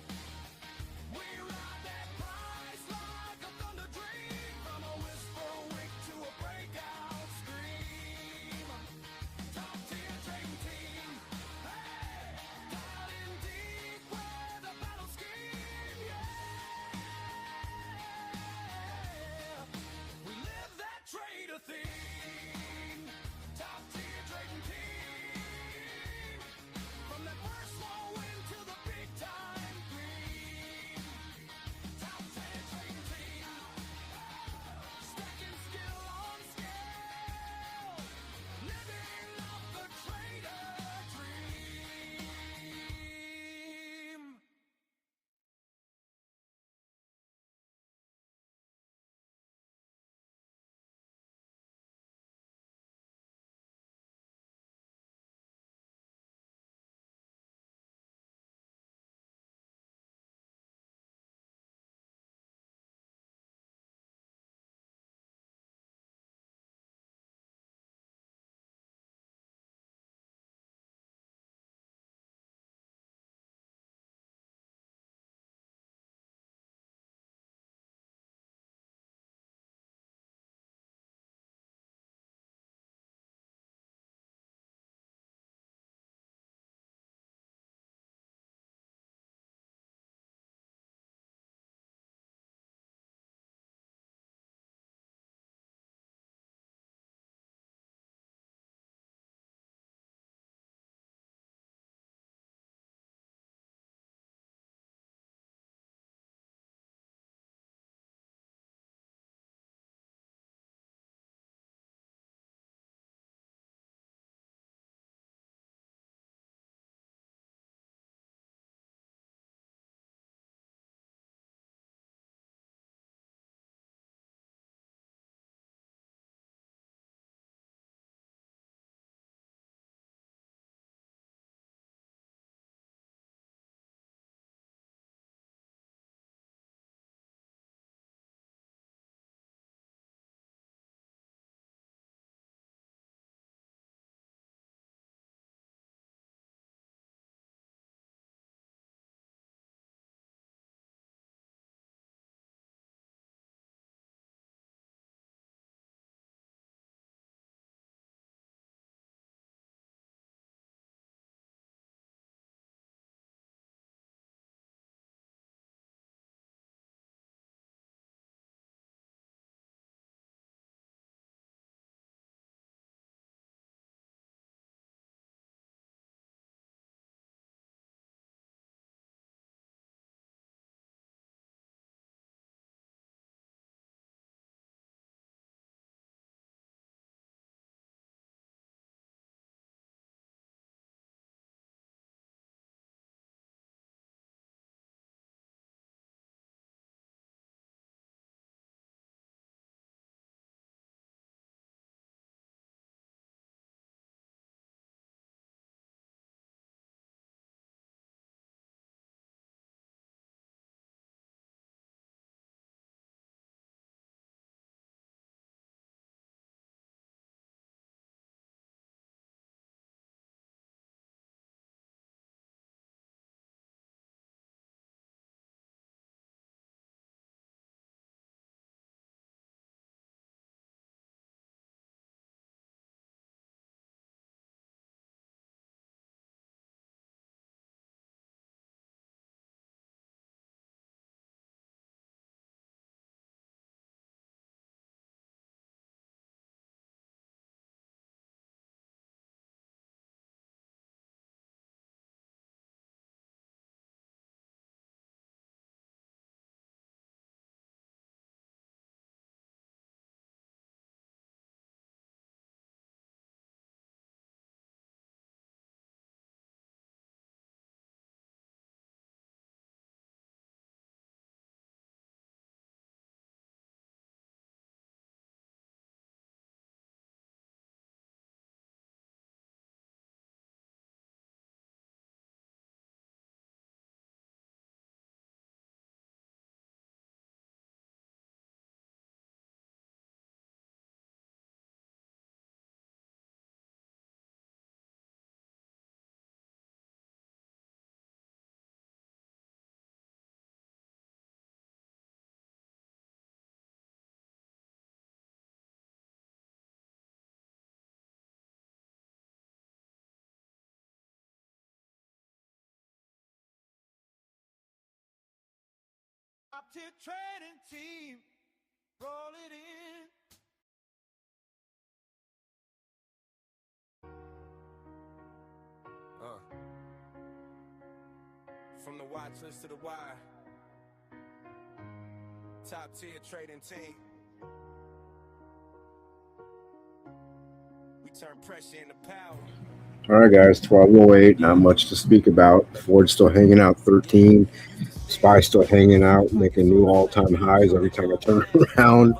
We ride that price like a thunder dream, from a whisper wick to a breakout scream. Top tier trading team. Hey, down in deep where the battle scheme. Yeah, we live that trader thing. Top tier trading team. From that first small win to the big time. tier trading team. Roll it in. From the watch list to the wire. Top tier trading team. We turn pressure into power. All right, guys, 12:08. Not much to speak about. Ford's still hanging out 13. SPY still hanging out, making new all-time highs every time I turn around.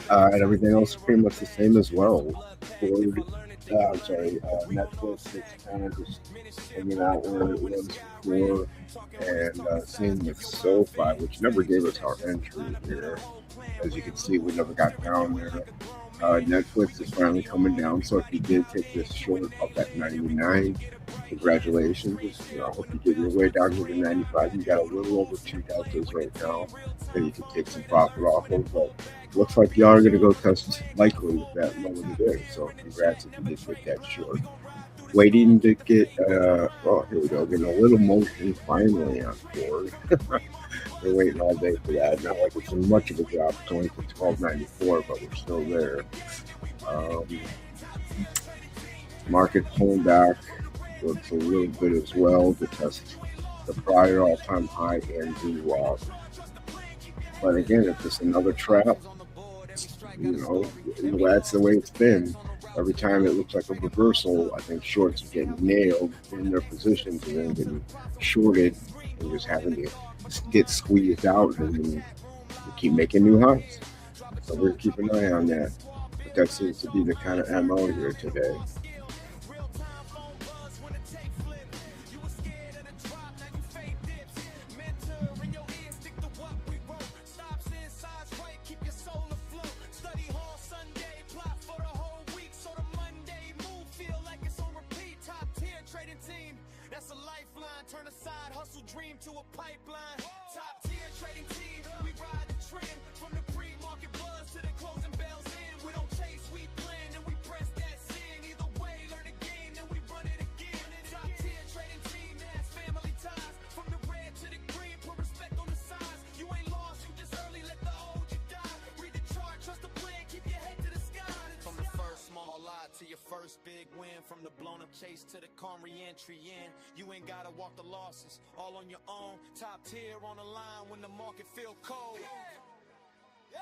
And everything else is pretty much the same as well. Ford, Netflix is kind of just hanging out where it was before. And same with SoFi, which never gave us our entry here. As you can see, we never got down there. Netflix is finally coming down, so if you did take this short up at 99, congratulations. I hope you get your way down here to 95. You got a little over 2 deltas right now that you can take some profit off of, but looks like y'all are going to go test likely that lower today. So congrats if you did get that short. Waiting to get, here we go, getting a little motion finally on Ford. We're waiting all day for that. Not like it's much of a drop. It's only for 12.94, but we're still there. Market pulling back. Looks a little bit as well to test the prior all-time high and VWAP. But again, if it's another trap, that's the way it's been. Every time it looks like a reversal, I think shorts are getting nailed in their positions and then getting shorted and just having to get squeezed out, and then we keep making new highs. So we're keeping an eye on that. But that seems to be the kind of MO here today. That's a lifeline, turn a side hustle dream to a pipeline. Top tier trading team, we ride the trend. From the pre-market buzz to the closing bells in. We don't chase, we blend, and we press that sin. Either way, learn the game, then we run it again. Top tier trading team, that's family ties. From the red to the green, put respect on the signs. You ain't lost, you just early, let the old you die. Read the chart, trust the plan, keep your head to the sky. From the first small lot to your first big win. From the blown up chase to the calm re-entry in. You ain't gotta walk the losses, all on your own. Top tier on the line when the market feel cold. Yeah.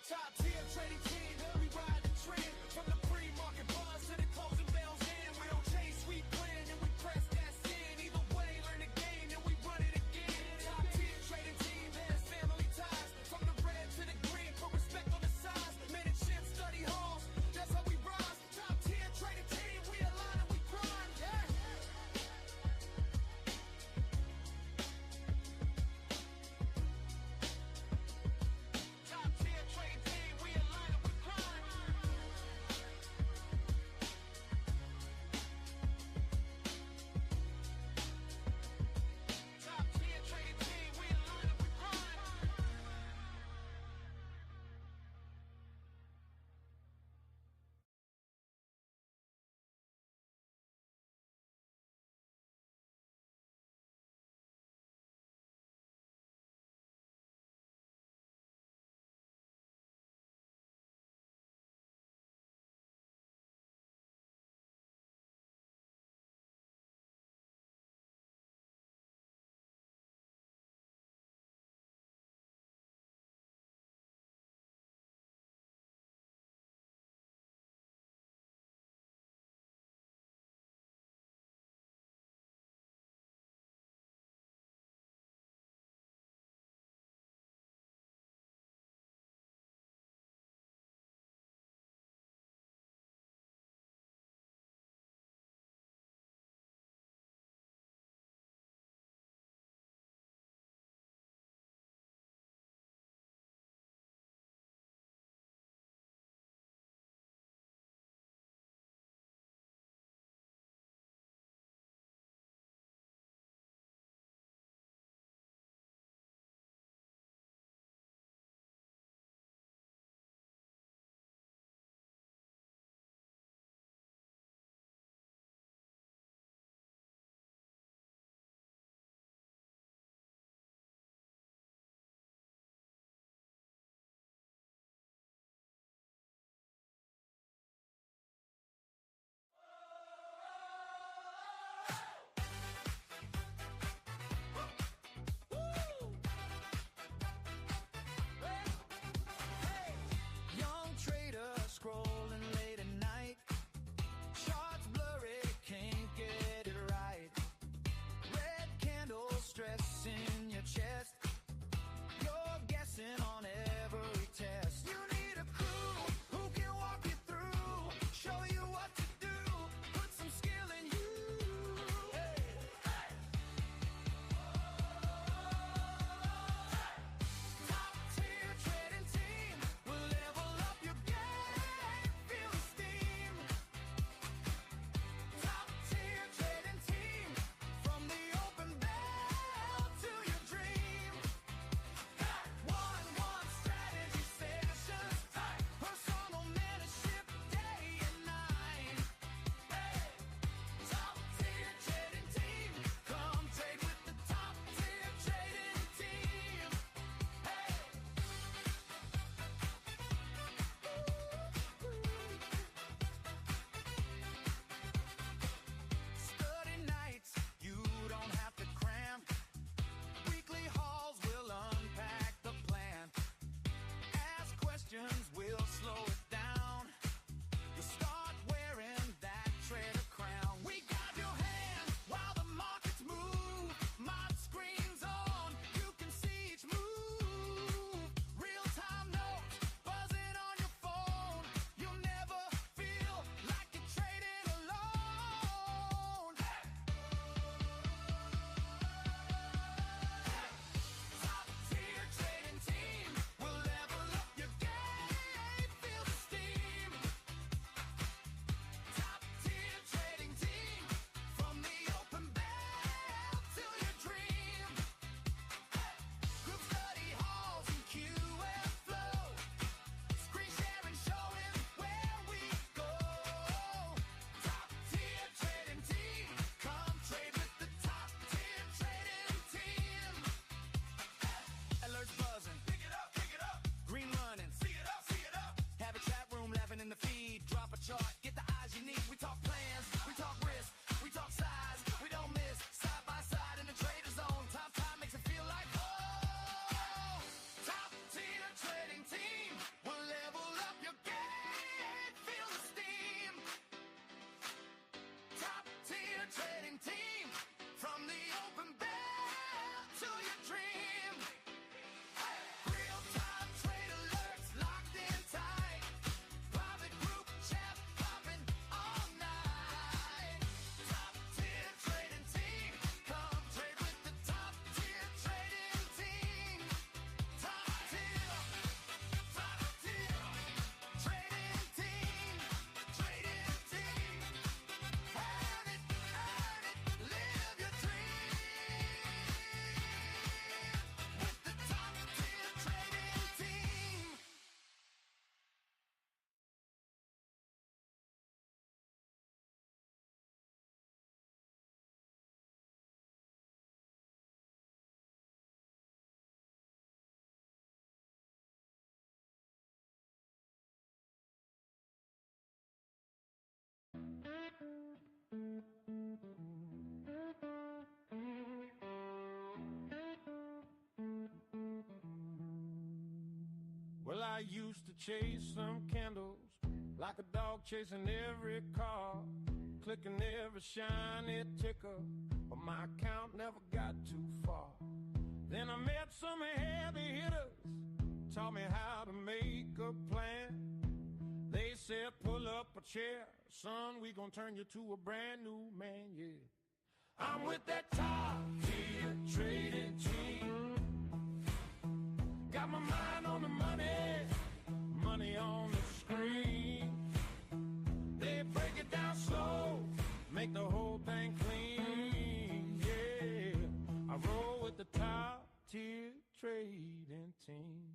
Top tier trading team, we ride the trend. From the pre-market buzz to the closing bells in. We don't chase, we blend, and we press that sin. Either way, learn the game, and we run it again. Top tier trading team, there's family ties. From the red to the green, put respect on the sides. Minute shift, study halls, that's how we rise. Top tier trading team, we align and we grind. Yeah. Top tier trading team, we align and we grind. Well, I used to chase some candles like a dog chasing every car, clicking every shiny ticker, but my account never got too far. Then I met some heavy hitters, taught me how to make a plan. They said, pull up a chair, son, we gonna turn you to a brand new man, yeah. I'm with that top tier trading team. Got my mind on the money, money on the screen. They break it down slow, make the whole thing clean, yeah. I roll with the top tier trading team.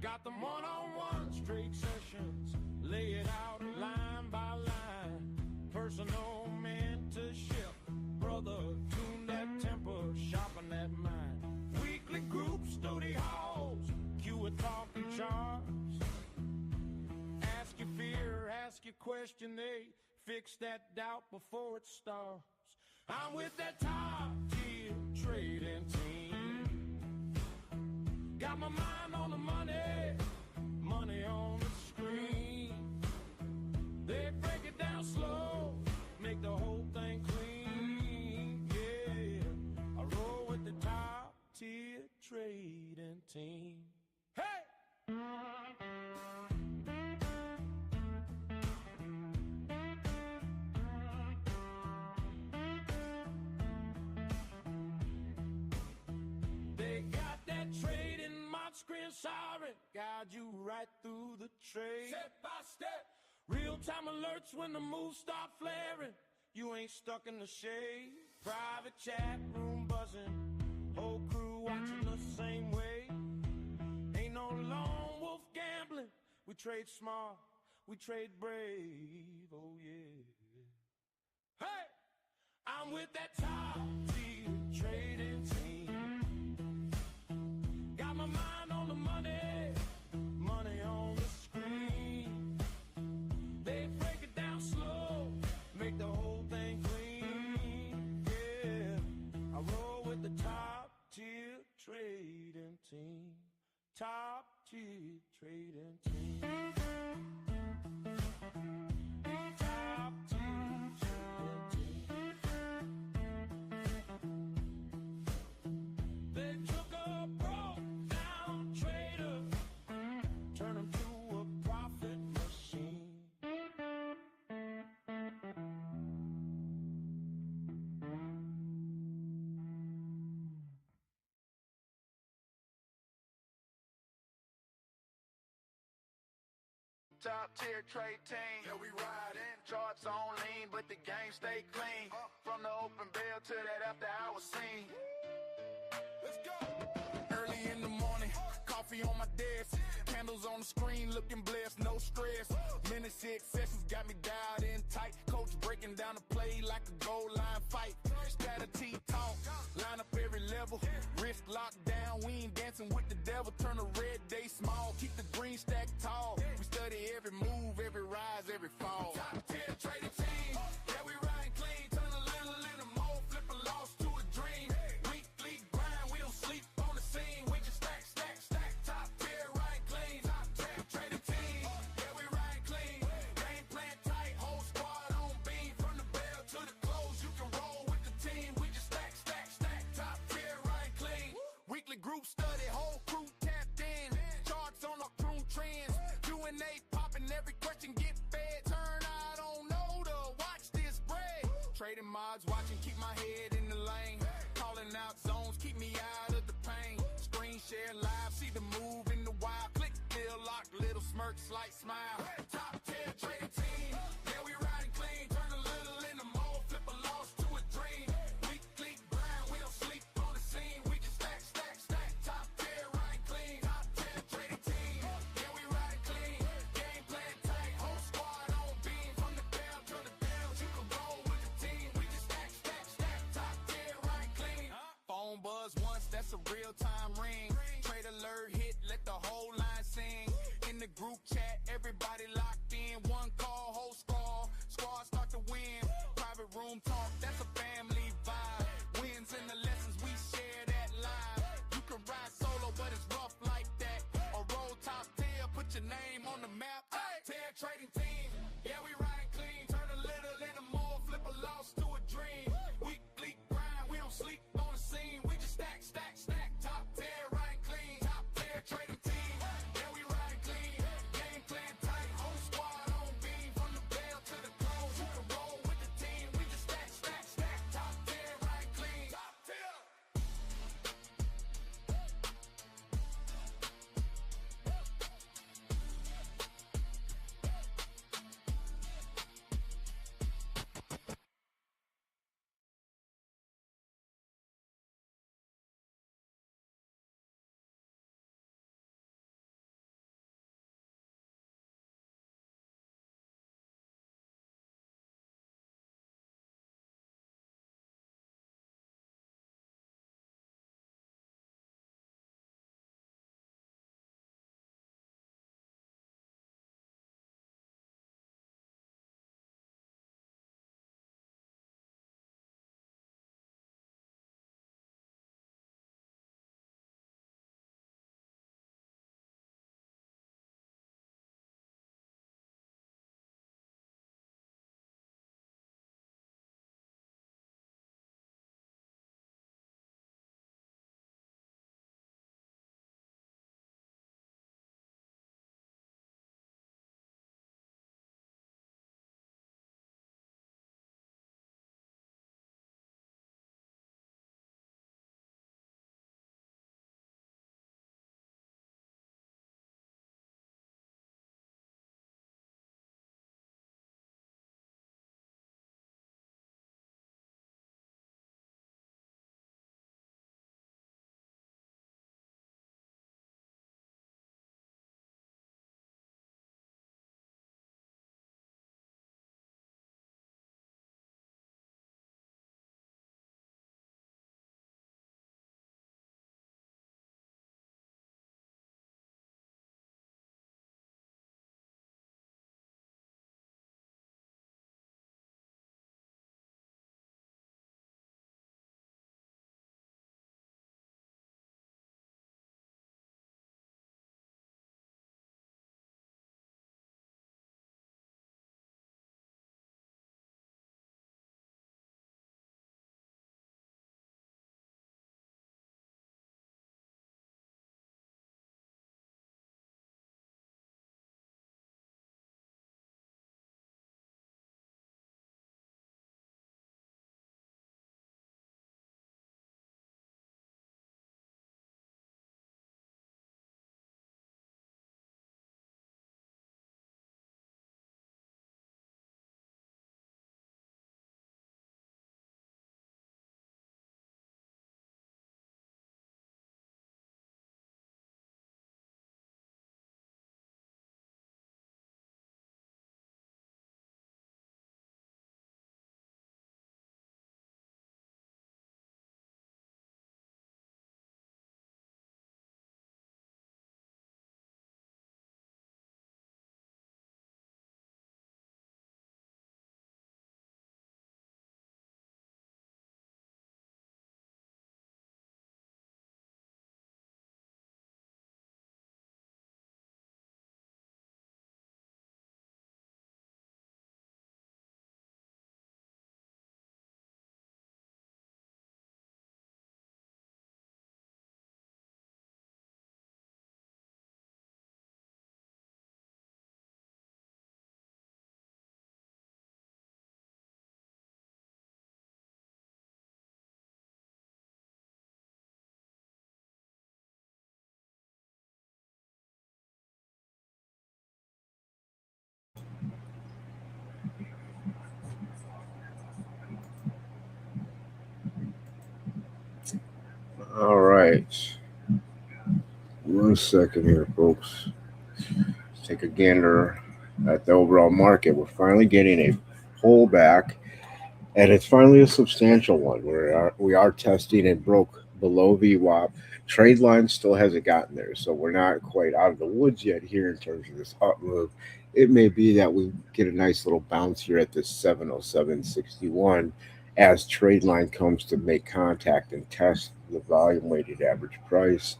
Got them one-on-one straight sessions, lay it out line by line. Personal mentorship, brother, tune that temper, sharpen that mind. Weekly group study halls, cue a talking charts. Ask your fear, ask your question, they fix that doubt before it starts. I'm with that top tier trading team. Got my mind on the money, money on the screen. They break it down slow, make the whole thing clean, yeah. I roll with the top tier trading team. Hey! They got that trading mod screen siren, guide you right through the trade. Step by step, real-time alerts when the moves start flaring. You ain't stuck in the shade. Private chat room buzzing, whole crew watching the same way. Ain't no lone wolf gambling. We trade smart, we trade brave, oh yeah. Hey! I'm with that top tier trading team. Got my mind on the money, money on the screen. They break it down slow, make the whole thing clean, yeah. I roll with the top tier trading team. Top tier trading team. Top tier trading team. They took a broke down trader, turn him to a profit machine. Top tier trade team. Yeah, we riding. Charts on lean, but the game stay clean. From the open bell to that after hour scene. Let's go. Early in the morning, coffee on my desk, candles on the screen, looking blessed, no stress. Minute 6 sessions got me dialed in tight. Coach breaking down the play like a goal line fight. Strategy talk, line up every level. Risk locked down, we ain't dancing with the devil. Turn a red day small, keep the green stack tall. We study every move, every rise, every fall. Top 10 trading team. Yeah, we riding clean. Turn a little into more. Flip a loss to a dream. Weekly grind. We don't sleep on the scene. We just stack, stack, stack. Top tier, riding clean. Top 10 trading team. Yeah, we riding clean. Game plan tight. Whole squad on beam. From the bell to the close. You can roll with the team. We just stack, stack, stack. Top tier, riding clean. Weekly group study, whole crew tapped in. Charts on the crew trends. Q&A popping, every question get fed. Turn, I don't know to watch this bread. Trading mods, watching, keep my head in the lane. Calling out zones, keep me out of the pain. Screen share live, see the move in the wild. Click, deal lock, little smirk, slight smile. Top 10 trading team. Yeah, we riding clean. Turn a little into more. Flip a loss to a dream. Weekly grind. We don't sleep on the scene. We just stack, stack, stack. Top tier, riding clean. Top 10 trading team. Yeah, we riding clean. Game plan tight. Whole squad on beam. From the bell to the down. You can roll with the team. We just stack, stack, stack. Top that's a real-time ring. Trade alert hit, let the whole line sing. In the group chat, everybody locked in. One call, whole squad start to win. Private room talk, that's a family vibe. Wins and the lessons, we share that live. You can ride solo, but it's rough like that. Or roll top tail, put your name on the map. Tail trading team, yeah, we ride clean. Turn a little into more, flip a loss to a dream. Weekly grind, we don't sleep on the scene. We just stack, top tier, ride clean. Top tier trading team, yeah, we ride clean. Game plan tight, whole squad on beam. From the bell to the close, you can roll with the team. We just stack, top tier, ride clean. Top tier. All right. 1 second here, folks. Let's take a gander at the overall market. We're finally getting a pullback, and it's finally a substantial one. We are testing and broke below VWAP. Trade line still hasn't gotten there, so we're not quite out of the woods yet here in terms of this up move. It may be that we get a nice little bounce here at this 707.61 as trade line comes to make contact and test the volume weighted average price.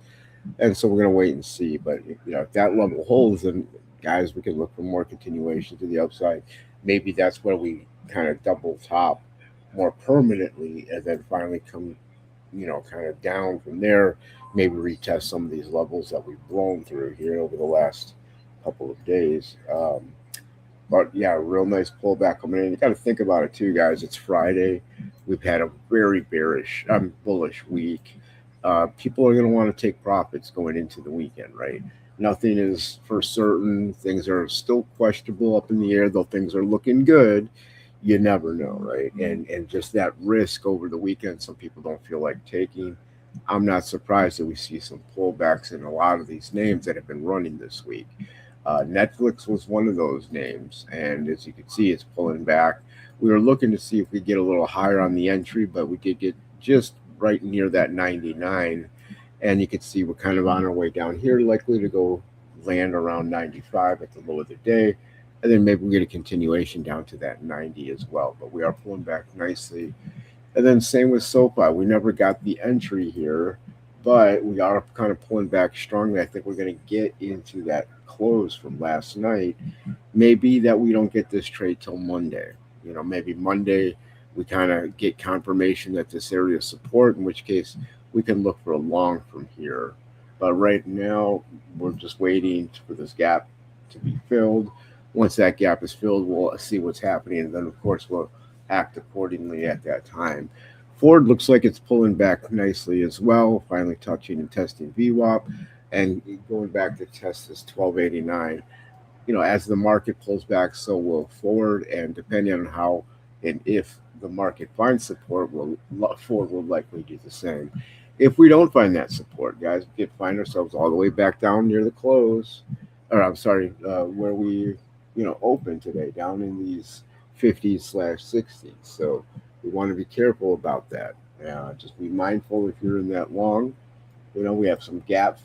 And so we're going to wait and see. But if that level holds, then guys, we can look for more continuation to the upside. Maybe that's where we kind of double top more permanently, and then finally come kind of down from there. Maybe retest some of these levels that we've blown through here over the last couple of days. But yeah, real nice pullback coming in. You got to think about it too, guys. It's Friday. We've had a very bullish week. People are going to want to take profits going into the weekend, right? Nothing is for certain. Things are still questionable up in the air, though things are looking good. You never know, right? And just that risk over the weekend, some people don't feel like taking. I'm not surprised that we see some pullbacks in a lot of these names that have been running this week. Netflix was one of those names, and as you can see, it's pulling back. We were looking to see if we get a little higher on the entry, but we did get just right near that 99, and you can see we're kind of on our way down here, likely to go land around 95 at the low of the day, and then maybe we get a continuation down to that 90 as well. But we are pulling back nicely, and then same with SoFi. We never got the entry here, but we are kind of pulling back strongly. I think we're going to get into that close from last night. Maybe that we don't get this trade till Monday. Maybe Monday we kind of get confirmation that this area is support, in which case we can look for a long from here. But right now, we're just waiting for this gap to be filled. Once that gap is filled, we'll see what's happening. And then, of course, we'll act accordingly at that time. Ford looks like it's pulling back nicely as well, finally touching and testing VWAP and going back to test this 1289. As the market pulls back, so will Ford, and depending on how and if the market finds support, Ford will likely do the same. If we don't find that support, guys, we could find ourselves all the way back down near the close, or I'm sorry, where we open today, down in these 50s/60s. So we want to be careful about that. Just be mindful if you're in that long. We have some gaps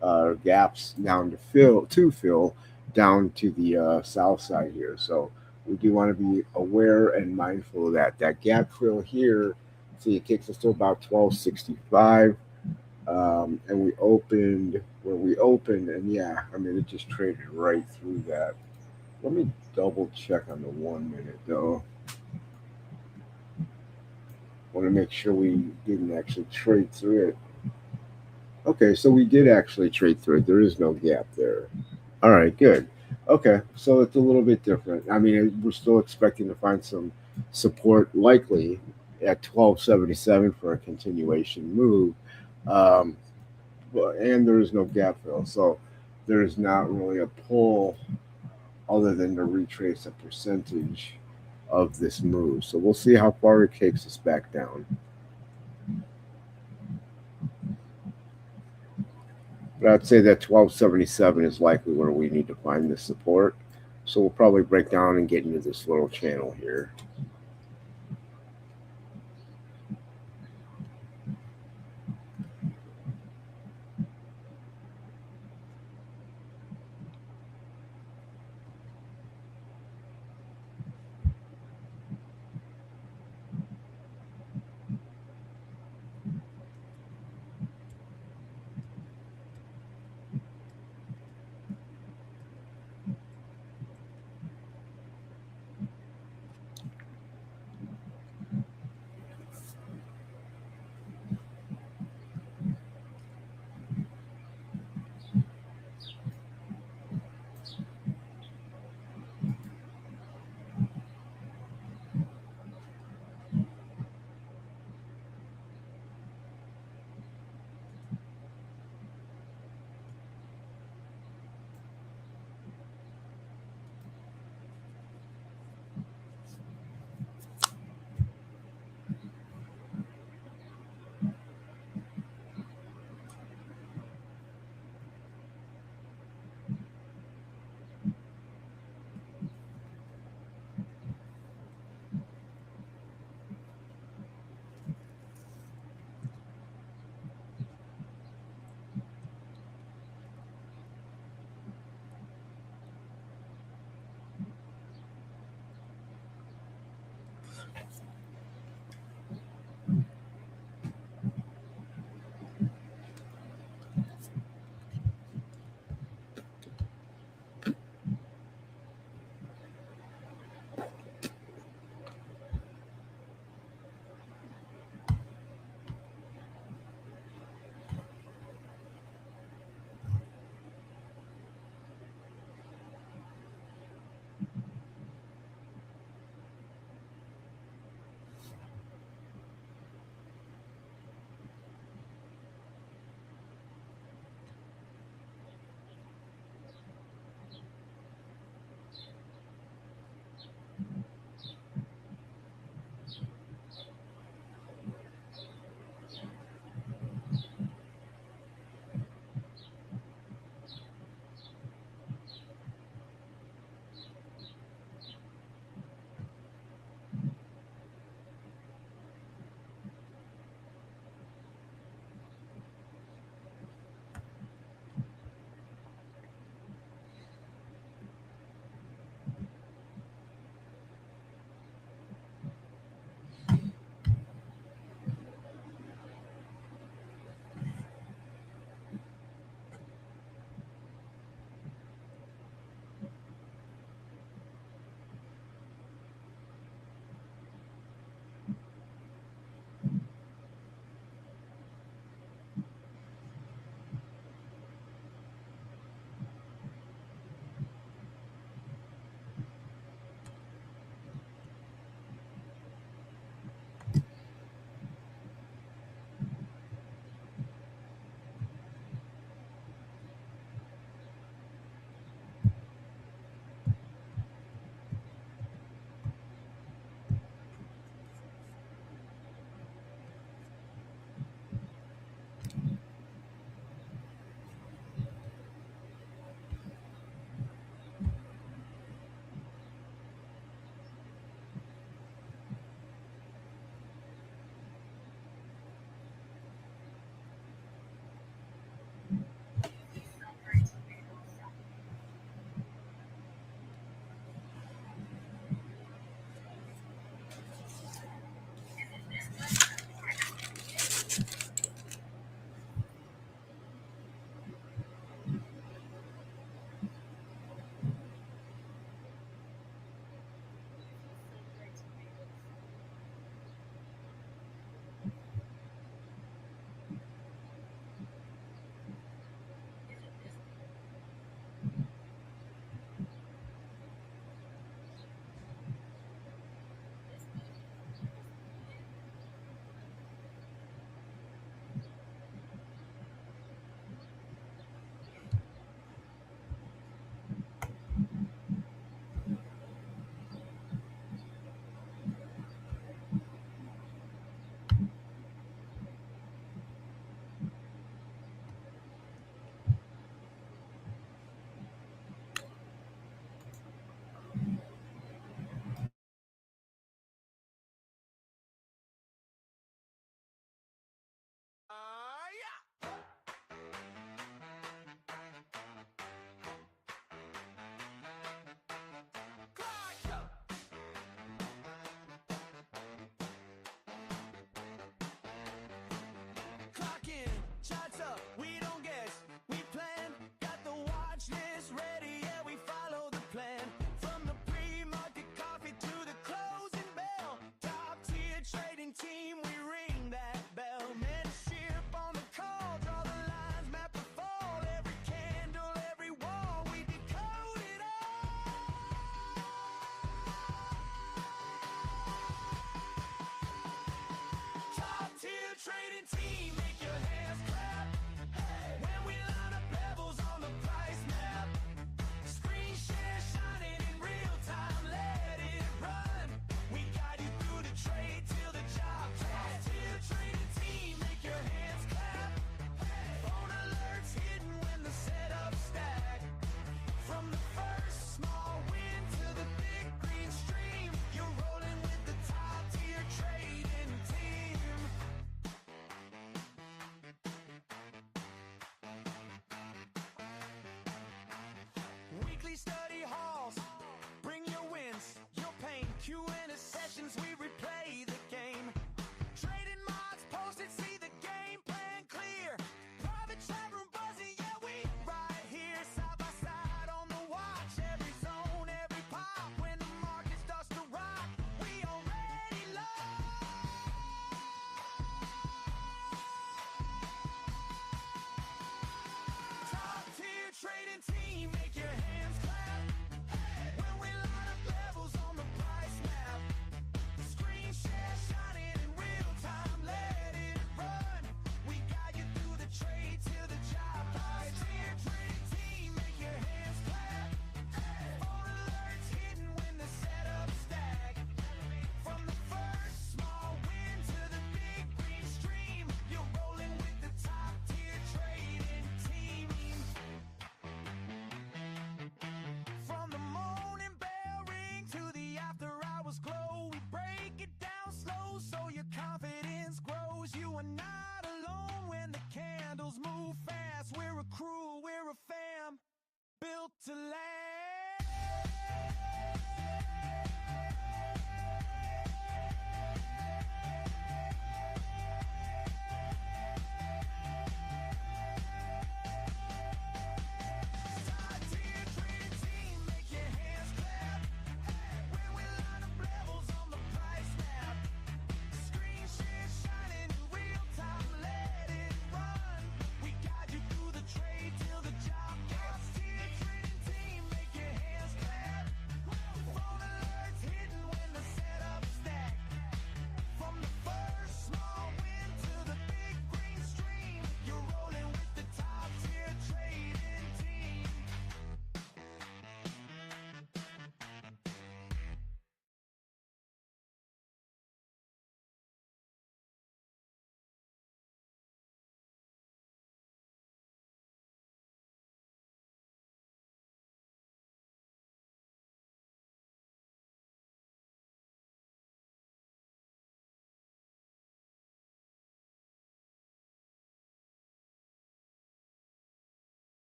down to fill down to the south side here. So we do want to be aware and mindful of that. That gap fill here, see, it takes us to about 1265. And we opened where we opened, and yeah, I mean, it just traded right through that. Let me double check on the 1 minute though. Want to make sure we didn't actually trade through it. Okay, so we did actually trade through it. There is no gap there. All right, good. Okay, so it's a little bit different. I mean, we're still expecting to find some support likely at 1277 for a continuation move. Um, and there is no gap fill. So there is not really a pull other than to retrace a percentage of this move. So we'll see how far it takes us back down. But I'd say that 1277 is likely where we need to find this support. So we'll probably break down and get into this little channel here.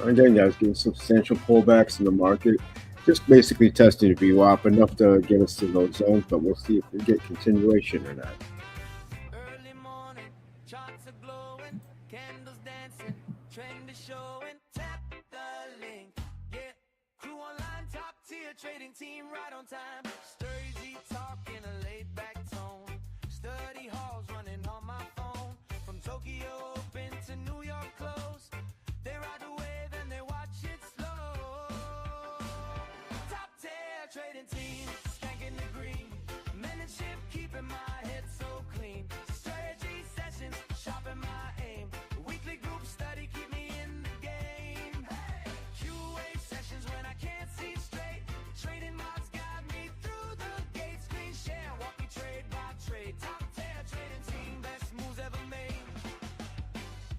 Again, guys, getting substantial pullbacks in the market. Just basically testing VWAP enough to get us to those zones, but we'll see if we get continuation or not. Early morning, charts are glowing, candles dancing, trend is showing. Tap the link, yeah. Crew online, top tier trading team right on time. Sturdy talk in a laid back tone. Study halls running on my phone. From Tokyo open to New York close. They ride the wave and they watch it slow. Top tier trading team, skanking the green. Mentorship keeping my head so clean. Strategy sessions, sharpen my aim. Weekly group study keep me in the game. Hey! QA sessions when I can't see straight. Trading mods guide me through the gate. Screen share, walk me trade by trade. Top tier trading team, best moves ever made.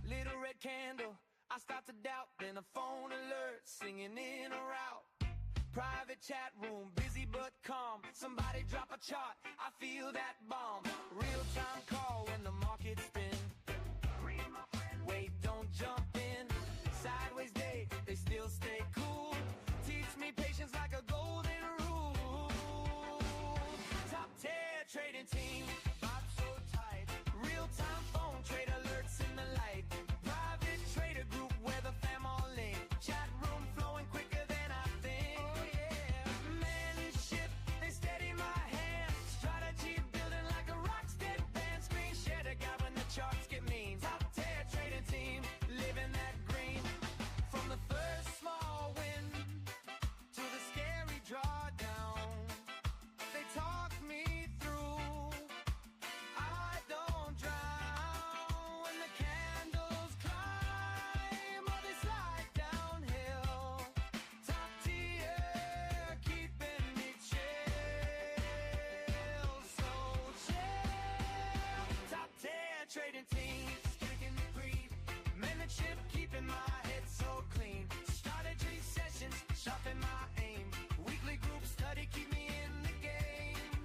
Little red candle, I start to doubt. Then a phone alert, singing in a route. Private chat room, busy but calm. Somebody drop a chart, I feel that bomb. Real time call when the market spin. Wait, don't jump in. Sideways day, they still stay cool. Teach me patience like a golden rule. Top tier trading team, vibe so tight. Real time phone trade alerts in the light. Private trader group where the fam all link. Chat room flowing quicker than I think. Oh yeah, mentorship, they steady my hand. Strategy building like a rock steady band. Screen share the guy when the charts get mean. Top tier trading team, living that green. From the first small win to the scary drawdown, they talk me through. I don't drown when the candles climb or they slide downhill. Top tier, keeping me chill, so chill. Top tier trading team, sticking the creed. Mentorship, keeping my head so clean. Strategy sessions, sharpen my aim. Weekly group study, keep me in the game.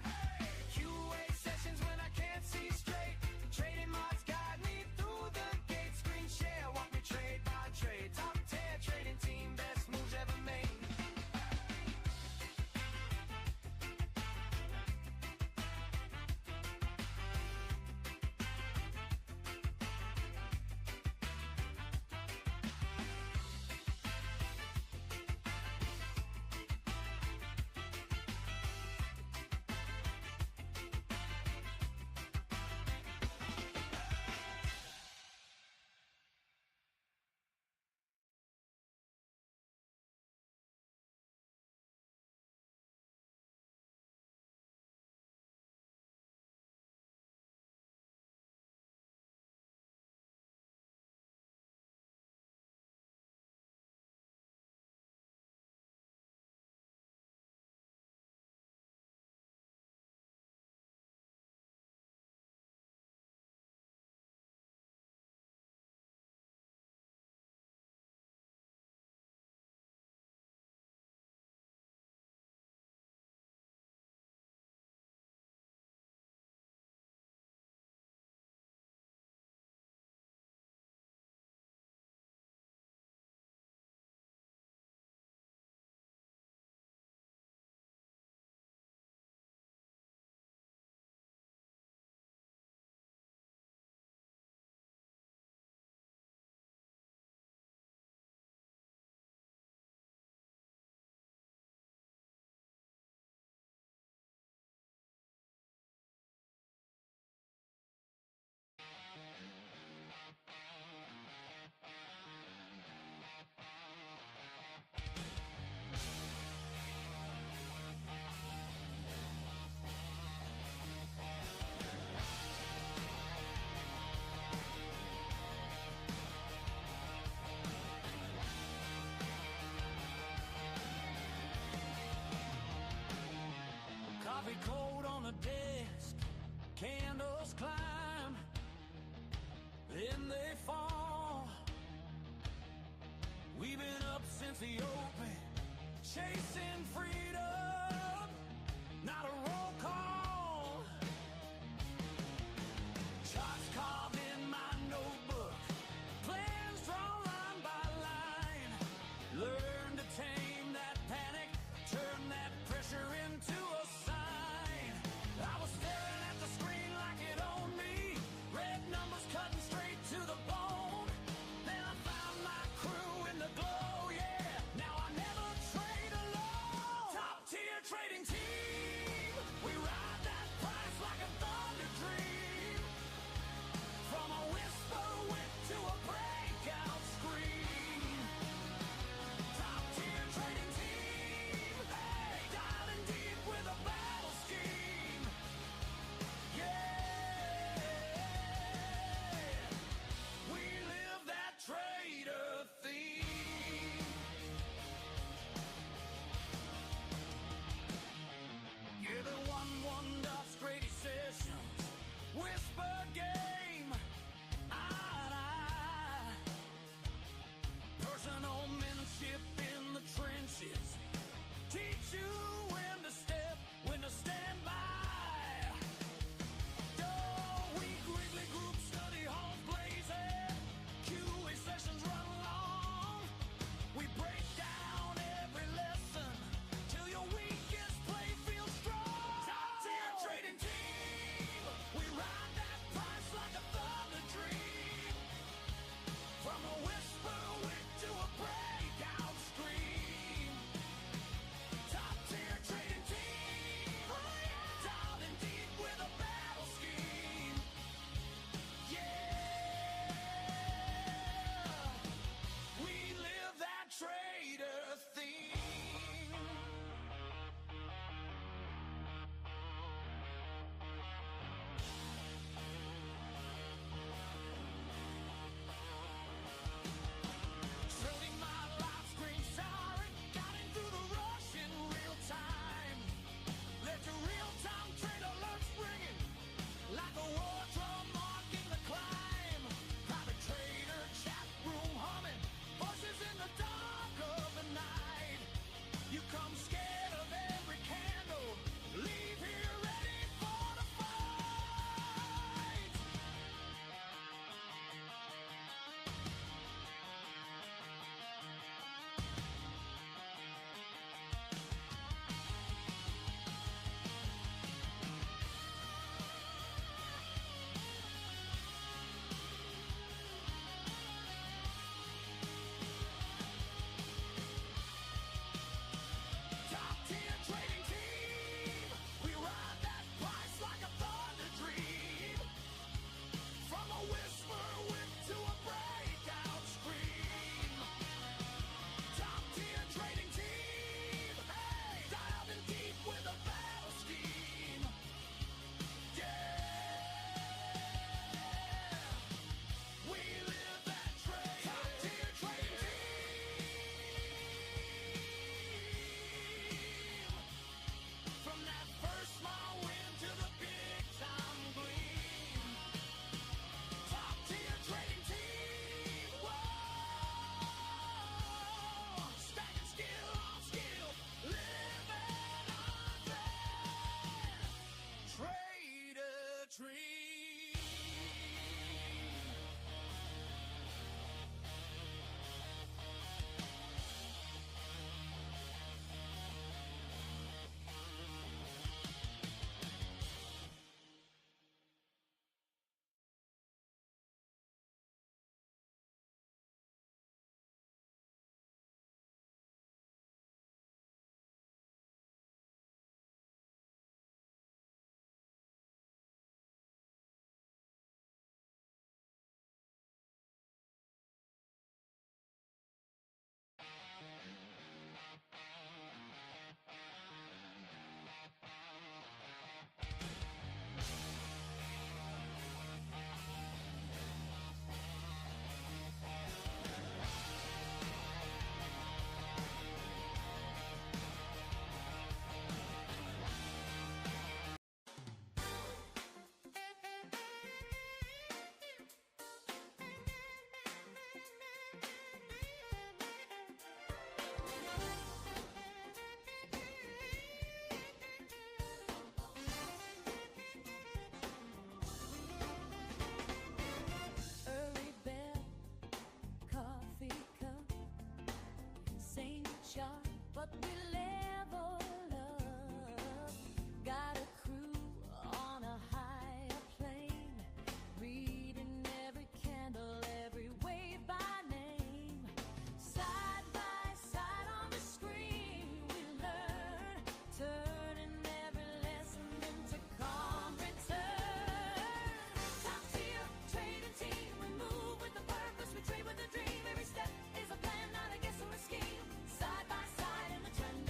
QA sessions when I can't see straight. Trading mods guide me through the gate. Screen share, walk me trade by trade. Top tier trading team, best moves ever made. Coffee cold on the desk, candles climb, then they fall. We've been up since the open, a theme. Trading my life screen siren, guiding through the rush in real time. Let your real-time trade alerts ringing like a war drum marking the climb. Private trader, chat room humming, voices in the dark of the night. You come scared of every candle, leave here ready for the fight. Top tier trading team, we ride that price like a thunder dream. From a whisper whip to a breakout scream. Top tier trading team, hey, diving deep with a battle scheme. Yeah, we live that trade. Top tier trading team. From that first small win to the big time gleam. Top tier trading team. Whoa, stacking skill on skill, living on trend. Trader tree. Early bell, coffee cup, same chart, but we level up. Got a crew on a higher plane, reading every candle, every wave by name. Side by side on the screen, we learn, turning every lesson into calm return. Top tier trading team, we move with a purpose, we trade with a dream. Every step is a plan, not a guess or a scheme. Side by side in the trend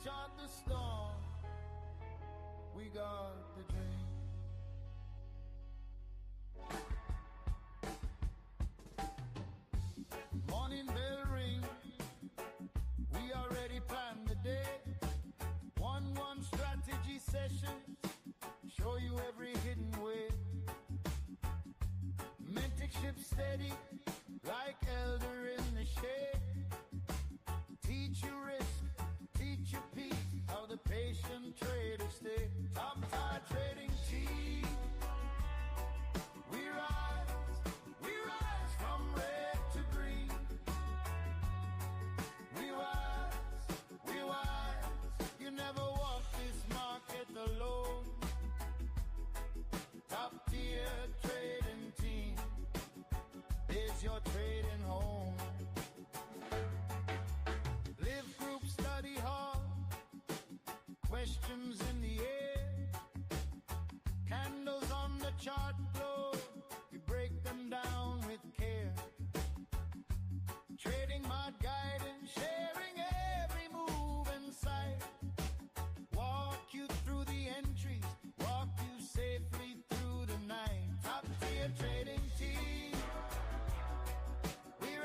chart the storm, we got the dream. Morning bell ring, we already planned the day. One strategy session, show you every hidden way. Mentorship steady, like elder in the shade. Teach you risk, teach you peace, how the patient traders stay. Top tier trading team, we rise from red to green. We wise, you never walk this market alone. Top tier trading team is your trading home. Live group study hall, questions in the air. Candles on the chart glow, we break them down with care. Trading mod guidance, sharing every move and sight. Walk you through the entries, walk you safely through the night. Top tier trading team, we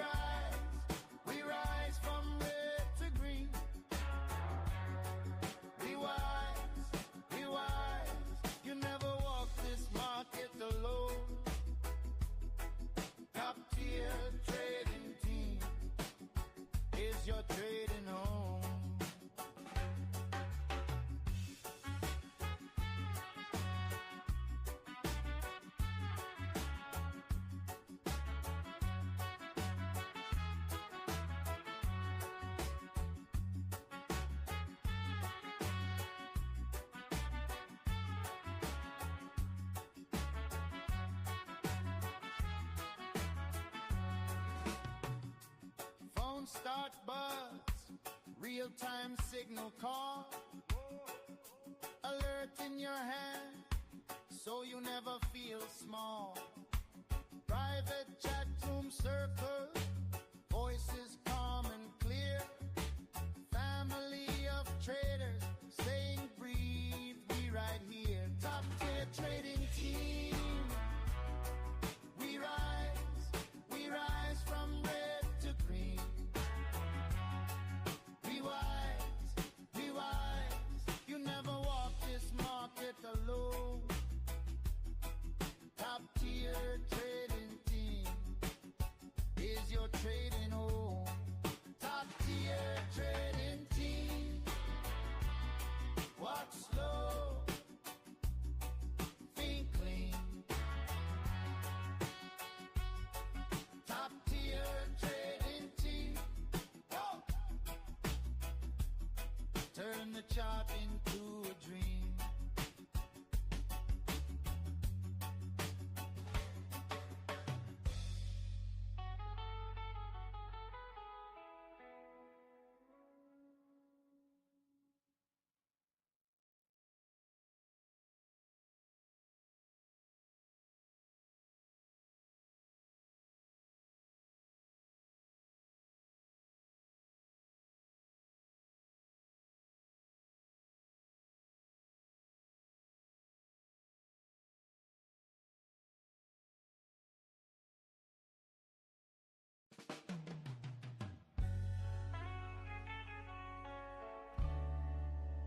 rise from red to green. We wise, you never walk this market alone. Top tier trading team is your trading home. Phone start buzz, real-time signal call. Alert in your hand, so you never feel small. Private chat room circle, voices calm and clear. Family of traders, saying breathe, we right here. Top tier trading team, we rise from red to green. We wise, you never walk this market alone. Top tier trading team is your trading home. Top tier trading team, walk slow, think clean. Top tier trading team, whoa. Turn the chart into a dream.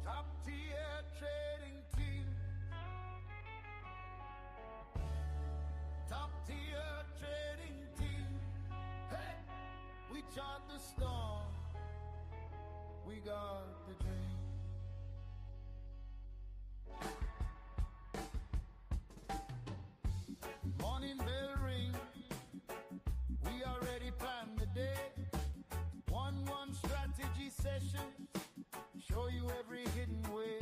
Top tier trading team, top tier trading team. Hey, we chart the storm, we got the dream. Morning bell ring, we already planned the day. One strategy session, show you every hidden way.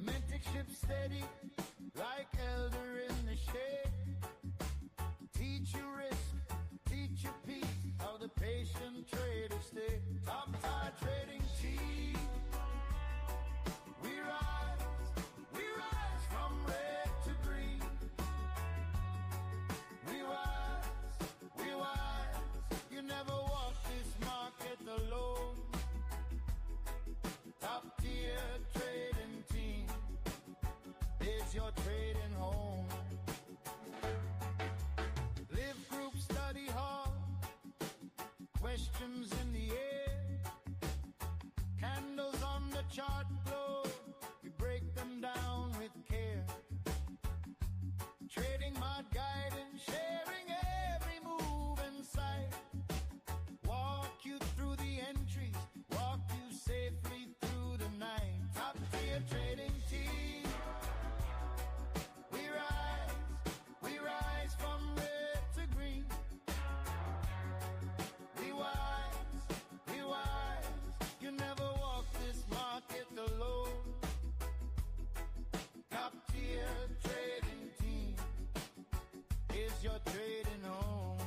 Mentorship steady, like elder in the shade. Teach you risk, teach you peace, how the patient traders stay. Top tier trading team, we rise from red to green. We wise, you never walk this market alone. your trading home. Live group, study hall, questions in the air, candles on the chart glow, we break them down with care. Trading mod guidance, sharing every move and sight. Walk you through the entries, walk you safely through the night. Top tier trading team. We rise from red to green. We wise, you never walk this market alone. Top tier trading team is your trading home.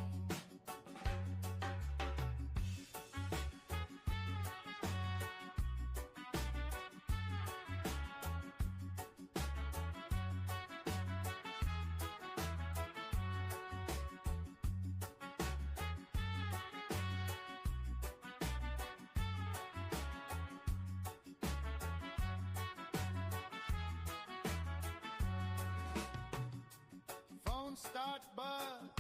Phone start buzz,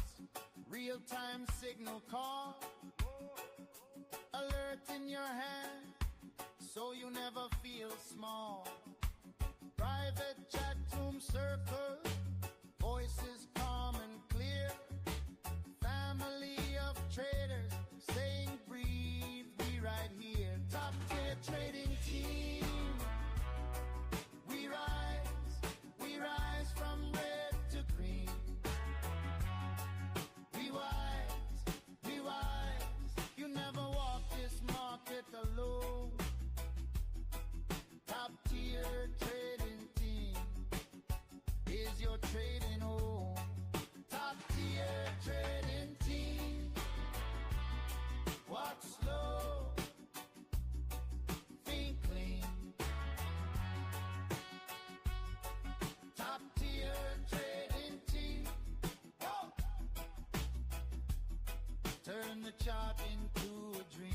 real-time signal call, alert in your hand, so you never feel small. Private chat room circle, voices calm and clear. Family of traders saying breathe, we right here. Top tier trading team. We rise from red to green. We wise, you never walk this market alone. Top tier trading team is your trading home. Top tier trading team. Walk slow, think clean. Top tier trading team. Go! Turn the chart into a dream.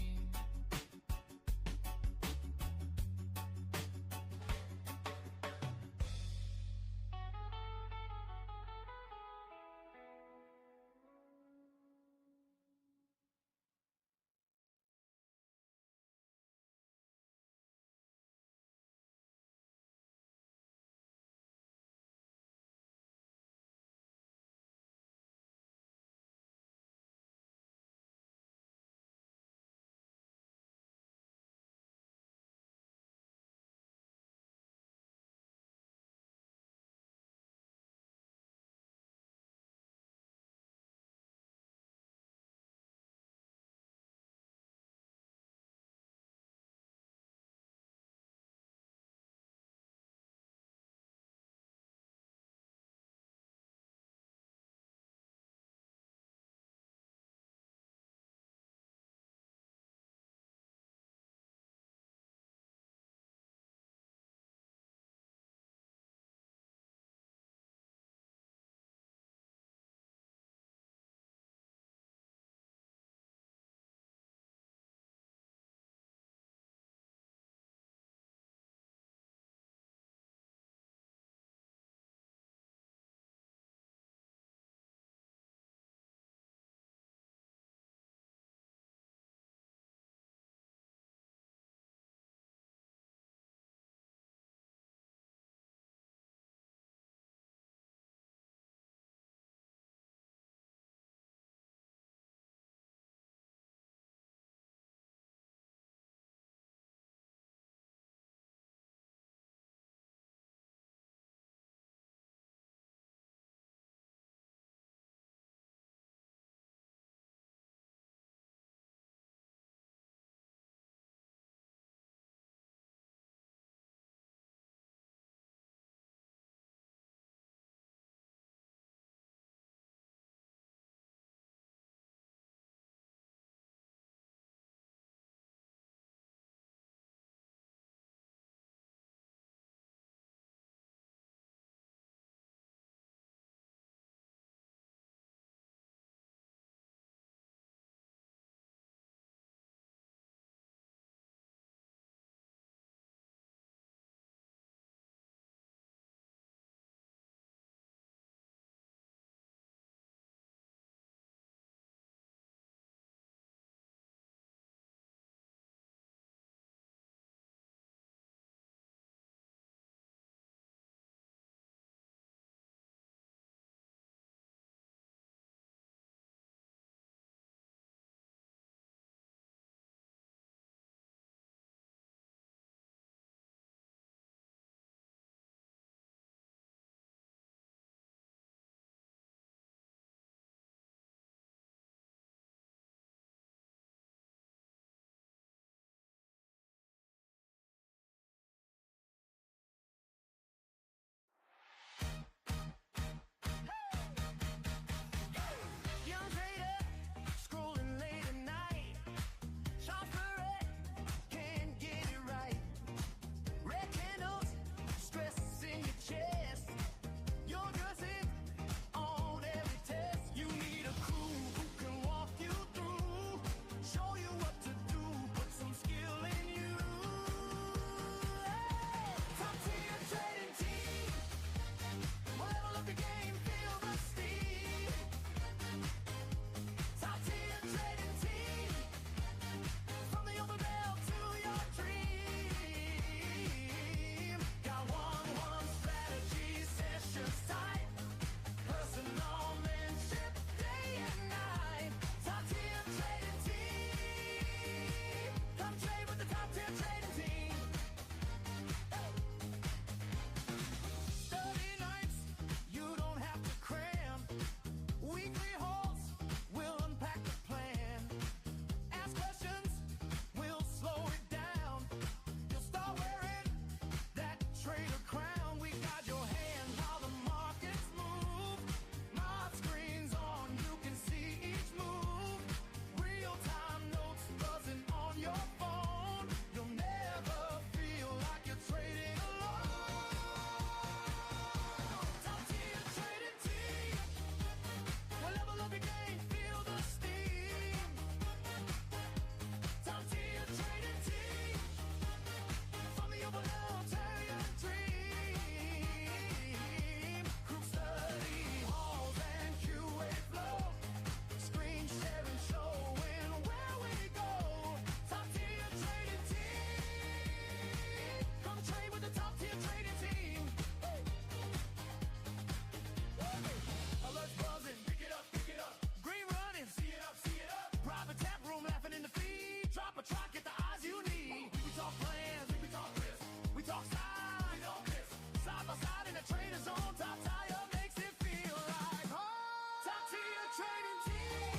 tier trading team.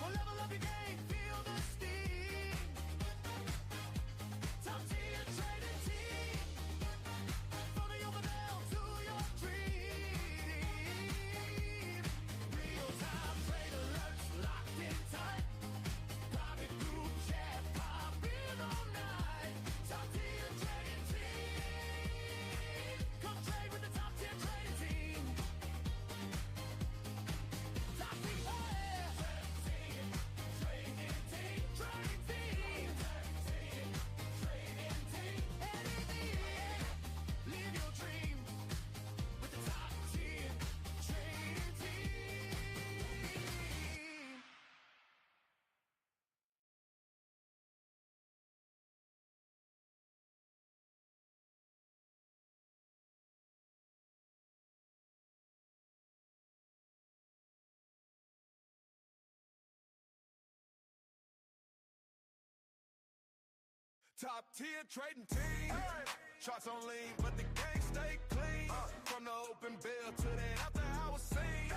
We'll level up your game, feel the steam. Top tier trading team. From the open bell to your dream. Real-time trade alerts locked in tight. Private group chat popping all night. Top tier trading team. Come trade with the top tier trading team. Top tier trading team. Trading team. Trading team. Anything. Live your dream with the top tier trading team. Top tier trading team. Charts on lean, but the game stay clean. From the open bill to the after hours scene.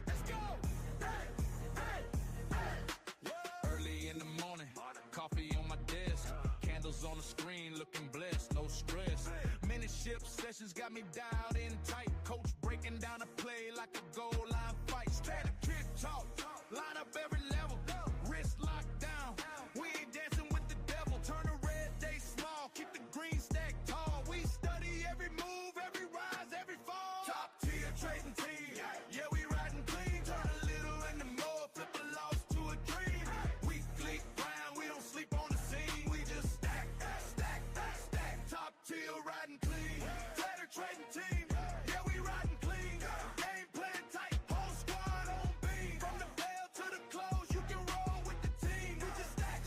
Let's go. Early in the morning, coffee on my desk. Candles on the screen, looking blessed, no stress. Mentorship sessions got me dialed in tight. Coach breaking down a play like a goal line fight. Strategy talk, line up every level. Wrist locked down. We ain't dancing with the devil. Turn a red day small, keep the green stack tall. We study every move, every rise, every fall. Top tier trading team. Yeah, we riding clean. Turn a little into more, flip a loss to a dream. Weekly grind, we don't sleep on the scene. We just stack. Top tier riding clean. Flatter trading team. Yeah, we riding clean. Game plan tight, whole squad on beam. From the bell to the close, you can roll with the team. We just stack.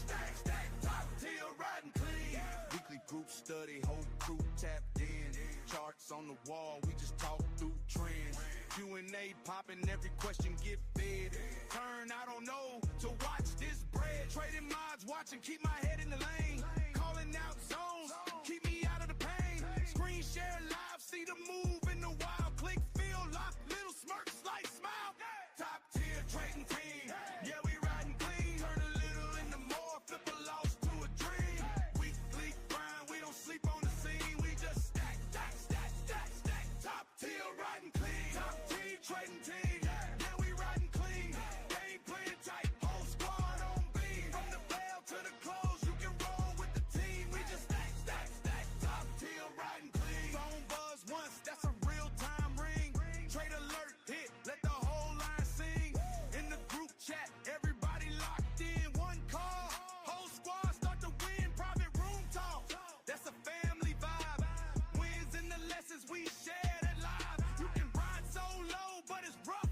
Top tier riding clean. Weekly group study, whole crew tapped in. Charts on the wall, we just talk through trends. Q&A popping, every question get fed. Turn, I don't know, to watch this bread. Trading mods, watching, keep my head in the lane. Calling out zones, keep me out of the pain. Screen share live, see the move in the wild. Click, feel, lock, little smirk, slice, smile. Top tier trading team. Yeah, we riding clean. Turn a little into more, flip a loss to a dream. Weekly grind, we don't sleep on the scene. We just stack. Top tier riding clean. Top tier trading team. Yeah, we riding clean. Game playing tight, whole squad on beam. From the bell to the close, you can roll with the team. We just stack. Top tier riding clean. Phone buzz once, that's a real time ring. Trade alert hit, let the whole line sing. In the group chat, everybody locked in. One call, whole squad start to win. Private room talk, that's a family vibe. Wins and the lessons we share that live. You can ride so low, but it's rough.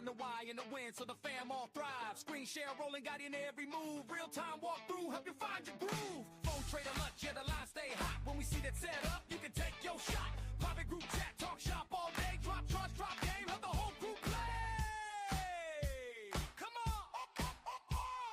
the why and the win, so the fam all thrive. Screen share rolling, got in every move. Real time walkthrough, help you find your groove. Phone trader lunch, yeah, the line stay hot. When we see that set up, you can take your shot. Private group chat, talk shop all day. Drop trust, drop game, help the whole group play. Come on.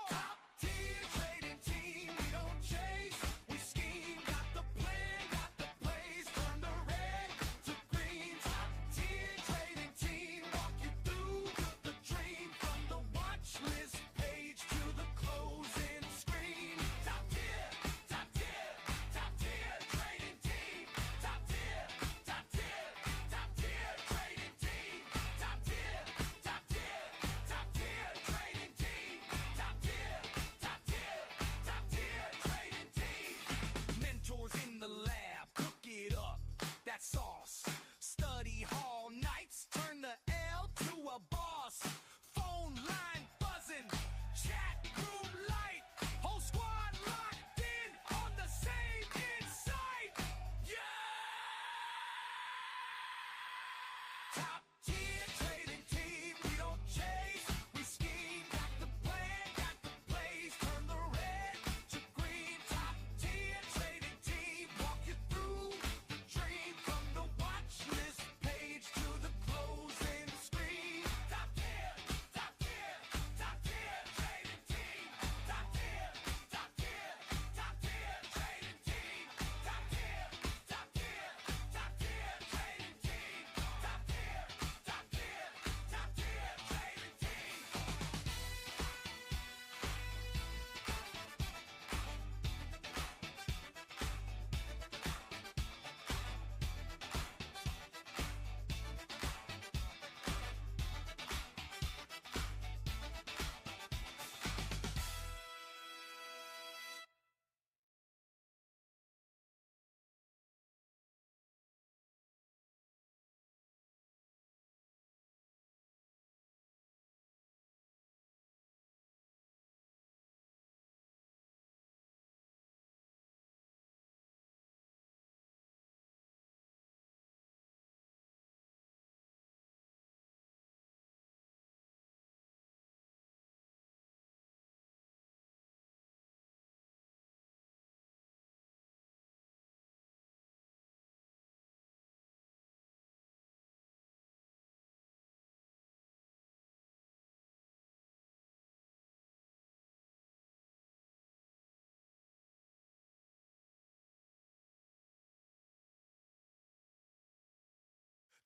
Top tier trading team, we don't chase, we scheme. Got the plan, got the plays, turn the red to green. Top tier trading team, walk you through the dream. From the watch list page to the closing screen. Top tier, top tier, top tier trading team. Top tier, top tier, top tier trading team. Top tier, top tier, top tier trading team. Top tier, top tier, top tier trading team. Mentors in the lab, cook it up, that sauce. Study hall nights, turn the L to a boss. Phone line buzzing, chat room light. Whole squad locked in on the same insight. Yeah! Top tier trading team, we don't chase, we scheme. Got the plan, got the plays, turn the red to green. Top tier trading team, walk you through the dream. From the watch list page to the closing screen. Top tier, top tier, top tier trading team. Top tier, top tier, top tier trading team. Top tier, top tier, top tier trading team. Top tier, top tier, top tier trading team.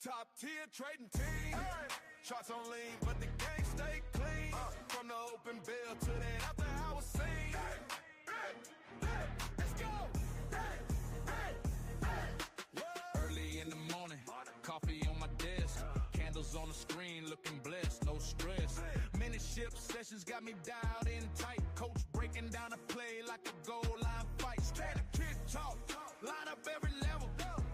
Top tier trading team. Shots on lean, but the game stay clean. From the open bill to that after hour scene. Let's go. Early in the morning, coffee on my desk. Candles on the screen, looking blessed, no stress. Mentorship sessions got me dialed in tight. Coach breaking down a play like a goal line fight. Straight kid talk, line up every level.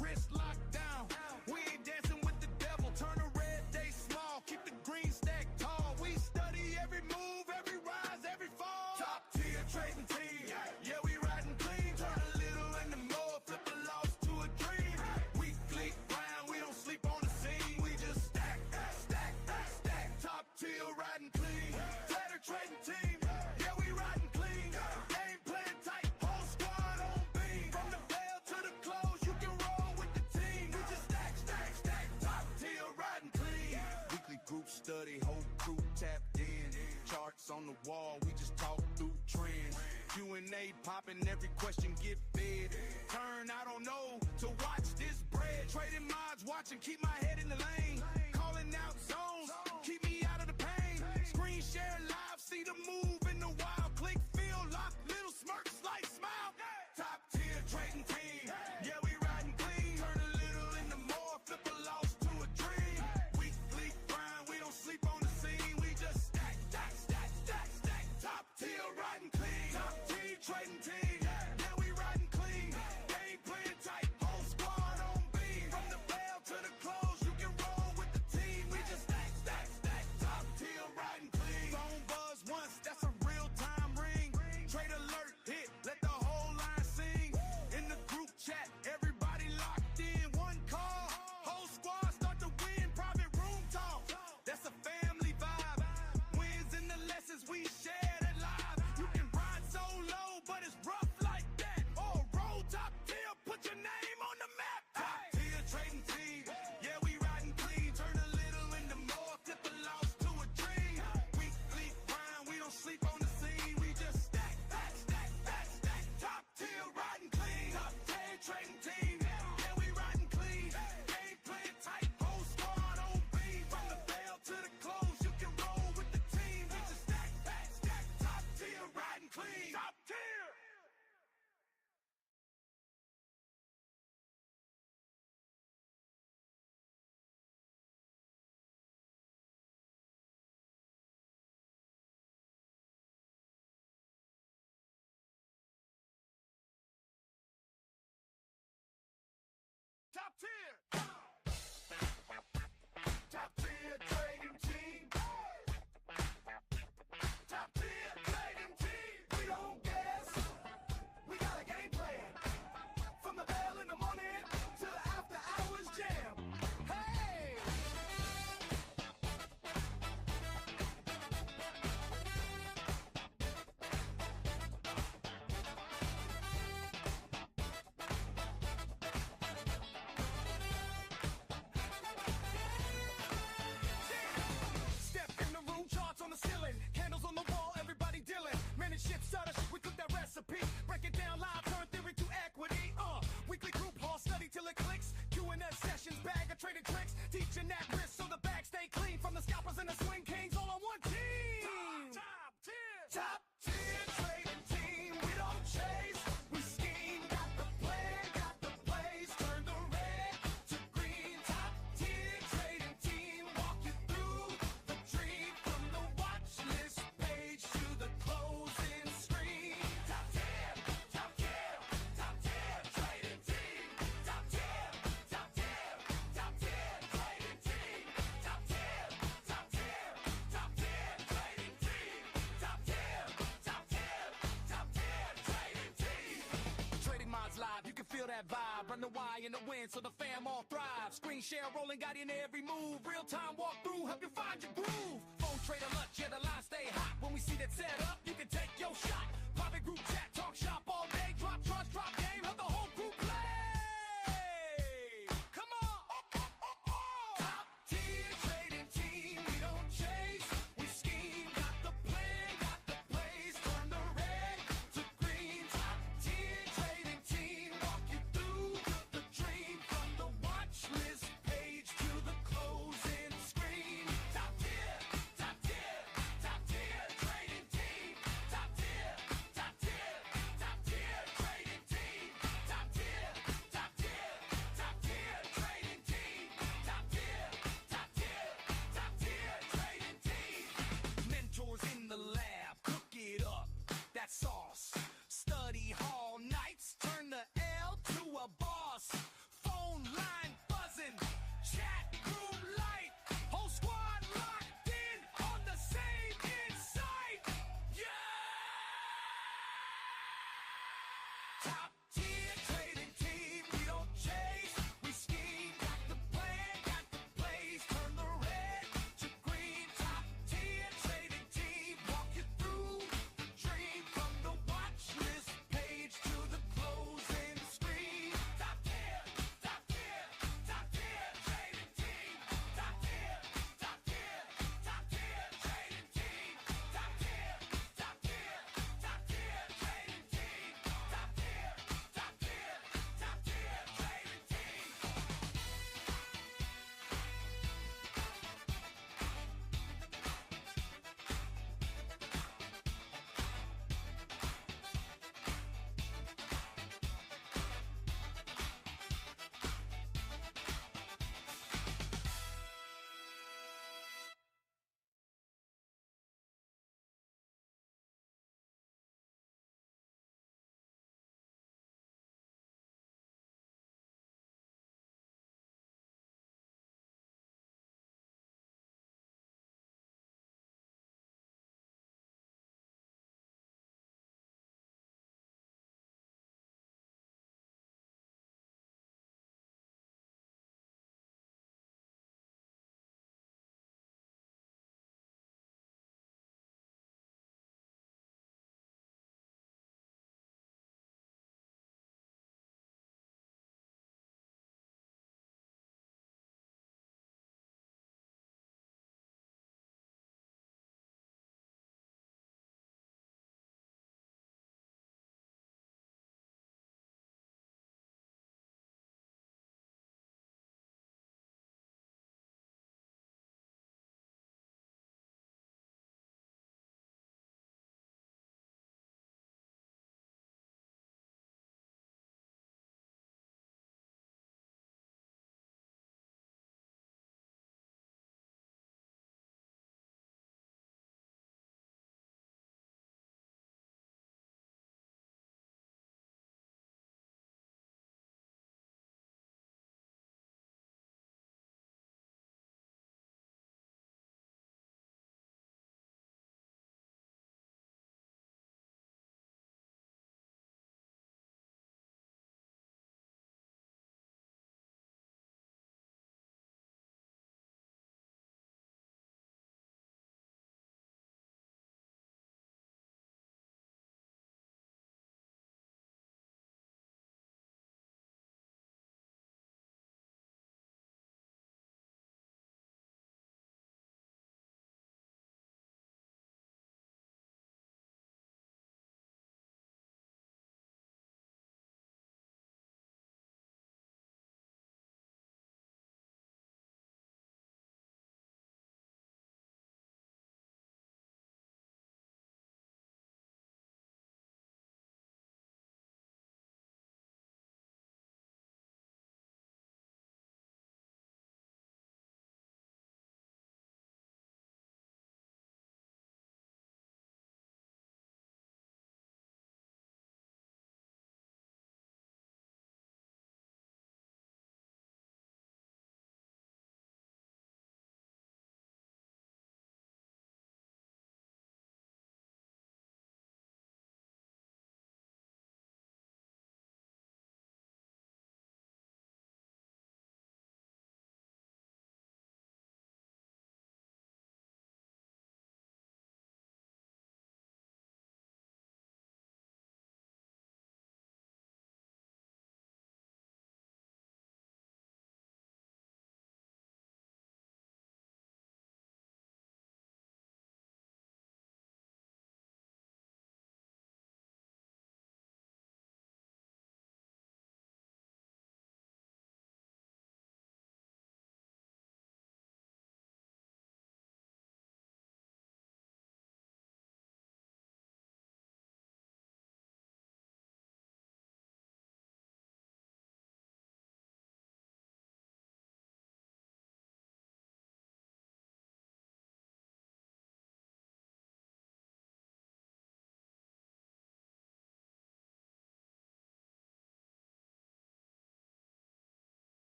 Wrist locked down, we ain't dancing with the devil. Turn the red day small, keep the green stack tall. We study every move, every rise, every fall. Top tier trading team, yeah, we riding clean. Turn a little into more, flip a loss to a dream. Weekly grind, we don't sleep on the scene. We just stack, stack, stack. Top tier riding clean. Tater trading team, yeah, we riding clean. Game playing tight, whole squad on beam. From the bell to the close, you can roll with the team. We just stack, stack, stack. Top tier riding clean. Weekly group study, whole crew tapped in. Charts on the wall, we just talk through trends. Q&A popping, every question get fed. Turn, I don't know, to watch this bread. Trading mods, watching, keep my head in the lane. Calling out zones, keep me out of the pain. Screen share live, see the move in the wild. Click, feel, lock, little smirks, like smile. Top tier trading team, yeah, we riding clean. Turn a little into more, flip a loss to a dream. Weekly grind, we don't sleep on the scene. We just stack, stack, stack, stack, stack. Top tier riding clean. Top tier trading team, yeah, we riding clean. Game playing tight, whole squad on beam. From the bell to the close, you can roll Top tier. Top tier trading team. Top tier trading team. We don't guess. We got a game plan. From the bell in the morning to the after hours jam. Hey! Step in the room, charts on the ceiling, candles on the wall, everybody dealing. Manage shit, starter shit, we cook that recipe. Break it down live, turn theory to equity. Weekly group hall, study till it clicks. Q&S sessions, bag of trading tricks. Teaching that risk so the bag stay clean. From the scalpers and the swing kings, all on one team. Top tier. Top tier trading team. We don't chase, we scheme. Got the plan, got the plays. Turn the red to green. Top tier trading team. Walk you through the dream. From the watch list page to the closing screen. Top tier, top tier, top tier trading team. Top tier, top tier, top tier trading team. Top tier, top tier, top tier trading team. Top tier, top tier, top tier trading team. Trading mods live, you can feel that vibe. Run the Y in the wind so the fam all thrive. Screen share rolling, got in every move. Real time walkthrough, help you find your groove. Phone trader lunch, yeah, the line stay hot. When we see that set up, you can take your shot. Private group chat, talk shop all day. Drop trust, drop game, help the whole group play. Come on. Top tier trading team, we don't chase, we scheme. Got the plan, got the plays. Turn the red to green. Top tier trading team, walk you through the dream. From the watch list page to the closing screen. Top tier, top tier, top tier trading team. Top tier, top tier, top tier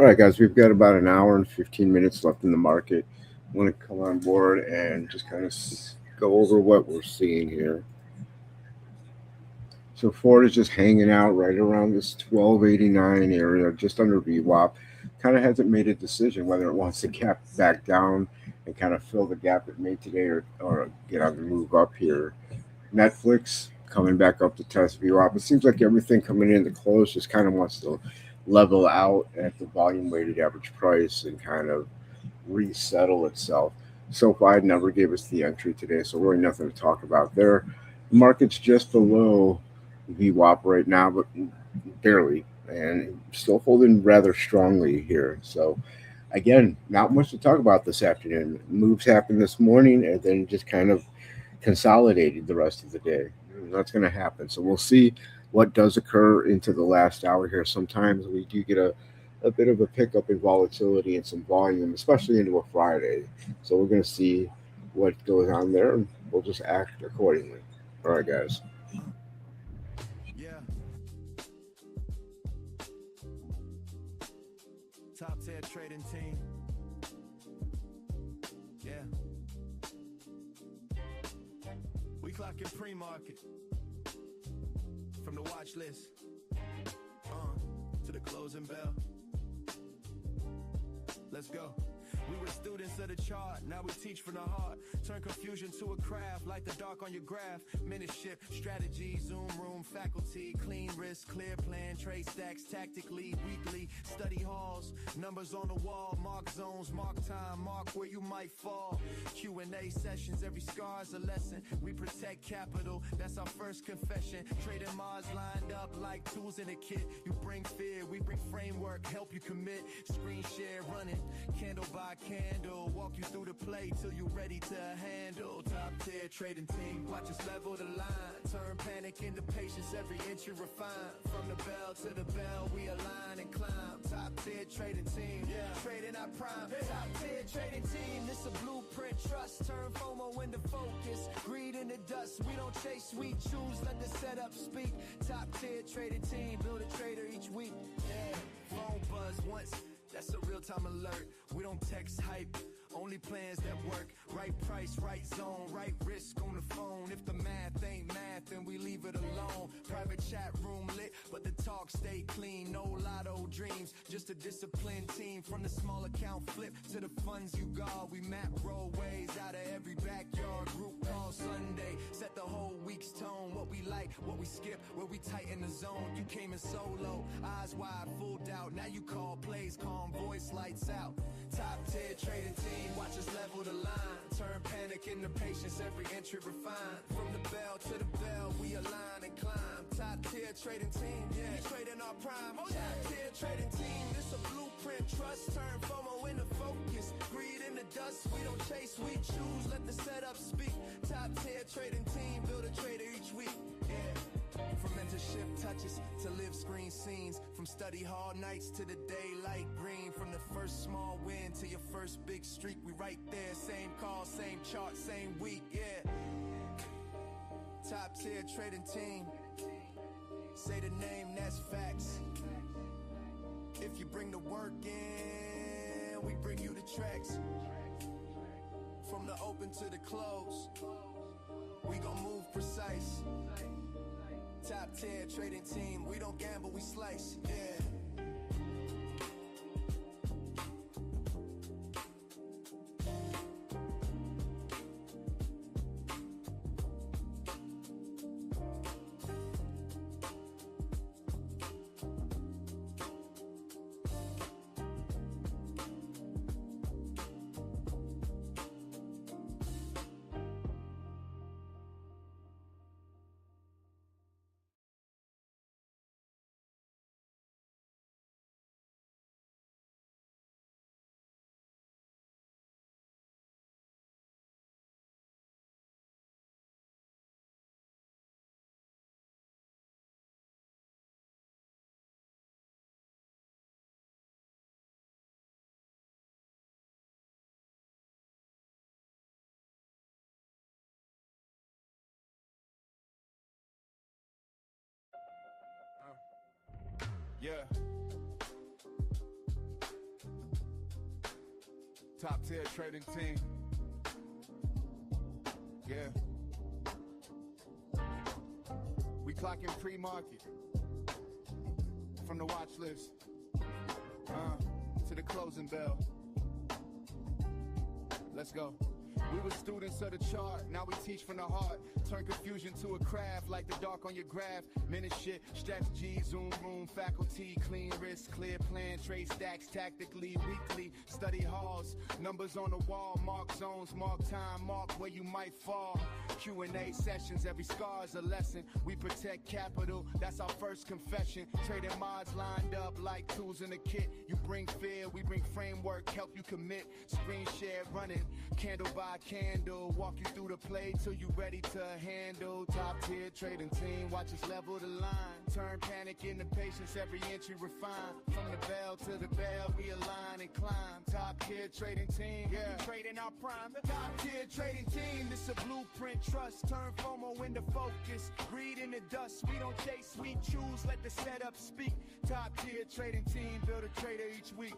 All right, guys, we've got about an hour and 15 minutes left in the market. I want to come on board and just kind of go over what we're seeing here. So Ford is just hanging out right around this 1289 area, just under VWAP. Kind of hasn't made a decision whether it wants to gap back down and kind of fill the gap it made today, or get on the move up here. Netflix coming back up to test VWAP. It seems like everything coming in the close just kind of wants to level out at the volume weighted average price and kind of resettle itself. SoFi never gave us the entry today, so really nothing to talk about there. The market's just below VWAP right now, but barely, and still holding rather strongly here. So again, not much to talk about this afternoon. Moves happened this morning, and then just kind of consolidated the rest of the day. That's going to happen. So we'll see what does occur into the last hour here. Sometimes we do get a bit of a pickup in volatility and some volume, especially into a Friday. So we're going to see what goes on there, and we'll just act accordingly. All right, guys. Yeah. Top tier trading team. Yeah. We clocking pre-market. From the watch list. To the closing bell. Let's go. We were students of the chart, now we teach from the heart. Turn confusion to a craft, like the dark on your graph. Mentorship, strategy, Zoom room, faculty, clean risk, clear plan, trade stacks, tactically, weekly, study halls, numbers on the wall, mark zones, mark time, mark where you might fall. Q&A sessions, every scar's a lesson. We protect capital, that's our first confession. Trading Mars lined up like tools in a kit. You bring fear, we bring framework, help you commit. Screen share running, candle by candle, walk you through the play till you ready to handle. Top tier trading team, watch us level the line. Turn panic into patience, every inch you refine. From the bell to the bell, we align and climb. Top tier trading team, trading our prime. Top tier trading team, this a blueprint trust. Turn FOMO into focus, greed into dust. We don't chase, we choose, let the setup speak. Top tier trading team, build a trader each week. Yeah, phone buzz once, that's a real-time alert. We don't text hype, only plans that work. Right price, right zone, right risk on the phone. If the math ain't math, then we leave it alone. Private chat room lit, but the talk stay clean. No lotto dreams, just a disciplined team. From the small account flip to the funds you got. We map roadways out of every backyard. Group call Sunday, set the whole week's tone. What we like, what we skip, where we tighten the zone. You came in solo, eyes wide, full doubt. Now you call plays, calm voice, lights out. Top tier trading team, watch us level the line. Turn panic into patience, every entry refined. From the bell to the bell, we align and climb. Top tier trading team, we trading our prime. Top tier trading team, this a blueprint trust. Turn FOMO into focus, greed into dust. We don't chase, we choose, let the setup speak. Top tier trading team, build a trader each week. From mentorship touches to live screen scenes. From study hall nights to the daylight green. From the first small win to your first big streak. We right there, same call, same chart, same week, Top tier trading team. Say the name, that's facts. If you bring the work in, we bring you the tracks. From the open to the close, we gon' move precise. Top tier trading team, we don't gamble, we slice, Yeah. Top tier trading team. Yeah. We clocking pre-market. From the watch list to the closing bell. Let's go. We were students of the chart, now we teach from the heart. Turn confusion to a craft like the dark on your graph. Mentorship, strategy, zoom room, faculty, clean risk, clear plan, trade stacks tactically, weekly, study halls, numbers on the wall, mark zones, mark time, mark where you might fall. Q&A sessions, every scar is a lesson. We protect capital, that's our first confession. Trading mods lined up like tools in a kit. You bring fear, we bring framework, help you commit. Screen share running, candle by candle, walk you through the play till you ready to handle. Top tier trading team, watch us level the line. Turn panic into patience, every entry refine. From the bell to the bell, we align and climb. Top tier trading team, yeah, trading our prime. Top tier trading team, this a blueprint trust. Turn FOMO into focus, greed in the dust. We don't chase, we choose, let the setup speak. Top tier trading team, build a trader each week.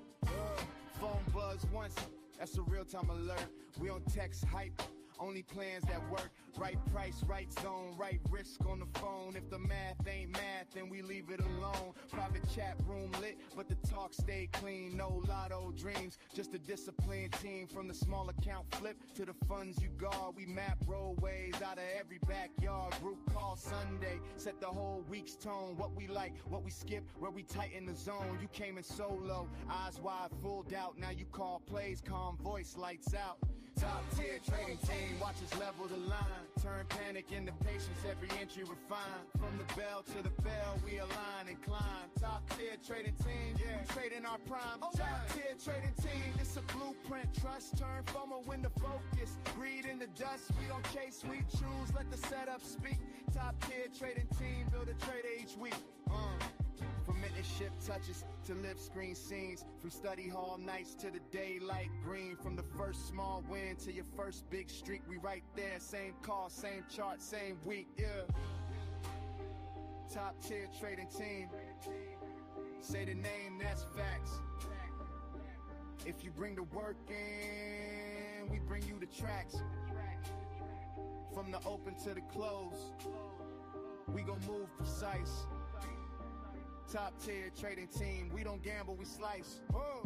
Phone buzz once, that's a real-time alert. We on text hype, only plans that work. Right price, right zone, right risk on the phone. If the math ain't math, then we leave it alone. Private chat room lit, but the talk stay clean. No lotto dreams, just a disciplined team. From the small account flip to the funds you guard. We map roadways out of every backyard. Group call Sunday, set the whole week's tone. What we like, what we skip, where we tighten the zone. You came in solo, eyes wide, full doubt. Now you call plays, calm voice, lights out. Top tier trading team, watch us level the line. Turn panic into patience, every entry refine. From the bell to the bell, we align and climb. Top tier trading team, yeah, trading our prime. Top tier trading team, it's a blueprint trust. Turn FOMO into focus, greed in the dust. We don't chase, we choose, let the setup speak. Top tier trading team, build a trader each week. From mentorship touches to lip screen scenes, from study hall nights to the daylight green, from the first small win to your first big streak, we right there, same call, same chart, same week, yeah. Top tier trading team, say the name, that's facts. If you bring the work in, we bring you the tracks. From the open to the close, we gon' move precise. Top tier trading team, we don't gamble, we slice. Oh.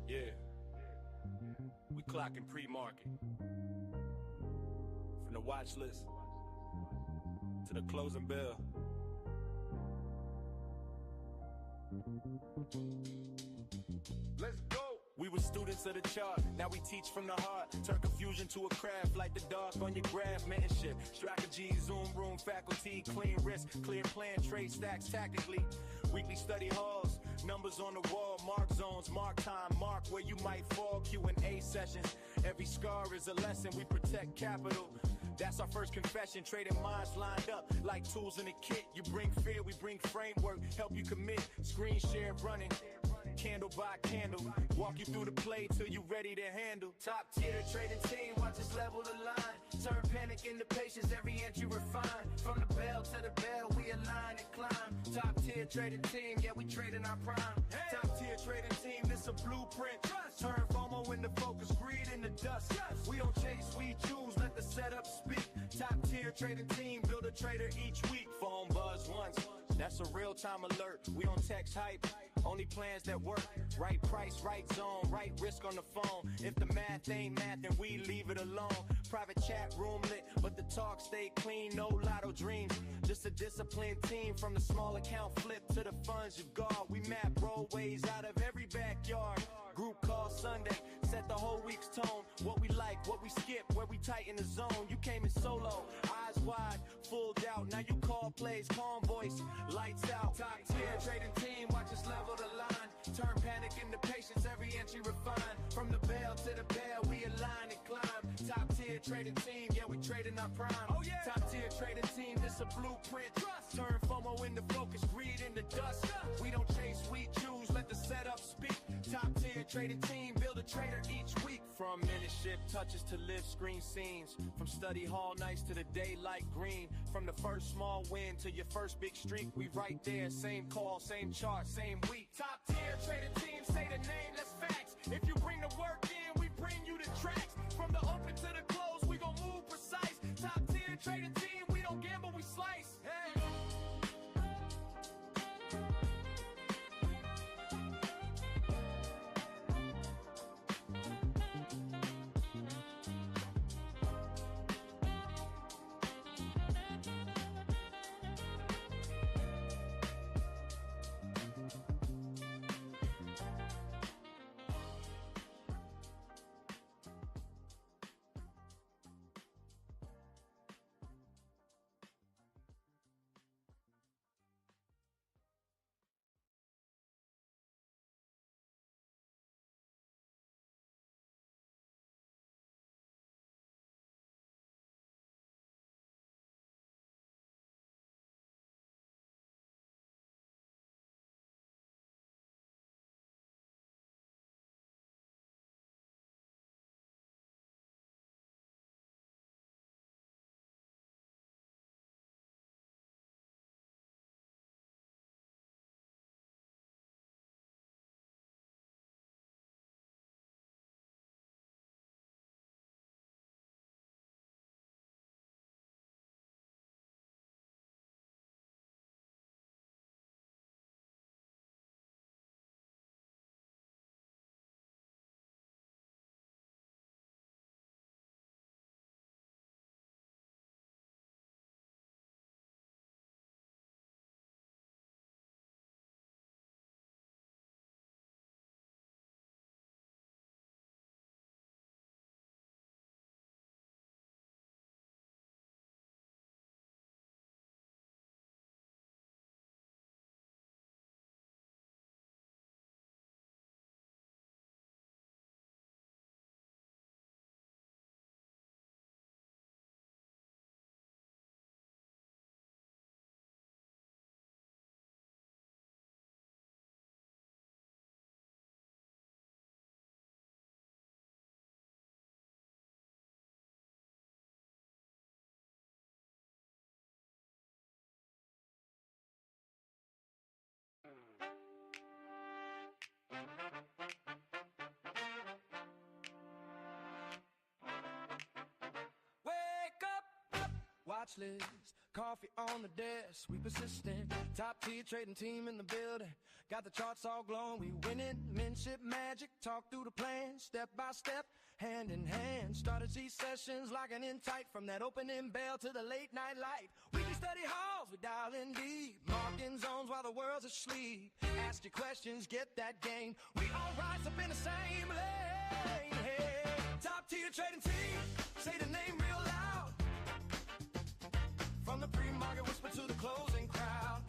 Yeah. We clocking pre-market. From the watch list to the closing bell. Let's go. We were students of the chart, now we teach from the heart. Turn confusion to a craft like the dark on your graph. Mentorship, strategy, zoom room, faculty, clean risk, clear plan, trade stacks tactically. Weekly study halls, numbers on the wall, mark zones, mark time, mark where you might fall. Q&A sessions, every scar is a lesson. We protect capital, that's our first confession. Trading minds lined up like tools in a kit. You bring fear, we bring framework, help you commit. Screen share running, candle by candle, walk you through the play till you ready to handle. Top tier trading team, watch us level the line. Turn panic into patience, every entry refine. From the bell to the bell, we align and climb. Top tier trading team, yeah, we trading our prime. Top tier trading team, this a blueprint. Turn FOMO into focus, greed in the dust. We don't chase, we choose, let the setup speak. Top tier trading team, build a trader each week. Phone buzz once, that's a real-time alert. We don't text hype, Only plans that work, right price, right zone, right risk on the phone. If the math ain't math, then we leave it alone. Private chat room lit, but the talk stay clean. No lotto dreams, just a disciplined team. From the small account flip to the funds you guard. We map roadways out of every backyard. Group call Sunday, set the whole week's tone. What we like, what we skip, where we tighten the zone. You came in solo, eyes wide, full doubt. Now you call plays, calm voice, lights out. Top tier trading team, watch us level the line. Turn panic into patience, every entry refined. From the bell to the bell, we align and climb. Top tier trading team, yeah, we trading our prime. Oh yeah, top tier trading team, this a blueprint. Trust. Turn FOMO into focus, greed into dust. We don't chase, we choose, let the setup speak. Top tier trading team, build a trader each week. From mentorship touches to live screen scenes. From study hall nights to the daylight green. From the first small win to your first big streak, we right there, same call, same chart, same week. Top tier trading team, say the name, that's facts. If you bring the work in, we bring you the tracks. From the open to the close, we gon' move precise. Top tier trading team, we don't gamble, we slice. Hey. Wake up, watch list, coffee on the desk, we persistent, top tier trading team in the building, got the charts all glowing, we winning, mentorship magic, talk through the plan, step by step, hand in hand, started these sessions locking in tight, from that opening bell to the late night light, weekly study halls, we dial in deep, marking zones while the world's asleep, ask your questions, get that game, we all rise up in the same lane, hey, top tier trading team, say the name real loud. From the pre-market whisper to the closing crowd.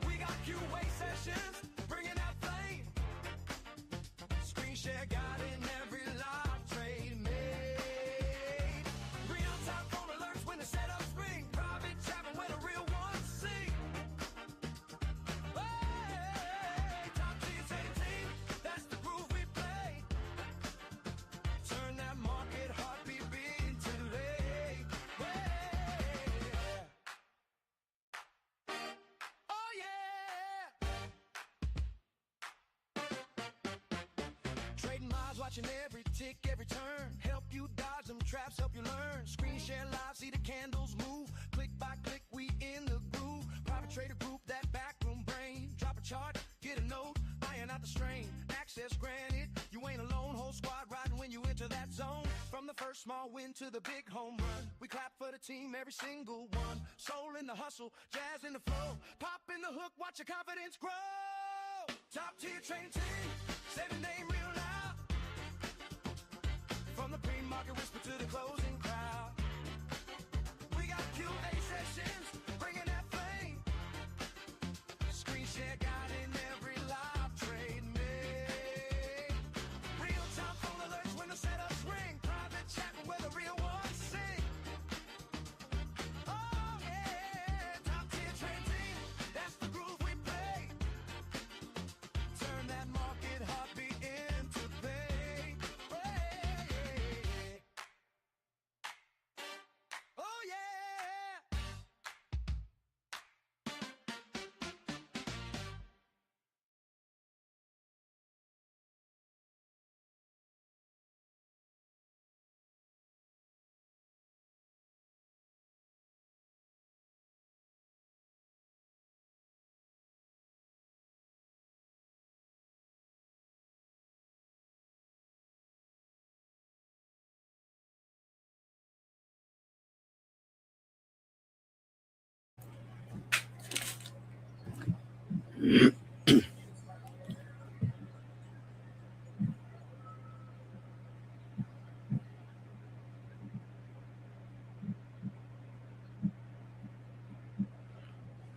We got QA sessions, bringing that flame. Screen share guiding every live trade made. Real-time phone alerts when the setups ring. Private chatting when the real ones sing. Hey, top tier trading team, that's the groove we play. Turn that market heartbeat beat today. Oh yeah. Trading miles, watching every tick, every turn. Help you dodge them traps, help you learn. Screen share live, see the candles move. Click by click, we in the groove. Private trader group, that backroom brain. Drop a chart, get a access granted. You ain't alone, whole squad riding when you enter that zone. From the first small win to the big home run, we clap for the team, every single one. Soul in the hustle, jazz in the flow, pop in the hook, watch your confidence grow. Top tier training team, say the name real loud. From the pre-market whisper to the closing crowd, we got QA sessions, bringing that flame. Screen share guiding every live trade made. Real time phone alerts when the setups ring. Private chat where the real ones sing. Oh yeah, top tier trade team, that's the groove we play. Turn that market heartbeat into pay. Hey. Oh yeah.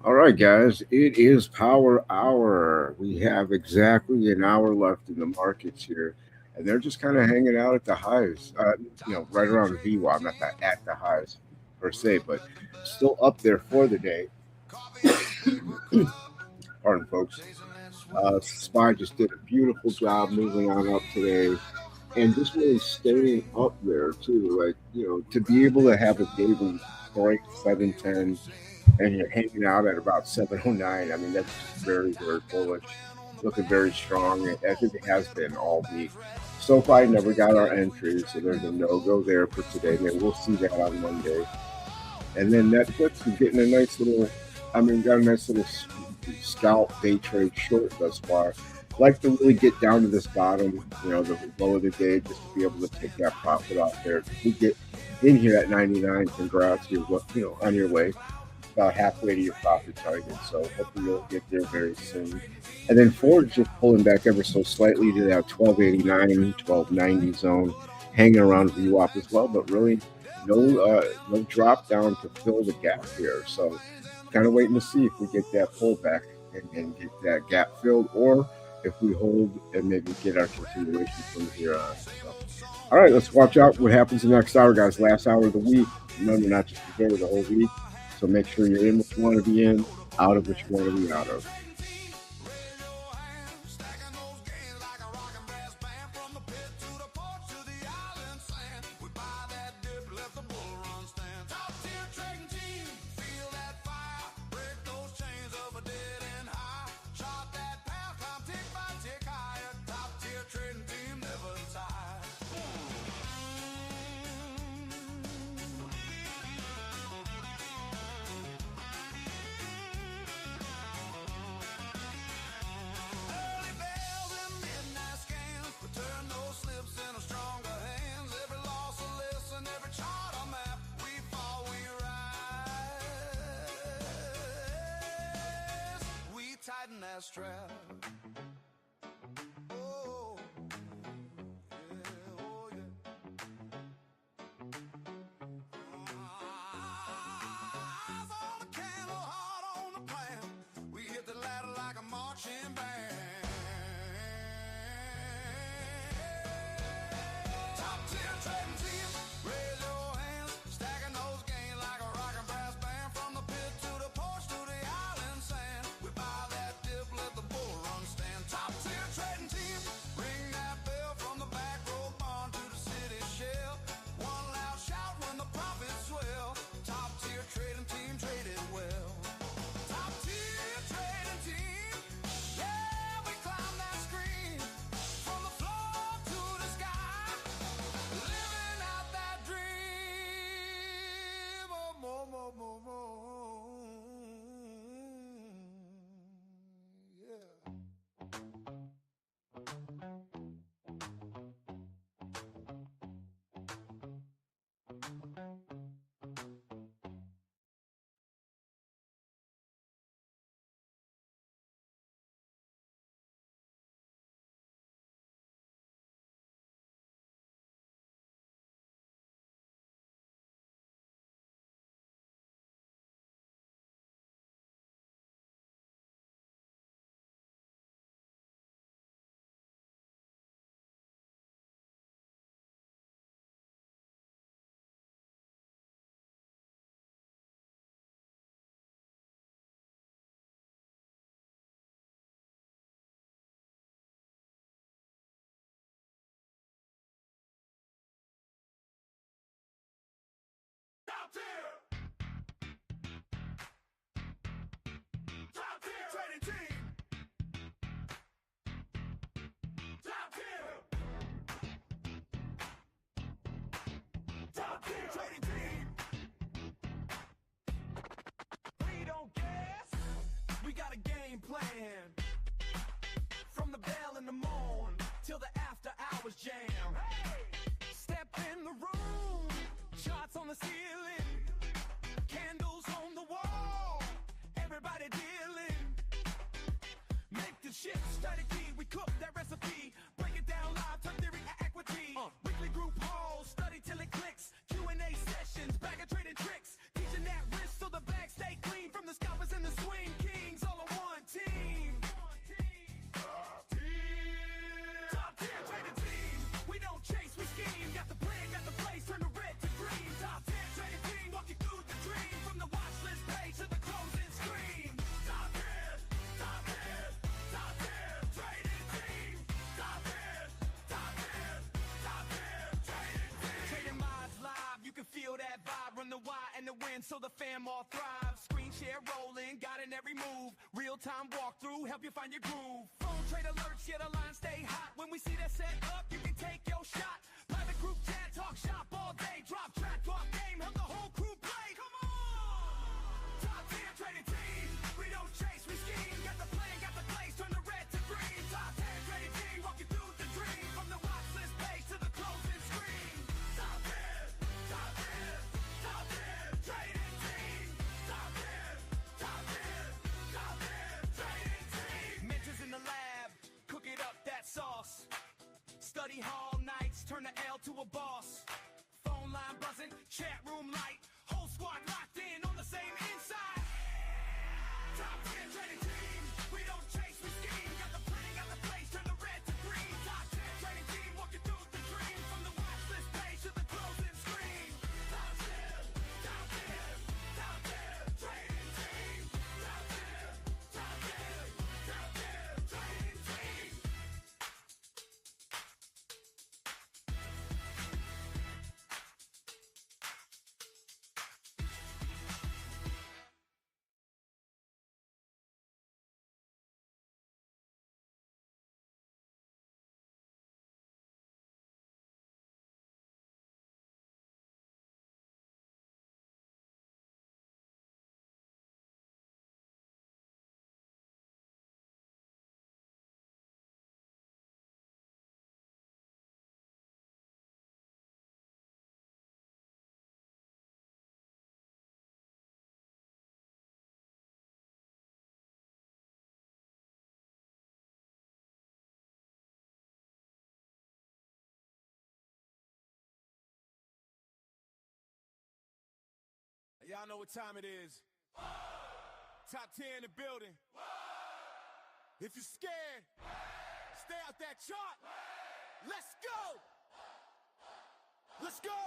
All right, guys, it is Power Hour. We have exactly an hour left in the markets here, and they're just kind of hanging out at the highs, right around VWAP, not that at the highs per se, but still up there for the day. Pardon, folks. SPY just did a beautiful job moving on up today and just really staying up there, too. Like, to be able to have a daily break 710 and you're hanging out at about 709. I mean, that's just very, very bullish. Looking very strong. I think it has been all week. SoFi never got our entry, so there's a no-go there for today. Maybe we'll see that on Monday. And then Netflix is getting a nice little, got a nice little scalp day trade short thus far. Like to really get down to this bottom, the low of the day, just to be able to take that profit off there. If we get in here at 99, congrats, you're on your way. About halfway to your profit target, so hopefully you'll get there very soon. And then Ford just pulling back ever so slightly to that 1289, 1290 zone, hanging around VWAP as well, but really no drop down to fill the gap here. So kind of waiting to see if we get that pullback and get that gap filled, or if we hold and maybe get our continuation from here on. So, all right, let's watch out what happens in the next hour, guys. Last hour of the week. Remember, not just the day, the whole week. So make sure you're in what you want to be in, out of what you want to be out of. Tighten that strap. Oh, yeah, oh, yeah. Eyes on the candle, heart on the plan. We hit the ladder like a marching band. Top tier trading team, raise your hands. Stacking those gains like a rock and brass band. From the pit to the porch to the island sand. We buy that dip, let the bull run stand. Top tier. Top tier trading team. Top tier. Top tier trading team. We don't guess. We got a game plan. From the bell in the morn till the after hours jam. Hey! Step in the room, shots on the ceiling, candles on the wall, everybody dealing. Make the shit strategy, we cook that recipe, break it down live, turn theory to equity. Weekly group halls, study till it clicks, Q&A sessions, bag of trading tricks, teaching that risk so the bag stay clean from the scalpers and the swing kings, all on one team. Top tier trading team. We don't chase, we scheme. Got the plan, got the place, turn the red to green. Top tier trading team, walk you through the dream. From the watch list page to the closing screen. Top tier, top tier, top tier trading team. Top tier, top tier, top tier trading team. Trading minds live, you can feel that vibe. Run the why and the win so the fam all thrive. Screen share rolling, got in every move. Real time walkthrough, help you find your groove. Phone trade alerts, yeah, the line stay hot. When we see that set up, you can take your shot. Private group chat, talk shop all day. Drop track, drop game, help the whole crew play. Come on! Top tier trading team. We don't chase, we scheme. Got the plan, got the place, turn the red to green. Top tier trading team, walk you through the dream. From the watch list page to the closing screen. Top tier, top tier, top tier trading team. Top tier, top tier, top tier trading team. Mentors in the lab, cook it up, that sauce. Study hall nights, turn the L to a boss. Phone line buzzing, chat room light. Whole squad locked in on the same inside. Top tier trading team. We don't chase, we scheme. Got the plan, got the place, turn the red to green. Top tier trading team, walking through the dream. From the watch list page to the closing screen. Top tier, top tier, top tier trading team. Top tier, top tier, top tier trading team. Y'all know what time it is. Top 10 in the building. If you're scared, stay out that chart. Let's go. Let's go.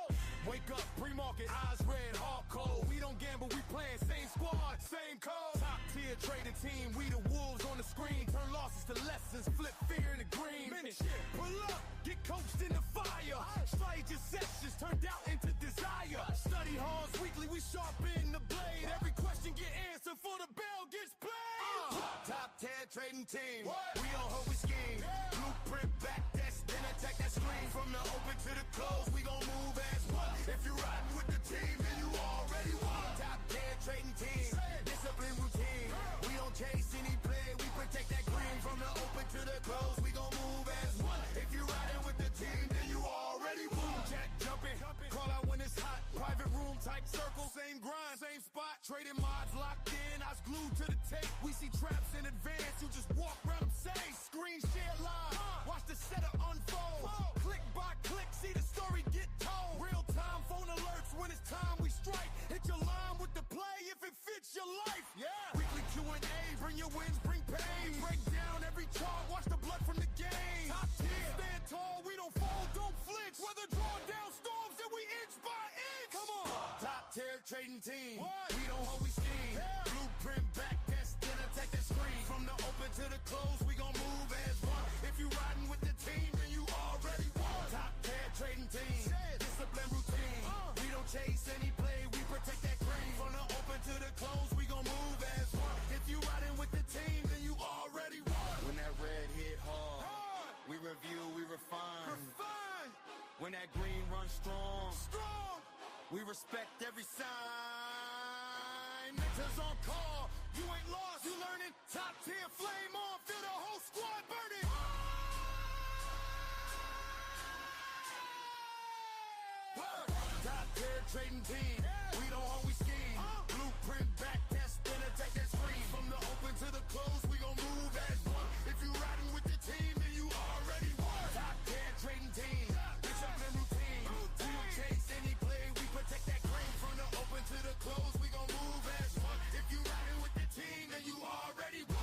Wake up, pre-market, eyes red, heart cold. We don't gamble, we playing same squad, same code. Top tier trading team, we the wolves on the screen. Turn losses to lessons, flip fear into green. Mentorship, pull up, get coached in the fire. Strategy sessions turned out into desire. Study halls weekly, we sharpen the blade. Every question get answered before the bell gets played. Top 10 trading team, we on hope we scheme. Blueprint back, that's then attack that screen. From the open to the close, we gon' move as one. If you're riding with the team, then you already won. Top 10 trading team, discipline routine. We don't chase any play, we protect that green. From the open to the close, we gon' move as one. If you're riding with the team, then you already won. Jack jumping, call out when it's hot. Private room type circle, same grind, same spot. Trading mods locked in, eyes glued to the tape. We see traps in advance, you just walk around them safe. Screen share live, watch the setup unfold. Click by click, see the story get told. Real time phone alerts when it's time we strike. Hit your line with the play if it fits your life. Yeah. Weekly Q&A, bring your wins, bring pain. Break down every chart, watch the blood from the game. Top tier, stand tall, we don't fall, don't flinch. Whether drawing down storms, then we inch by inch. Come on. Top tier trading team, we don't hold, we scheme. Blueprint back, that's then attack that screen. From the open to the close, we gon' move as one. If you riding with the team, then you already won. Top tier trading team, discipline routine. We don't chase any play, we When that green runs strong, we respect every sign. Mentors on call, you ain't lost, you learning. Top tier, flame on, feel the whole squad burning. Top tier trading team, we don't always scheme. Blueprint back, test, then attack that screen. From the open to the close, we gon' move as one. If you riding with the team, then you already won. Top tier trading team, bitch up in routine. We don't chase any play, we protect that green. From the open to the close, we gon' move as one. If you riding with the team, then you already won.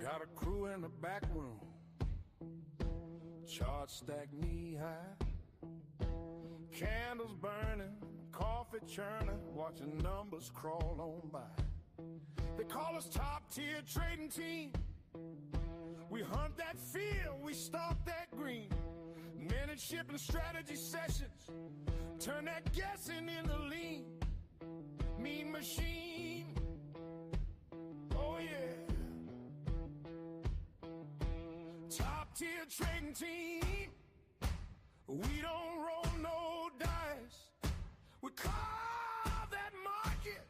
Got a crew in the back room, chart stacked knee high, candles burning, coffee churning, watching numbers crawl on by. They call us top tier trading team. We hunt that field, we stalk that green. Mentorship and strategy sessions, turn that guessing into lean. Mean machine, oh yeah. Top tier trading team, we don't roll no dice. We call that market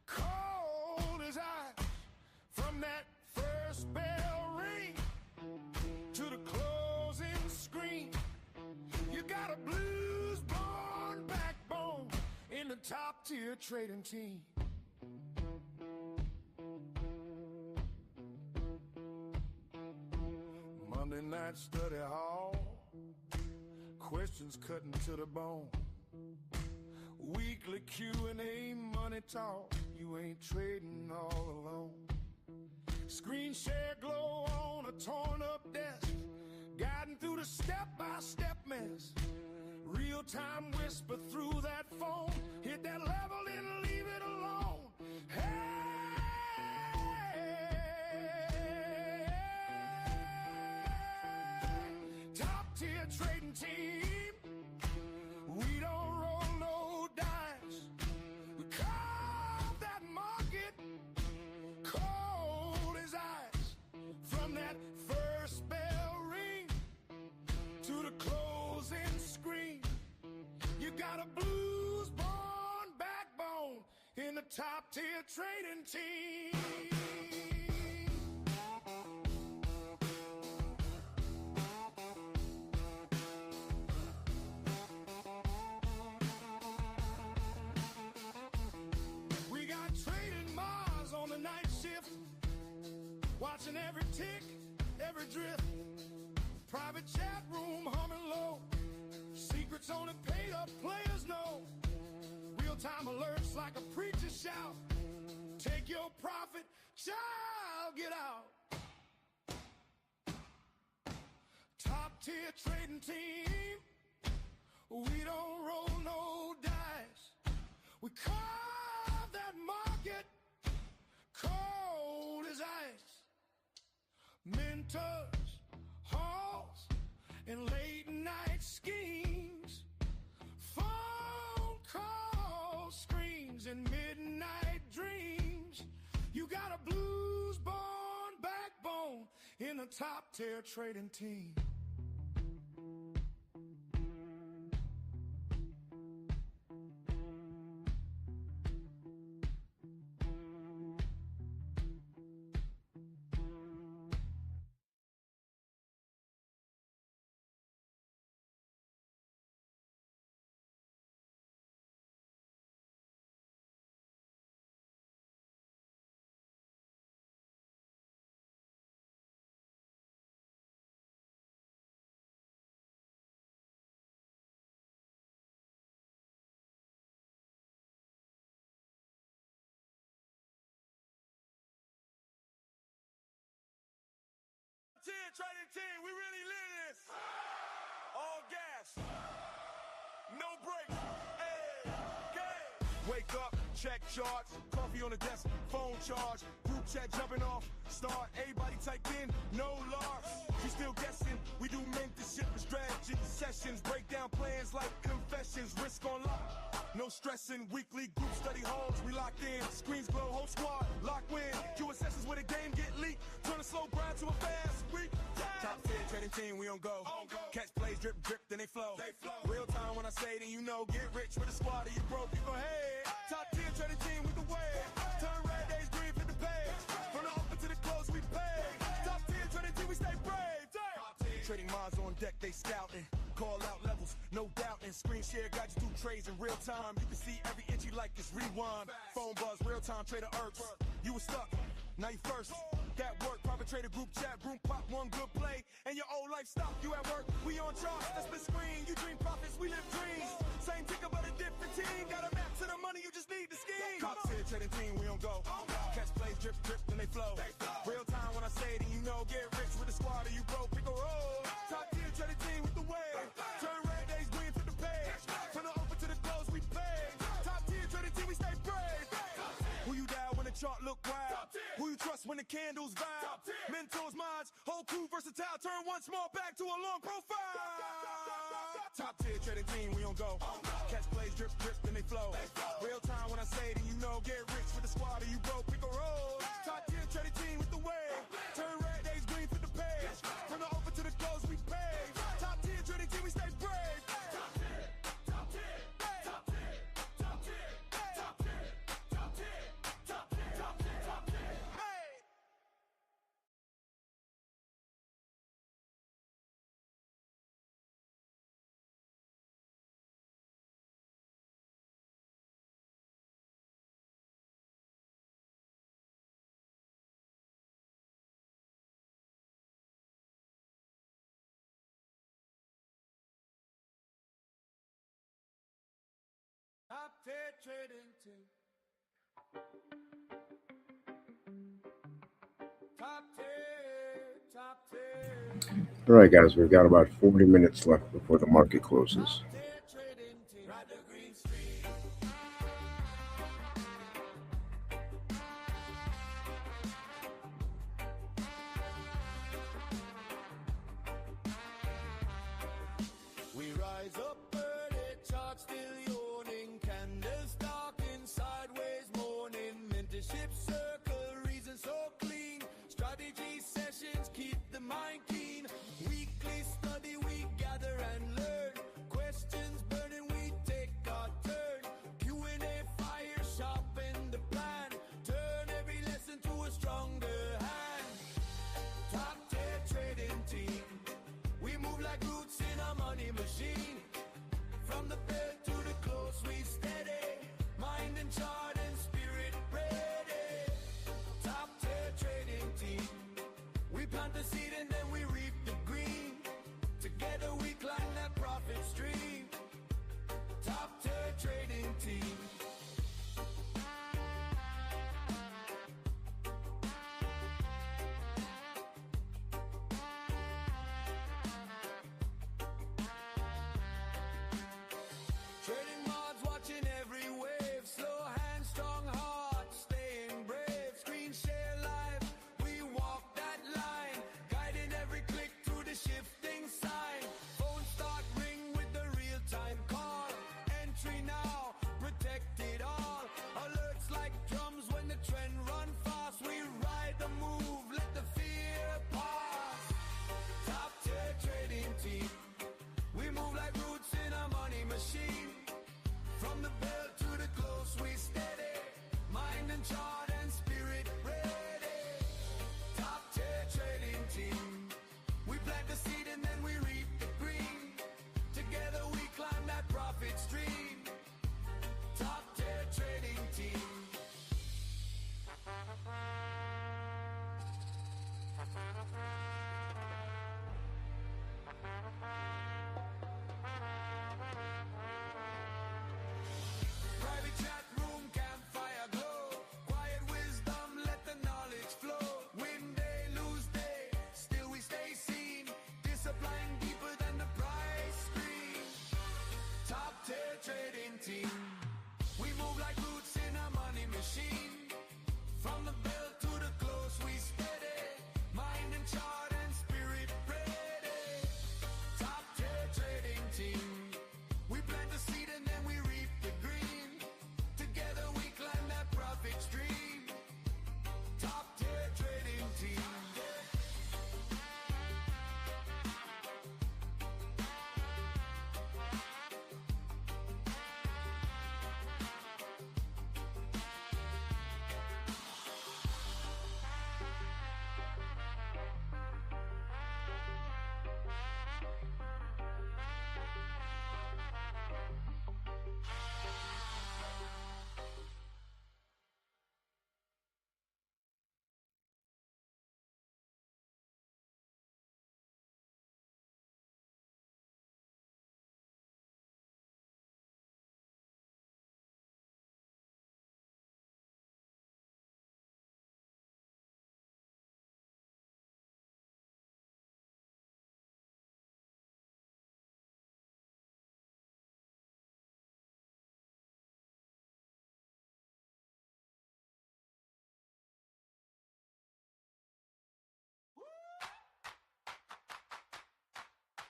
cold as ice. From that first bell ring to the closing screen, you got a blues-born backbone in the top tier trading team. Monday night study hall, questions cutting to the bone. Weekly Q&A, money talk, you ain't trading all alone. Screen share glow on a torn up desk, guiding through the step-by-step mess. Real-time whisper through that phone, hit that level and leave it alone. Hey! Trading team, we don't roll no dice. We call that market cold as ice. From that first bell ring to the closing screen, you got a blues-born backbone in the top tier trading team. Watching every tick, every drift. Private chat room humming low. Secrets only paid up players know. Real-time alerts like a preacher shout. Take your profit, shall get out. Top tier trading team. We don't roll no dice. We carve that market cold as ice. Mentors, halls, and late night schemes. Phone calls, screams, and midnight dreams. You got a blues-born backbone in a top-tier trading team. Trading team, we really live this. All gas, no brakes. Hey, game. Wake up, check charts, coffee on the desk, phone charge, group chat jumping off, start, everybody type in, no larks. You still guessing, we do mentorship and strategy sessions, break down plans like confessions, risk on lock. No stressing, weekly group study halls, we locked in, screens glow, whole squad, lock win, Q sessions where the game get leaked, turn a slow grind to a fast week. Top 10 trading team, we on go. Catch plays, drip, drip, then they flow. Real time when I say, then you know, get rich with a squad or you broke, you go, hey. Top 10 trading team with the wave. Turn red days green for the page. From the open to the close, we pay. Top 10 trading team, we stay brave. Trading minds on deck, they scouting. Call out levels, no doubt. And screen share got you through trades in real time. You can see every inch you like this rewind. Phone buzz, real time trader irks. You were stuck, now you first. That work, private trader group chat, room pop, one good play, and your old life stop. You at work, we on charts, that's the screen. You dream profits, we live dreams. Same ticker, but a different team. Got a map to the money, you just need the scheme. Top 10 trading team, we on go. Catch plays, drip, drip, then they flow. Real time when I say it, and you know, get rich with a squad or you broke, pick a roll. Top 10 trading team with the wave. Turn red days green for the page. From the open to the close, we pay. Top 10 trading team, we stay brave. Who you dial when the chart look wild? Who you trust when the candles vibe? Mentors, minds, whole crew versatile. Turn one small back to a long profile. Top 10 trading team, we on go. Catch plays, drip, drip, then they flow. Real time when I say it, and you know, get rich with the squad or you broke, pick a roll. Top 10 trading team with the wave. Turn red days green for the page. From the open to the close, we pay. Top 10 trading team, we stay brave. Top 10, top 10, top 10, top 10, top 10, top 10, top 10, top 10, top 10. Hey! Top 10 trading team. Top 10, top 10. All right, guys, we've got about 40 minutes left before the market closes. Top 10 trading team. Ride the green street. We rise up early, charts still yawning, candles darking, sideways morning, mentorship circle, reason so clean, strategy sessions keep the mind keen, weekly study we gather and learn, questions burning we take our turn, Q&A fire sharpen the plan, turn every lesson to a stronger hand. Top 10 trading team, we move like roots in a money machine. From the bed to the close, we steady. Mind and chart and spirit ready. Top 10 trading team. We plant the seed and then we reap the green. Together we climb that profit stream. Top 10 trading team. team. We move like roots in a money machine. From the bell to the close, we steady. Mind and chart and spirit ready. Top tier trading team. We plant the seed and then we reap the green. Together we climb that profit stream. Top tier trading team.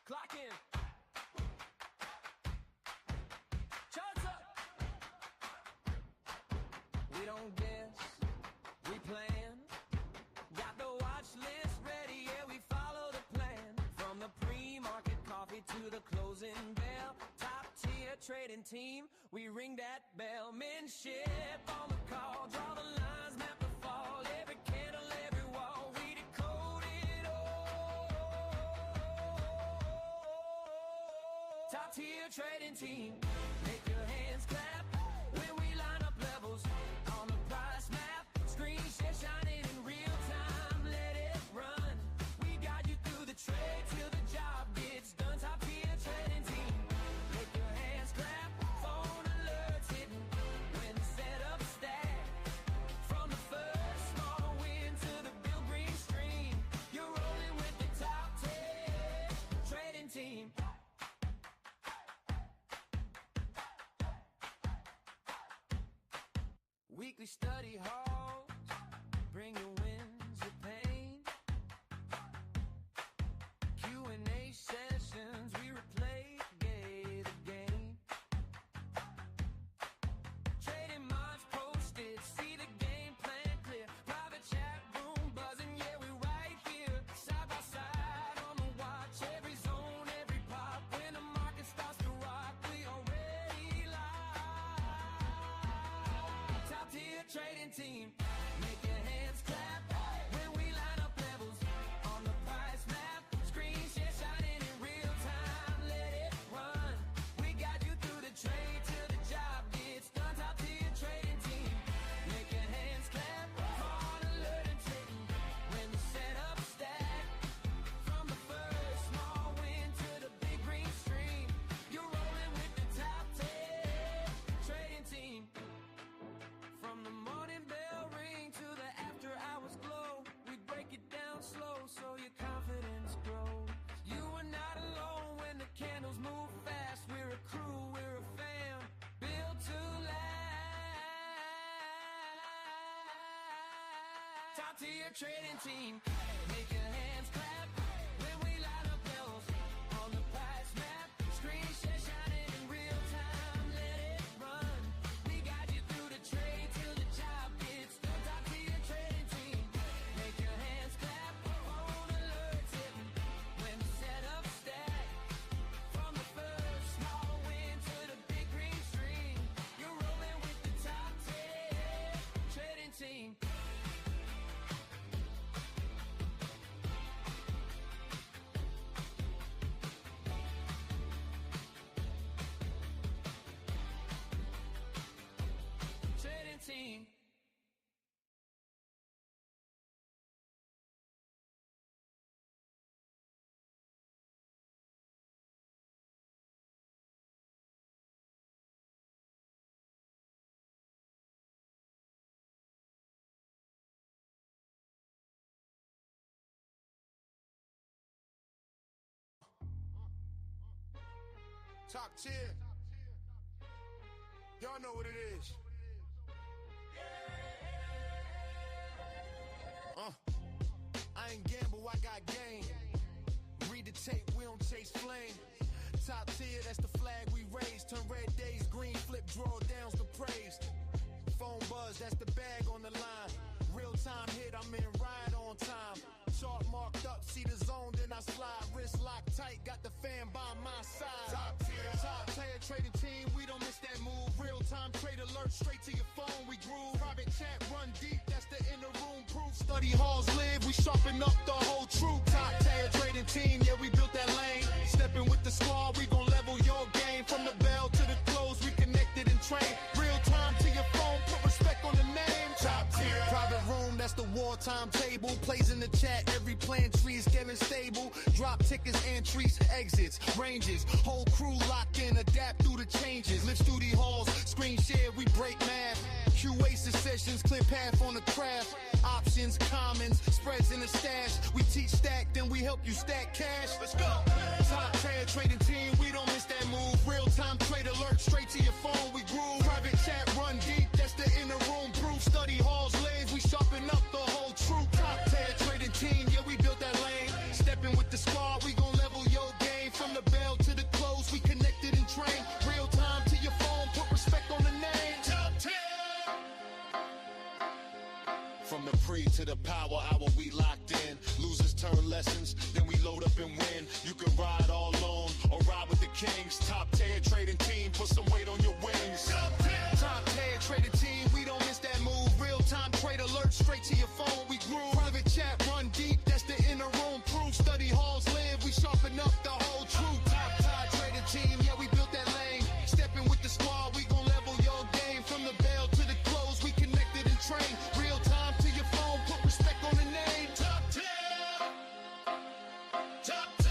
Clock in. Charts up. We don't guess, we plan. Got the watch list ready, yeah, we follow the plan. From the pre-market coffee to the closing bell. Top tier trading team, we ring that bell. Mentorship on the call, draw the lines, map the fall. Every candle, every wall, we decode it all. Top tier trading team, make your hands clap when we line up levels on the price map. Screen share shining in real time, let it run. We got you through the trade till the job gets done. Top tier trading team, make your hands clap. Phone alerts hitting when the setup stack. From the first small win to the bill green stream, you're rolling with the top tier trading team. Weekly study halls, bring your wins, your pain. Q&A sessions, we replay the game. Trading minds posted, see the game plan clear. Private chat room buzzing, yeah, we right here. Side by side on the watch, every zone, every pop. When the market starts to rock, we already live. Top tier trading team, make your hands clap when we line up levels on the price map. Screen share shining in real time, let it run. We got you through the trade till the job gets done. Top tier trading team, make your hands clap. On alert and trading when the setup stack. From the first small win to the big green stream, you're rolling with the top tier trading team. From the morning bell ring to the after hours glow, we break it down slow so your confidence grows. You are not alone when the candles move fast. We're a crew, we're a fam, built to last. Top tier trading team, make your hands clap when we line up levels on the price map. Screen share shining in real time, let it run. We got you through the trade till the job gets done. Top tier trading team, make your hands clap. Phone alerts hitting when the setup stack. From the first small win to the big green stream, you're rolling with the top tier trading team. Trading team. Top tier. Y'all know what it is. I ain't gamble, I got game. Read the tape, we don't chase flame. Top tier, that's the flag we raise. Turn red days green, flip drawdowns to praise. Phone buzz, that's the bag on the line. Real time hit, I'm in ride on time. Chart marked up, see the zone, then I slide. Wrist locked tight, got the fan by my side. Top tier trading team, we don't miss that move. Real time trade alert, straight to your phone, we groove. Private chat, run deep, that's the inner room proof. Study halls live, we sharpen up the whole truth. Top tier trading team, yeah, we built that lane. Stepping with the squad, we gon' level your game. From the bell to the close, we connected and trained. Real time to your phone, put respect on the name. Top tier. Private room, that's the wartime table. Plays in the chat, every plan tree is getting stable. Drop tickets, entries, exits, ranges. Whole crew locked in, adapt through the changes. Live studio halls, screen share, we break math. QA sessions, clear path on the craft. Options, commons, spreads in the stash. We teach stack, then we help you stack cash. Let's go. Top tier trading team, we don't miss that move. Real time trade alert, straight to your phone, we groove. Private chat, run deep, that's the inner room proof. Study halls, lanes, we sharpen up the whole truth. Top tier trading team, yeah, we built that lane. Stepping with the squad, we gon' level your game. From the bell to the close, we connected and trained. Real time to your phone, put respect on the name. Top tier. From the pre to the power hour, we locked in. Losers turn lessons, then we load up and win. You can ride all alone or ride with the kings. Top tier trading team, put some weight on your wings. Top tier trading team, we don't miss that move. Real time trade alert, straight to your phone, we groove. Private chat, run deep, that's the inner room proof. Study halls live, we sharpen up the whole truth. Top tier trading team, yeah, we built that lane. Stepping with the squad, we gon' level your game. From the bell to the close, we connected and trained. Real time to your phone, put respect on the name. Top tier. Top tier.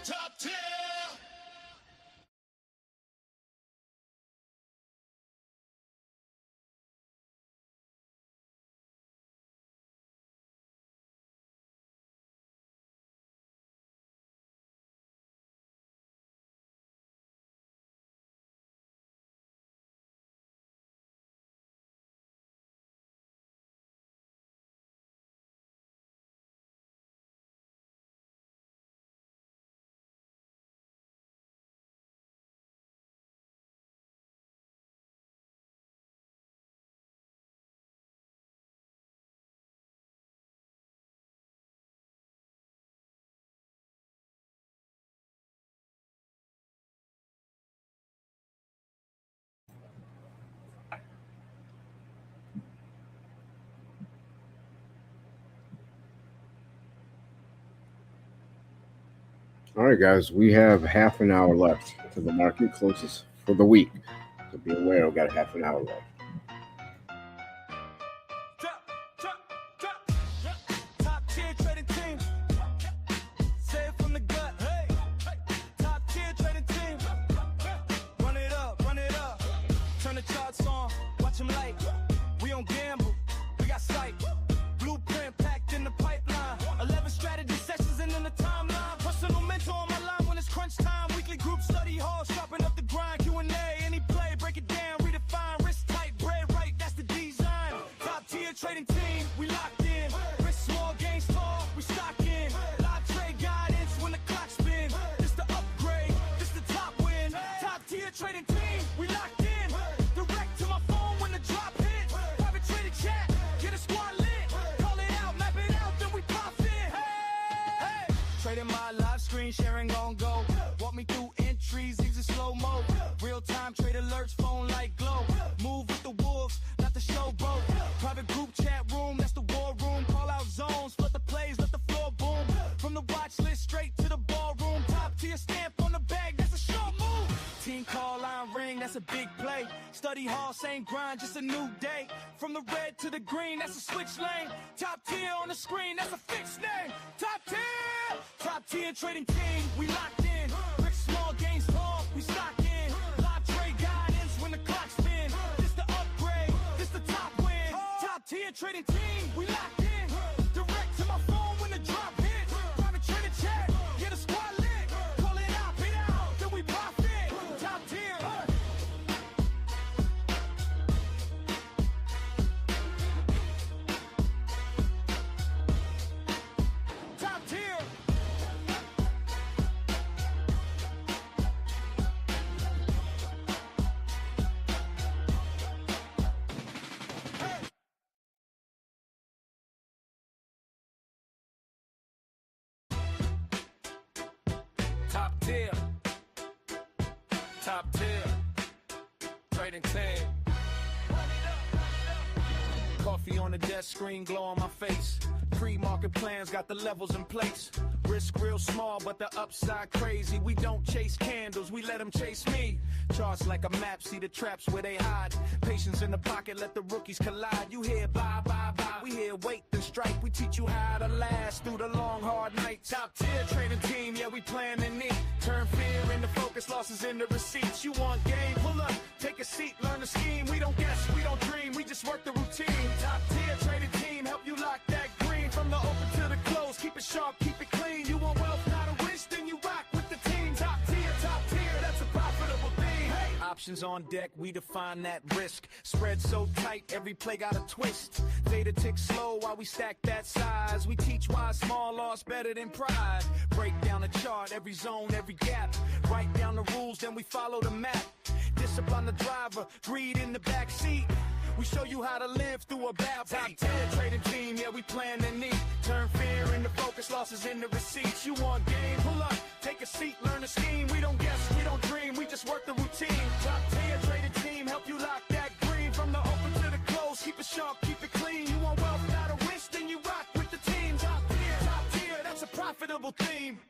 Top tier. All right, guys, we have half an hour left to the market closes for the week. So be aware, we've got half an hour left. Top tier trading team. Say it from the gut. Hey. Top tier trading team. Run it up, run it up. Turn the charts on, watch them light. We don't gamble, we got sight. Blueprint packed in the pipeline. 11 strategy sessions and in the timeline. Personal mentor on my line when it's crunch time. Weekly group study hall, sharpen up the grind. Q&A, any play, break it down, redefine. Wrist tight, bread right, that's the design. Top tier trading team, we locked in. Risk small, gains tall, we stock in. Live trade guidance when the clock spin. This the upgrade, this the top win. Top tier trading team, we locked in. Direct to my phone when the drop hit. Private trading chat, get a squad lit. Call it out, map it out, then we profit. Hey, trading my live screen, sharing gon' go. Walk me through entries, exit slow mo. Real time trade alerts, phone like glow. Move with the wolves, not the show bro. Private group chat room, that's the war room. Call out zones, split the plays, let the floor boom. From the watch list straight to the ballroom. Top tier stamp on the bag, that's a short move. Team call line ring, that's a big play. Study hall, same grind, just a new day. From the red to the green, that's a switch lane. Top tier on the screen, that's a fixed name. Top tier trading team, we locked in. Brick small, gains tall, we stock in. Live trade guidance when the clock spin. This the upgrade, this the top win. Top tier trading team, we locked in. Direct tier. Top tier. Trading team. Coffee on the desk, screen glow on my face. Pre-market plans got the levels in place. Risk real small, but the upside crazy. We don't chase candles, we let them chase me. Charts like a map, see the traps where they hide. Patience in the pocket, let the rookies collide. You hear bye, bye, bye. We hear wait then strike. We teach you how to last through the long, hard night. Top tier trading team, yeah, we planning it. Turn fear into focus, losses into receipts. You want game? Pull up, take a seat, learn the scheme. We don't guess, we don't dream, we just work the routine. Top tier trading team, help you lock that green. From the open to the close, keep it sharp, keep it clean. You want wealth, not a wish, then you rock with the team. Top tier, that's a profitable thing. Hey. Options on deck, we define that risk. Spread so tight, every play got a twist. Data ticks slow while we stack that size. We teach why small loss better than pride. Break down the chart, every zone, every gap. Write down the rules, then we follow the map. Discipline the driver, greed in the back seat. We show you how to live through a bad top tier trading team, yeah, we plan and neat. Turn fear into focus, losses into receipts. You want game? Pull up, take a seat, learn the scheme. We don't guess, we don't dream, we just work the routine. Top tier trading team, help you lock that green. From the open to the close, keep it sharp, keep it clean. You want wealth, not a wish, then you rock with the team. Top tier, that's a profitable theme.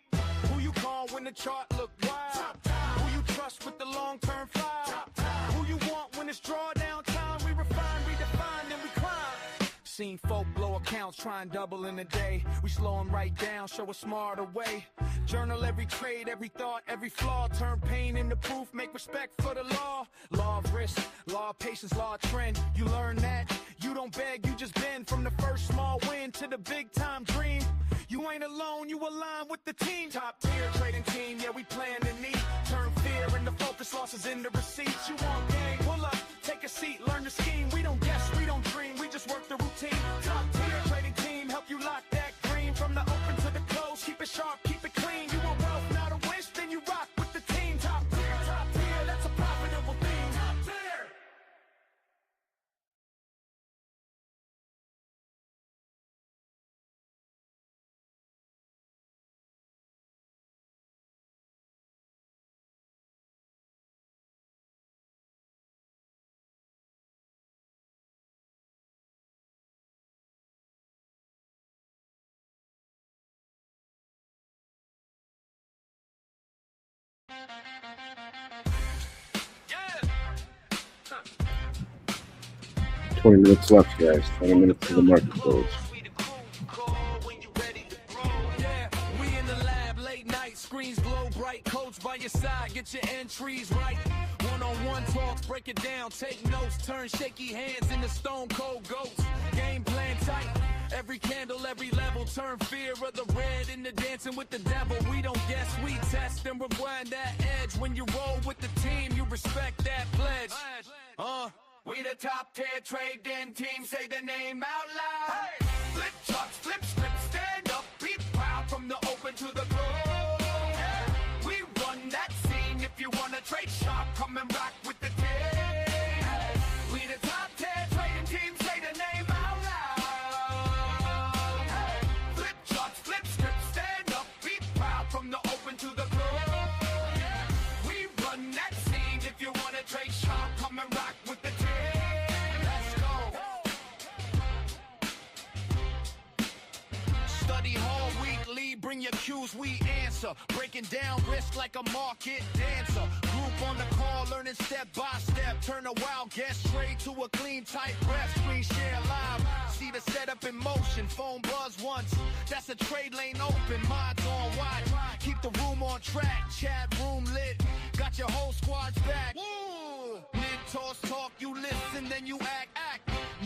Who you call when the chart look wild? Who you trust with the long-term file? Who you want when it's drawdown time? We refine, redefine, then we climb. Seen folk blow accounts, try and double in a day. We slow them right down, show a smarter way. Journal every trade, every thought, every flaw. Turn pain into proof, make respect for the law. Law of risk, law of patience, law of trend. You learn that, you don't beg, you just bend. From the first small win to the big time dream. You ain't alone, you align with the team. Top tier trading team, yeah, we plan and neat. Turn fear into focus, losses into receipts. You want game? Pull up, take a seat, learn the scheme. We don't guess, we don't dream, we just work the routine. Top tier trading team, help you lock that green. From the open to the close, keep it sharp, keep it clean. You want wealth, not a wish, then you rock with the team. Top tier, that's a profitable thing. Top tier. Yeah. 20 minutes left, guys. 20 minutes to the market close. Yeah, we in the lab, late night, screens glow bright, coach by your side, get your entries right. One-on-one talks, break it down, take notes, turn shaky hands into stone cold goats. Game plan tight, every candle, every level, turn fear of the red into dancing with the devil. We don't guess, we test and rewind that edge. When you roll with the team, you respect that pledge. We the top tier trading team, say the name out loud. Hey. Flip charts, flip scripts, stand up, be proud from the open to the close. Yeah. We run that scene, if you wanna trade sharp, come and rock with the team. Hey. We the top tier trading team, say the name out loud. Hey. Flip charts, flip scripts, stand up, be proud from the open to the close. Yeah. We run that scene, if you wanna trade sharp, come and rock with the team. Study hall weekly, bring your cues, we answer. Breaking down risk like a market dancer. Group on the call, learning step by step. Turn a wild guess straight to a clean tight rep. Screen share live, see the setup in motion. Phone buzz once, that's a trade lane open. Minds on watch, keep the room on track. Chat room lit, got your whole squad's back. Woo! Mentors talk, you listen, then you act.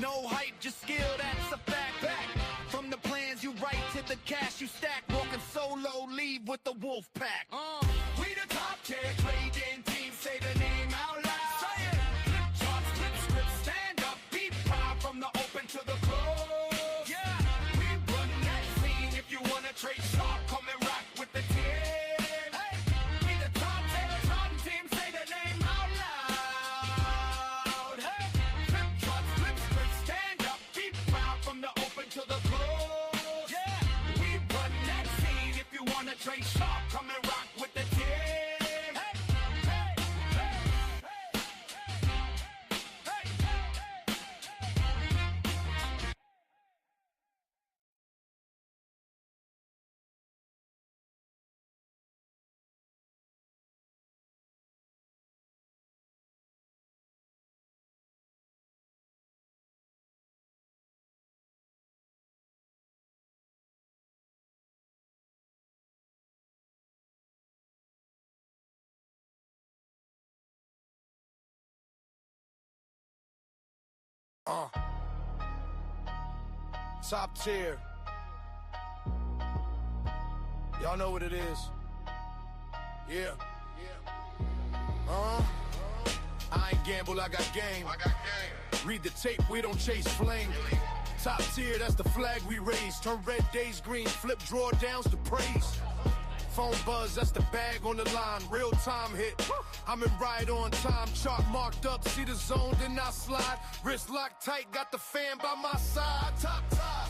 No hype, just skill, that's a fact. Back from the plans you write to the cash you stack. Walking solo, leave with the wolf pack. We the top tier trading team, say the name out loud. Say it. Flip charts, flip scripts, stand up, be proud from the open to the close. Yeah, we run that scene. If you wanna trade sharp, come and rock with the team. Hey, we the top tier trading team, say the name out loud. Hey, flip charts, flip scripts, stand up, be proud from the open to the close. Yeah, we run that scene. If you wanna trade sharp, come and rock with the team. Top tier. Y'all know what it is. Yeah. I ain't gamble, I got game. Read the tape, we don't chase flame. Top tier, that's the flag we raise. Turn red days green, flip drawdowns to praise. Phone buzz, that's the bag on the line. Real time hit. I'm in right on time. Chart marked up, see the zone, then I slide. Wrist locked tight, got the fan by my side.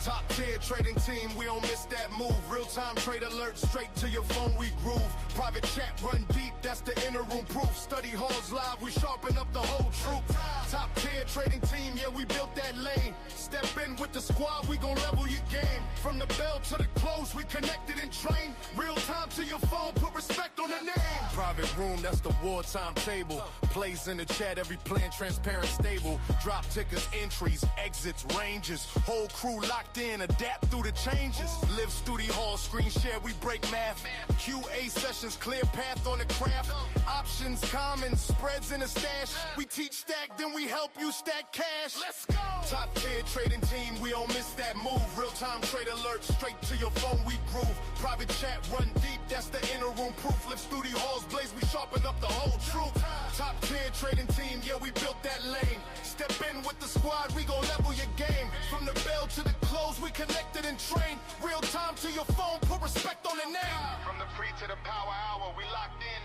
Top tier trading team, we don't miss that move. Real time trade alert, straight to your phone we groove. Private chat run deep, that's the inner room proof. Study halls live, we sharpen up the whole troop. Top tier trading team, yeah, we built that lane. Step in with the squad, we gon' level your game. From the bell to the close, we connected and trained. Real time to your phone, put respect on the name. Private room, that's the wartime table. Plays in the chat, every plan transparent, stable. Drop tickers, entries, exits, ranges. Whole crew locked in, adapt through the changes. Live studio hall, screen share, we break math. QA sessions, clear path on the craft. Options, common, spreads in the stash. We teach stack, then we help you stack cash. Let's go! Top tier trading team, we don't miss that move. Real time trade alert, straight to your phone we groove. Private chat run deep, that's the inner room proof. Live studio halls blaze, we sharpen up the whole truth. Top tier trading team, yeah, we built that lane. Step in with the squad, we gon' level your game. From the bell to the close, we connected and trained. Real time to your phone, put respect on the name. From the pre to the power hour, we locked in.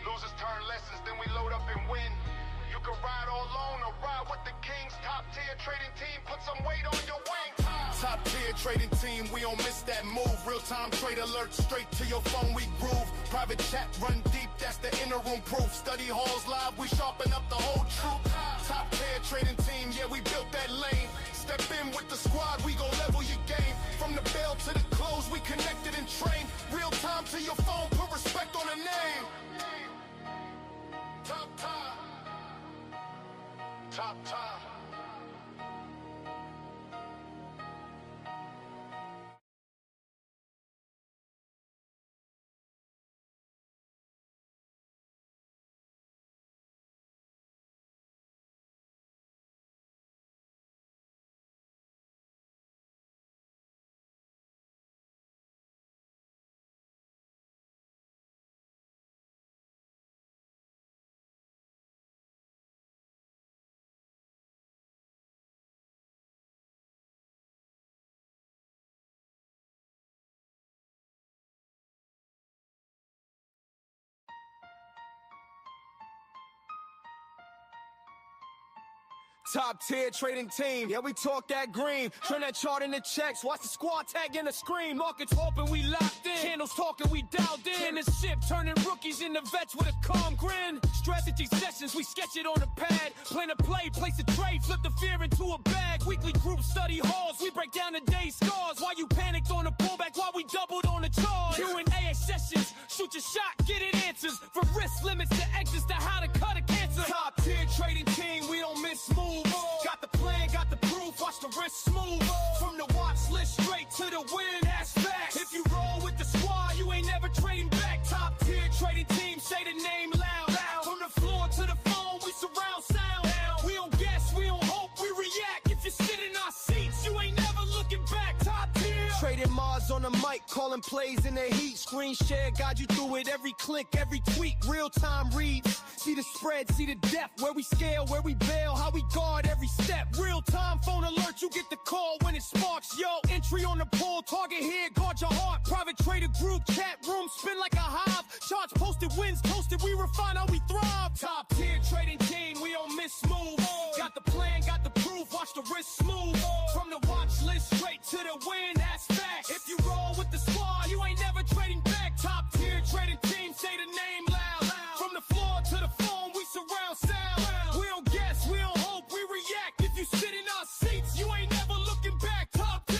Losers turn lessons, then we load up and win. You can ride all alone or ride with the kings. Top tier trading team, put some weight on your wing. Top tier trading team, we don't miss that move. Real time trade alert, straight to your phone we groove. Private chat run deep, that's the inner room proof. Study halls live, we sharpen up the whole troop. Top tier trading team, yeah, we built that lane. Step in with the squad, we gon' level your game. From the bell to the close, we connected and trained. Real time to your phone, put respect on the name. Top time. Top time. Top tier trading team, yeah, we talk that green. Turn that chart into checks, watch the squad tag in the screen. Markets open, we locked in. Candles talking, we dialed in. In the ship, turning rookies into vets with a calm grin. Strategy sessions, we sketch it on a pad. Plan a play, place a trade, flip the fear into a bag. Weekly group study halls, we break down the day's scars. Why you panicked on the pullback, while we doubled on the charge. Q&A sessions, shoot your shot, get it answers. From risk limits to exits to how to cut a cancer. Top tier trading team, we don't miss moves. Got the plan, got the proof, watch the wrist smooth. From the watch list straight to the win, that's facts. If you roll with the squad, you ain't never trading back. Top tier trading team, say the name loud. From the floor to the phone, we surround sound. We don't guess, we don't hope, we react. If you sit in our seats, you ain't never looking back. Top tier. Trading Mars on the mic, calling plays in the heat. Screen share, guide you through it, every click, every tweet. Real time reads, see the spread, see the depth. Where we scale, where we bail, how we guard every step. Real time phone alert, you get the call when it sparks. Yo, entry on the poll, target here, guard your heart. Private trader group, chat room, spin like a hive. Charts posted, wins toasted, we refine how we thrive. Top tier trading team, we don't miss moves. Got the plan, got the proof, watch the wrist smooth. From the watch list straight to the win, that's facts. If you roll with the squad, you ain't never trading back. Top tier trading team, say the name loud. From the floor to the phone, we surround sound. We don't guess, we don't hope, we react. If you sit in our seats, you ain't never looking back. Top tier.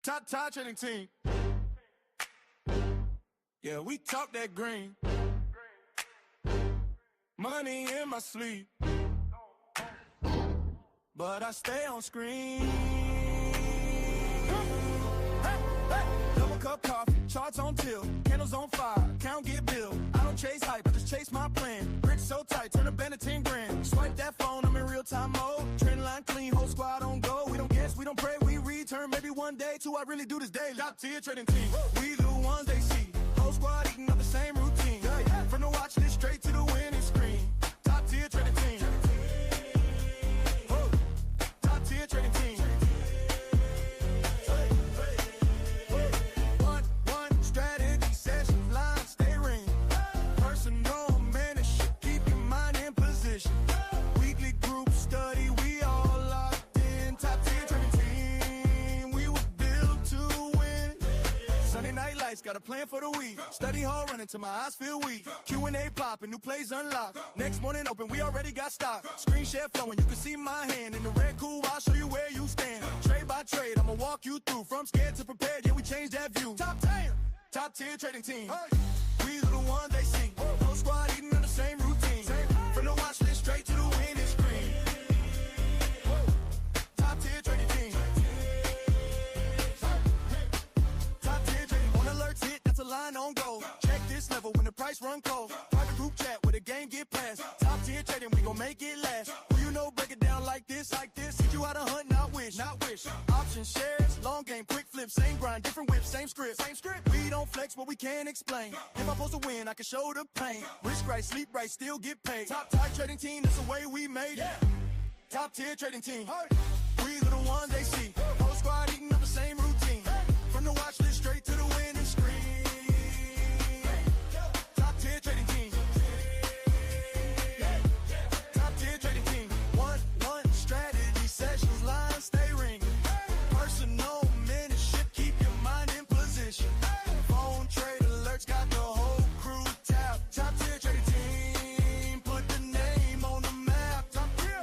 Top trading team. Yeah, we talk that green. Money in my sleep. But I stay on screen. Double cup coffee, charts on tilt, candles on fire, count get billed. I don't chase hype, I just chase my plan. Grip so tight, turn a bend to 10 grand. Swipe that phone, I'm in real time mode. Trend line clean, whole squad on go. We don't guess, we don't pray, we return maybe one day. Two, I really do this daily. Top tier trading team, we the ones they see. Whole squad eating up the same routine. From the watch list straight to the winning screen. Top tier trading team. Top tier trading team. One strategy session, line stay ring. Personal mentorship, keep your mind in position. Weekly group study, we all locked in. Top tier trading team, we were built to win. Sunday night lights, got a plan for the week. Study hall running till my eyes feel weak. Q&A popping, new plays unlocked. Next morning open, we already got stock. Screen share flowing, you can see my hand. In the red cool, I'll show you where you stand. Trade by trade, I'ma walk you through. From scared to prepared, yeah, we changed that view. Top 10, top tier trading team. We the ones they see. Whole squad eating on the same routine. From the watch list straight to the winning screen. Top tier trading team. Top tier trading. On alerts hit, that's a line on go. Check this level when the price run cold. Private group chat where the game get passed. Top tier trading, we gon' make it last. Who you know break it down like this, like this. Teach you how to hunt, not wish, not wish. Option shares, long game, quick flip, same grind, different whip, same script, same script. We don't flex what we can't explain. If I'm supposed to win, I can show the pain. Risk right, sleep right, still get paid. Top tier trading team, that's the way we made it. Top tier trading team. We the ones they see. Whole squad eating up the same routine. From the watch list straight to the winning screen. Top tier trading team. Top tier trading team. One strategy sessions, line stay ringing. Personal mentorship, keep your mind in position. Phone trade alerts, got the whole crew tapped. Top tier trading team, put the name on the map. Top tier.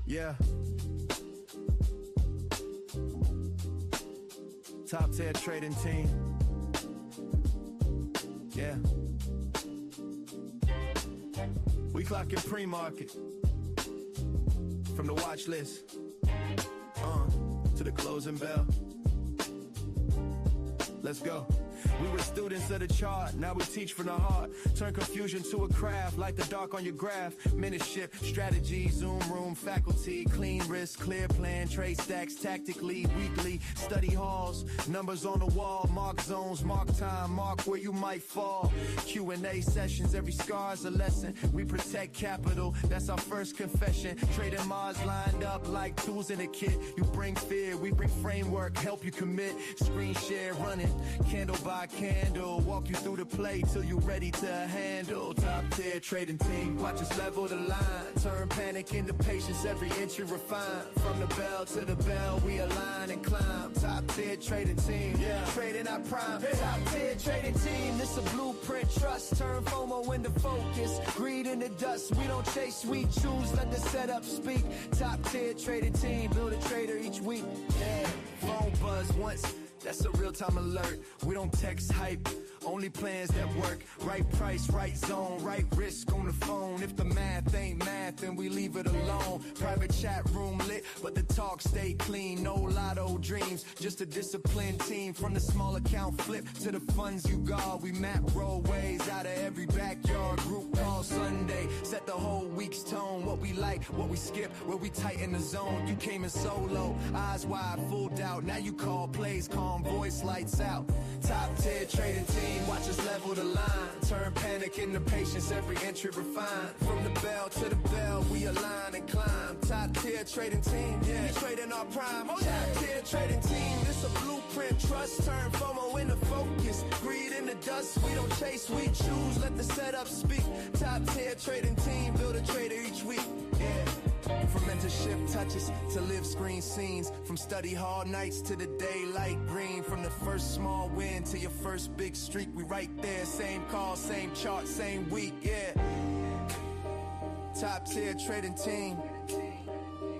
Yeah. Top tier trading team. Yeah. clocking pre-market. From the watch list to the closing bell. Let's go. We were students of the chart, now we teach from the heart. Turn confusion to a craft, like the dark on your graph. Mentorship, strategy, Zoom room, faculty, clean risk, clear plan, trade stacks, tactically, weekly, study halls, numbers on the wall, mark zones, mark time, mark where you might fall. Q&A sessions, every scar's a lesson. We protect capital, that's our first confession. Trading Mars lined up like tools in a kit. You bring fear, we bring framework, help you commit. Screen share running, candle by candle, walk you through the play till you ready to handle. Top tier trading team, watch us level the line, turn panic into patience, every inch you refine. From the bell to the bell, we align and climb. Top tier trading team, yeah, trading our prime. Top tier trading team, this a blueprint. Trust, turn FOMO into focus, greed into dust. We don't chase, we choose, let the setup speak. Top tier trading team, build a trader each week. Yeah, phone buzz once, that's a real-time alert. We don't text hype, only plans that work. Right price, right zone, right risk on the phone. If the math ain't math, then we leave it alone. Private chat room lit, but the talk stay clean. No lotto dreams, just a disciplined team. From the small account flip to the funds you guard. We map roadways out of every backyard. Group call Sunday, set the whole week's tone. What we like, what we skip, where we tighten the zone. You came in solo, eyes wide, full doubt. Now you call plays, calm voice, lights out. Top tier trading team, watch us level the line. Turn panic into patience, every entry refined. From the bell to the bell, we align and climb. Top tier trading team, yeah, trading our prime. Top tier trading team, this a blueprint. Trust, turn FOMO into focus, greed into dust. We don't chase, we choose, let the setup speak. Top tier trading team, build a trader each week, yeah. From mentorship touches to live screen scenes, from study hall nights to the daylight green. From the first small win to your first big streak, we right there, same call, same chart, same week, yeah. Top tier trading team,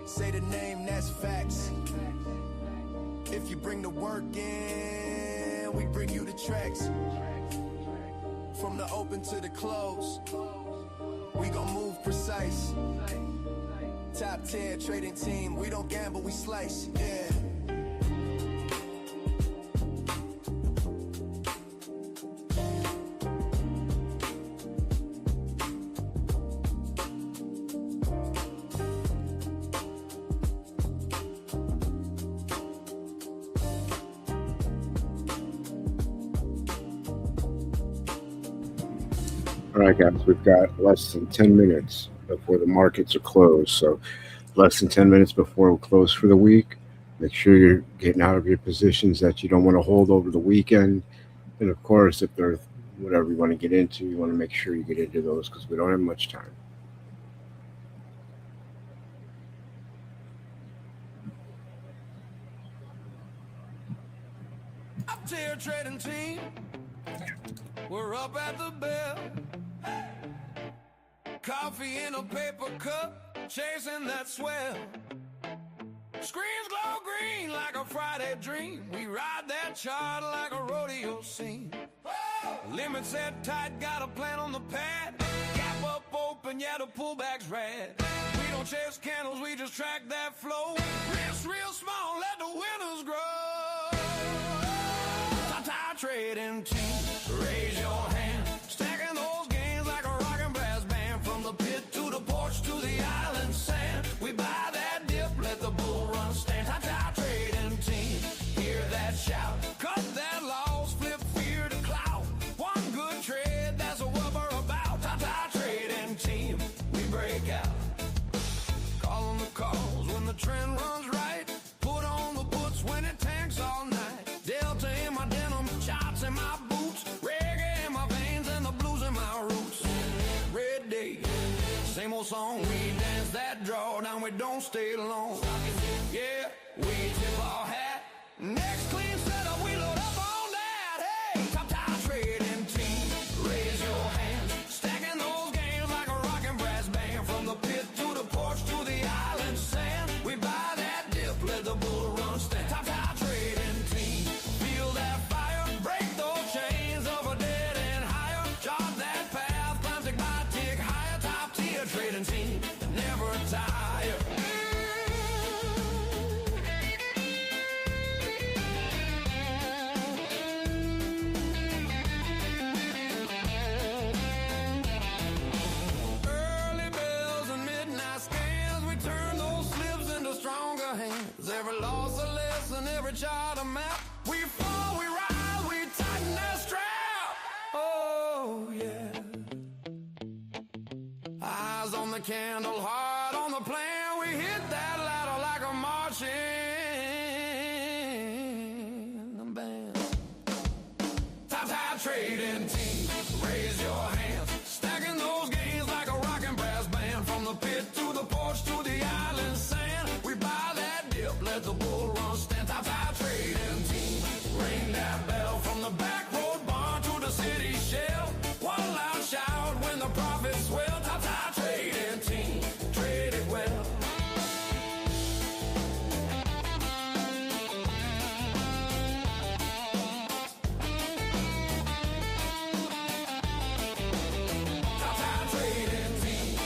say the name, that's facts. If you bring the work in, we bring you the tracks. From the open to the close, we gon' move precise. Top tier trading team, we don't gamble, we slice, yeah. All right, guys, we've got less than 10 minutes before the markets are closed. So less than 10 minutes before we close for the week, make sure you're getting out of your positions that you don't want to hold over the weekend. And of course, if there's whatever you want to get into, you want to make sure you get into those because we don't have much time. Top tier trading team, we're up at the bell. Coffee in a paper cup, chasing that swell. Screens glow green like a Friday dream. We ride that chart like a rodeo scene. Limit set tight, got a plan on the pad. Gap up open, yeah, the pullback's red. We don't chase candles, we just track that flow. Risk real small, let the winners grow. Top trading team, raise your hand. Stacking those gains like a rock and brass band. From the pit to the porch to the island sand. We buy that dip, let the bull run stand. Top trading team, hear that shout. Cut that loss, flip fear to clout. One good trade, that's what we're about. Top trading team, we break out. Calling the calls when the trend runs right. Put on the puts when it tanks all night. Delta in my denim, chops in my boots. Reggae in my veins and the blues in my roots. Red day, same old song. We dance that draw down, we don't stay long. Yeah, we tip our hat. Next clean setup, we load up on that. Hey, top trading team, raise your hands. Stacking those games like a rock and brass band. From the pit to the porch to the island sand. We buy that dip, let the bull run stand. Top trading team, feel that fire. Break those chains of a dead and higher. Chart that path, climb tick by tick higher. Top tier chart a map. We fall, we rise, we tighten that strap. Oh, yeah. Eyes on the candle, heart on the plan. We hit that ladder like a marching band. Top trading team, raise your hands. Stacking those gains like a rocking brass band. From the pit to the porch to the island sand. We buy that dip, let the bull run stand. Top trading team, ring that bell. From the back road barn to the city shell. One loud shout when the profits swell. Top trading team, trade it well. Top trading team.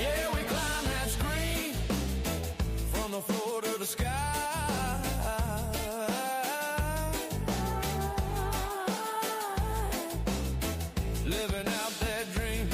Yeah, we climb that screen from the floor to the sky. Living out that dream.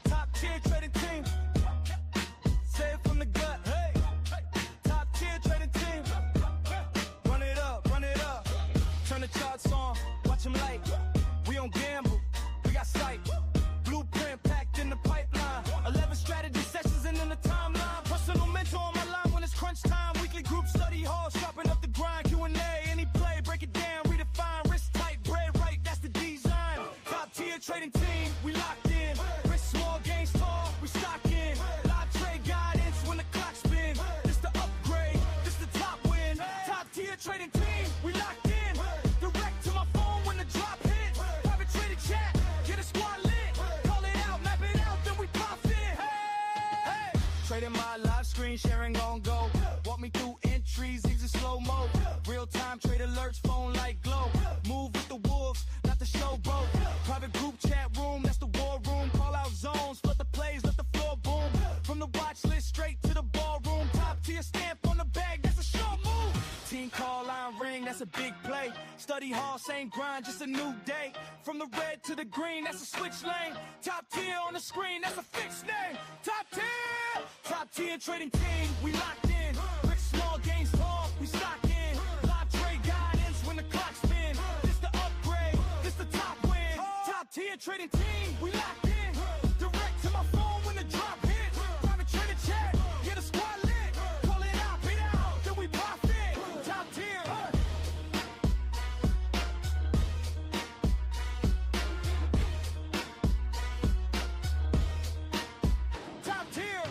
Top tier trading team. Say it from the gut. Hey. Top tier trading team. Run it up, run it up. Turn the charts on, watch them light. We don't gamble, we got sight. Blueprint packed in the pipeline. 11 strategy sessions and in the timeline. Personal mentor on my line when it's crunch time. Weekly group study hall, sharpen up the grind. Q&A, any play, break it down, redefine. Wrist tight, bread right, that's the design. Top tier trading team, we locked in. Risk small, gains tall, we stock in. Live trade guidance when the clock spin. This the upgrade, this the top win. Top tier trading team, we locked in. Direct to my phone when the drop hit. Private trading chat, get a squad lit. Call it out, map it out, then we profit. Hey, trading my live screen, sharing on go. Walk me through entries, exit slow mo. Real time trade alerts, phone light glow. Move with the wolves, not the showboat. Private group chat room, that's the war room. Call out zones, flood the plays, let the floor boom. From the watch list straight to the ballroom. Top tier stamp on the bag, that's a short move. Team call line ring, that's a big play. Study hall, same grind, just a new day. From the red to the green, that's a switch lane. Top tier on the screen, that's a fixed name. Top tier trading team, we locked in. Rich small gains tall, we stock in. Live trade guidance when the clock spin. This the upgrade, this the top win. Top tier trading team, we locked in. Direct to my phone when the drop hit. Private trading chat, get a squad lit. Call it out, beat out, then we profit. Top tier. Top tier.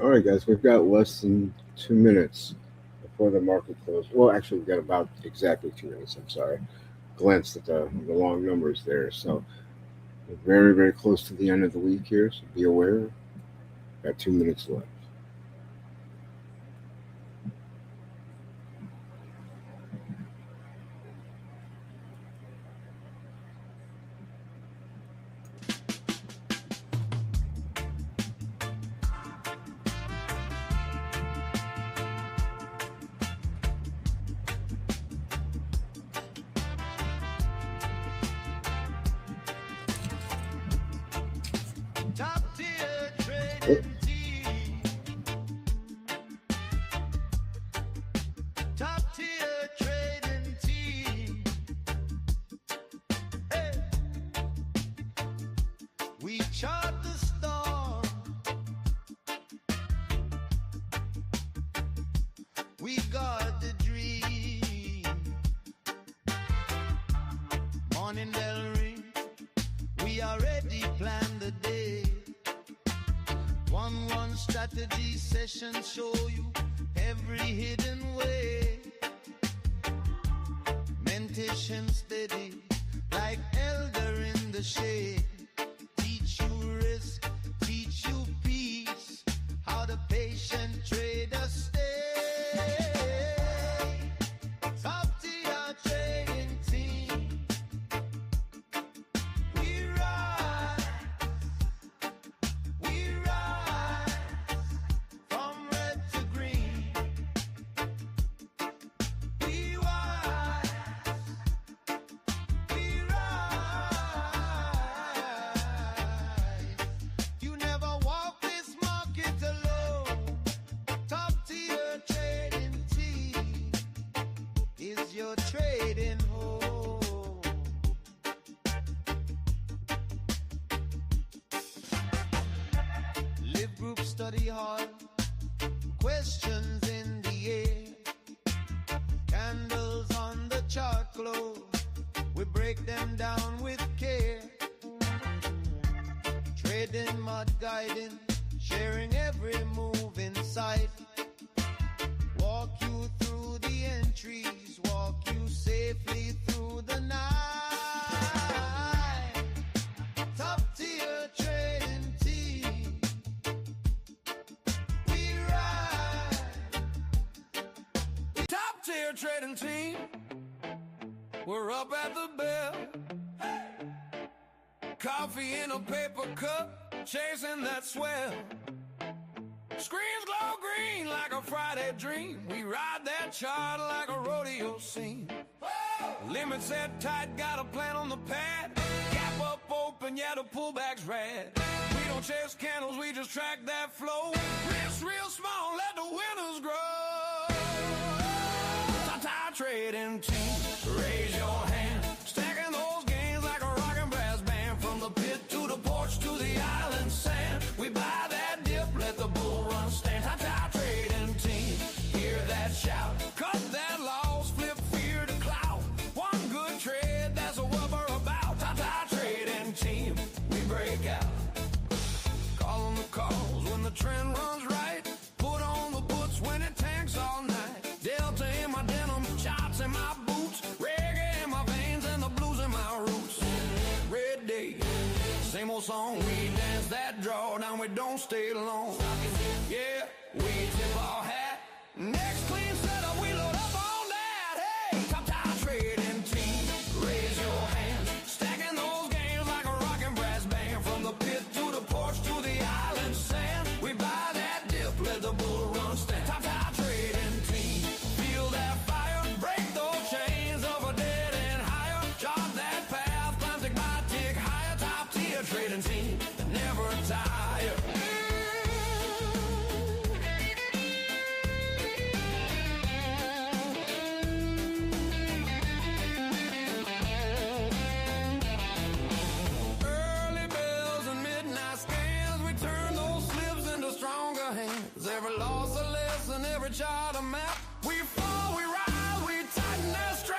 All right, guys, we've got less than 2 minutes before the market closes. Well, actually, we've got about exactly 2 minutes. I'm sorry. Glanced at the long numbers there. So we're very, very close to the end of the week here. So be aware. Got 2 minutes left. trading team. Top tier trading team. Hey. We chart the storm. We guard the dream. Morning bell ring. We already planned the day. 1-1 strategy session show you every hidden way. Mentation steady like elder in the shade. Teach you risk, teach you peace. How the patient trader stay. Top tier trading team. We rise from red to green. We rise. You never walk this market alone. Top tier trading team is your trading home. Live group, study hard. Questions in the air. Candles on the chart close. We break them down with care. Trading, mud guiding, sharing every move in sight. Walk you through the entries, walk you safely through the night. Top tier trading team. We ride. Top tier trading team. We're up at the bell. Coffee in a paper cup, chasing that swell. Screens glow green like a Friday dream. We ride that chart like a rodeo scene. Limit set tight, got a plan on the pad. Gap up open, yeah, the pullback's rad. We don't chase candles, we just track that flow. Risk real small, let the winners grow. Top trading team, raise your hand. Stacking those gains like a rock and brass band. From the pit to the porch to the island sand. We buy that dip, let the bull run stand. Top trading team, hear that shout. Cut that loss, flip fear to clout. One good trade, that's what we're about. Top trading team, we break out. Call on the calls when the trend runs right. Put on the puts when it tanks all night. Delta in my denim, shots in my boots. Reggae in my veins and the blues in my roots. Red day, same old song. We dance that draw down, we don't stay long. Yeah, we tip our hat. Next clean setup, we load up on that. Hey, top trading team, raise your hands. Stacking those games like a rock and brass band. From the pit to the porch to the island sand. We buy that dip, let the bull run stand. Top trading team, feel that fire. Break those chains of a dead and higher. Chart that path, climb tick by tick higher. Top tier trading team, never tire. Early bells and midnight scans, we turn those slips into stronger hands. Every loss a lesson, every chart a map. We fall, we rise, we tighten that strap.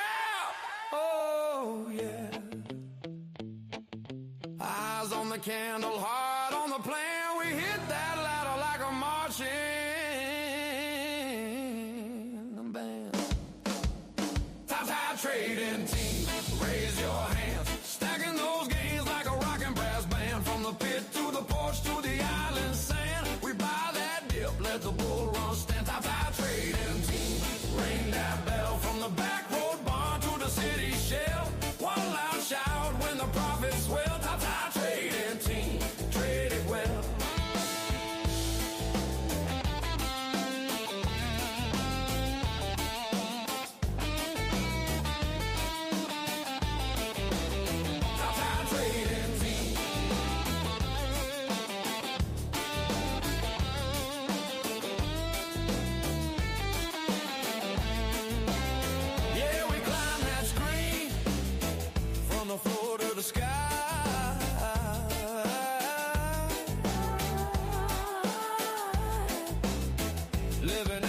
Oh yeah. Eyes on the candle, heart on the plan. We hit that ladder like a marching band. Top trading team, raise your hands. Stacking those gains like a rock and brass band. From the pit to the porch to the island sand. We buy that dip, let the bull run stand. Top trading team, ring that bell. From the back road barn to the city shell. One loud shout when the profits swell. Top trading team, trade it well. living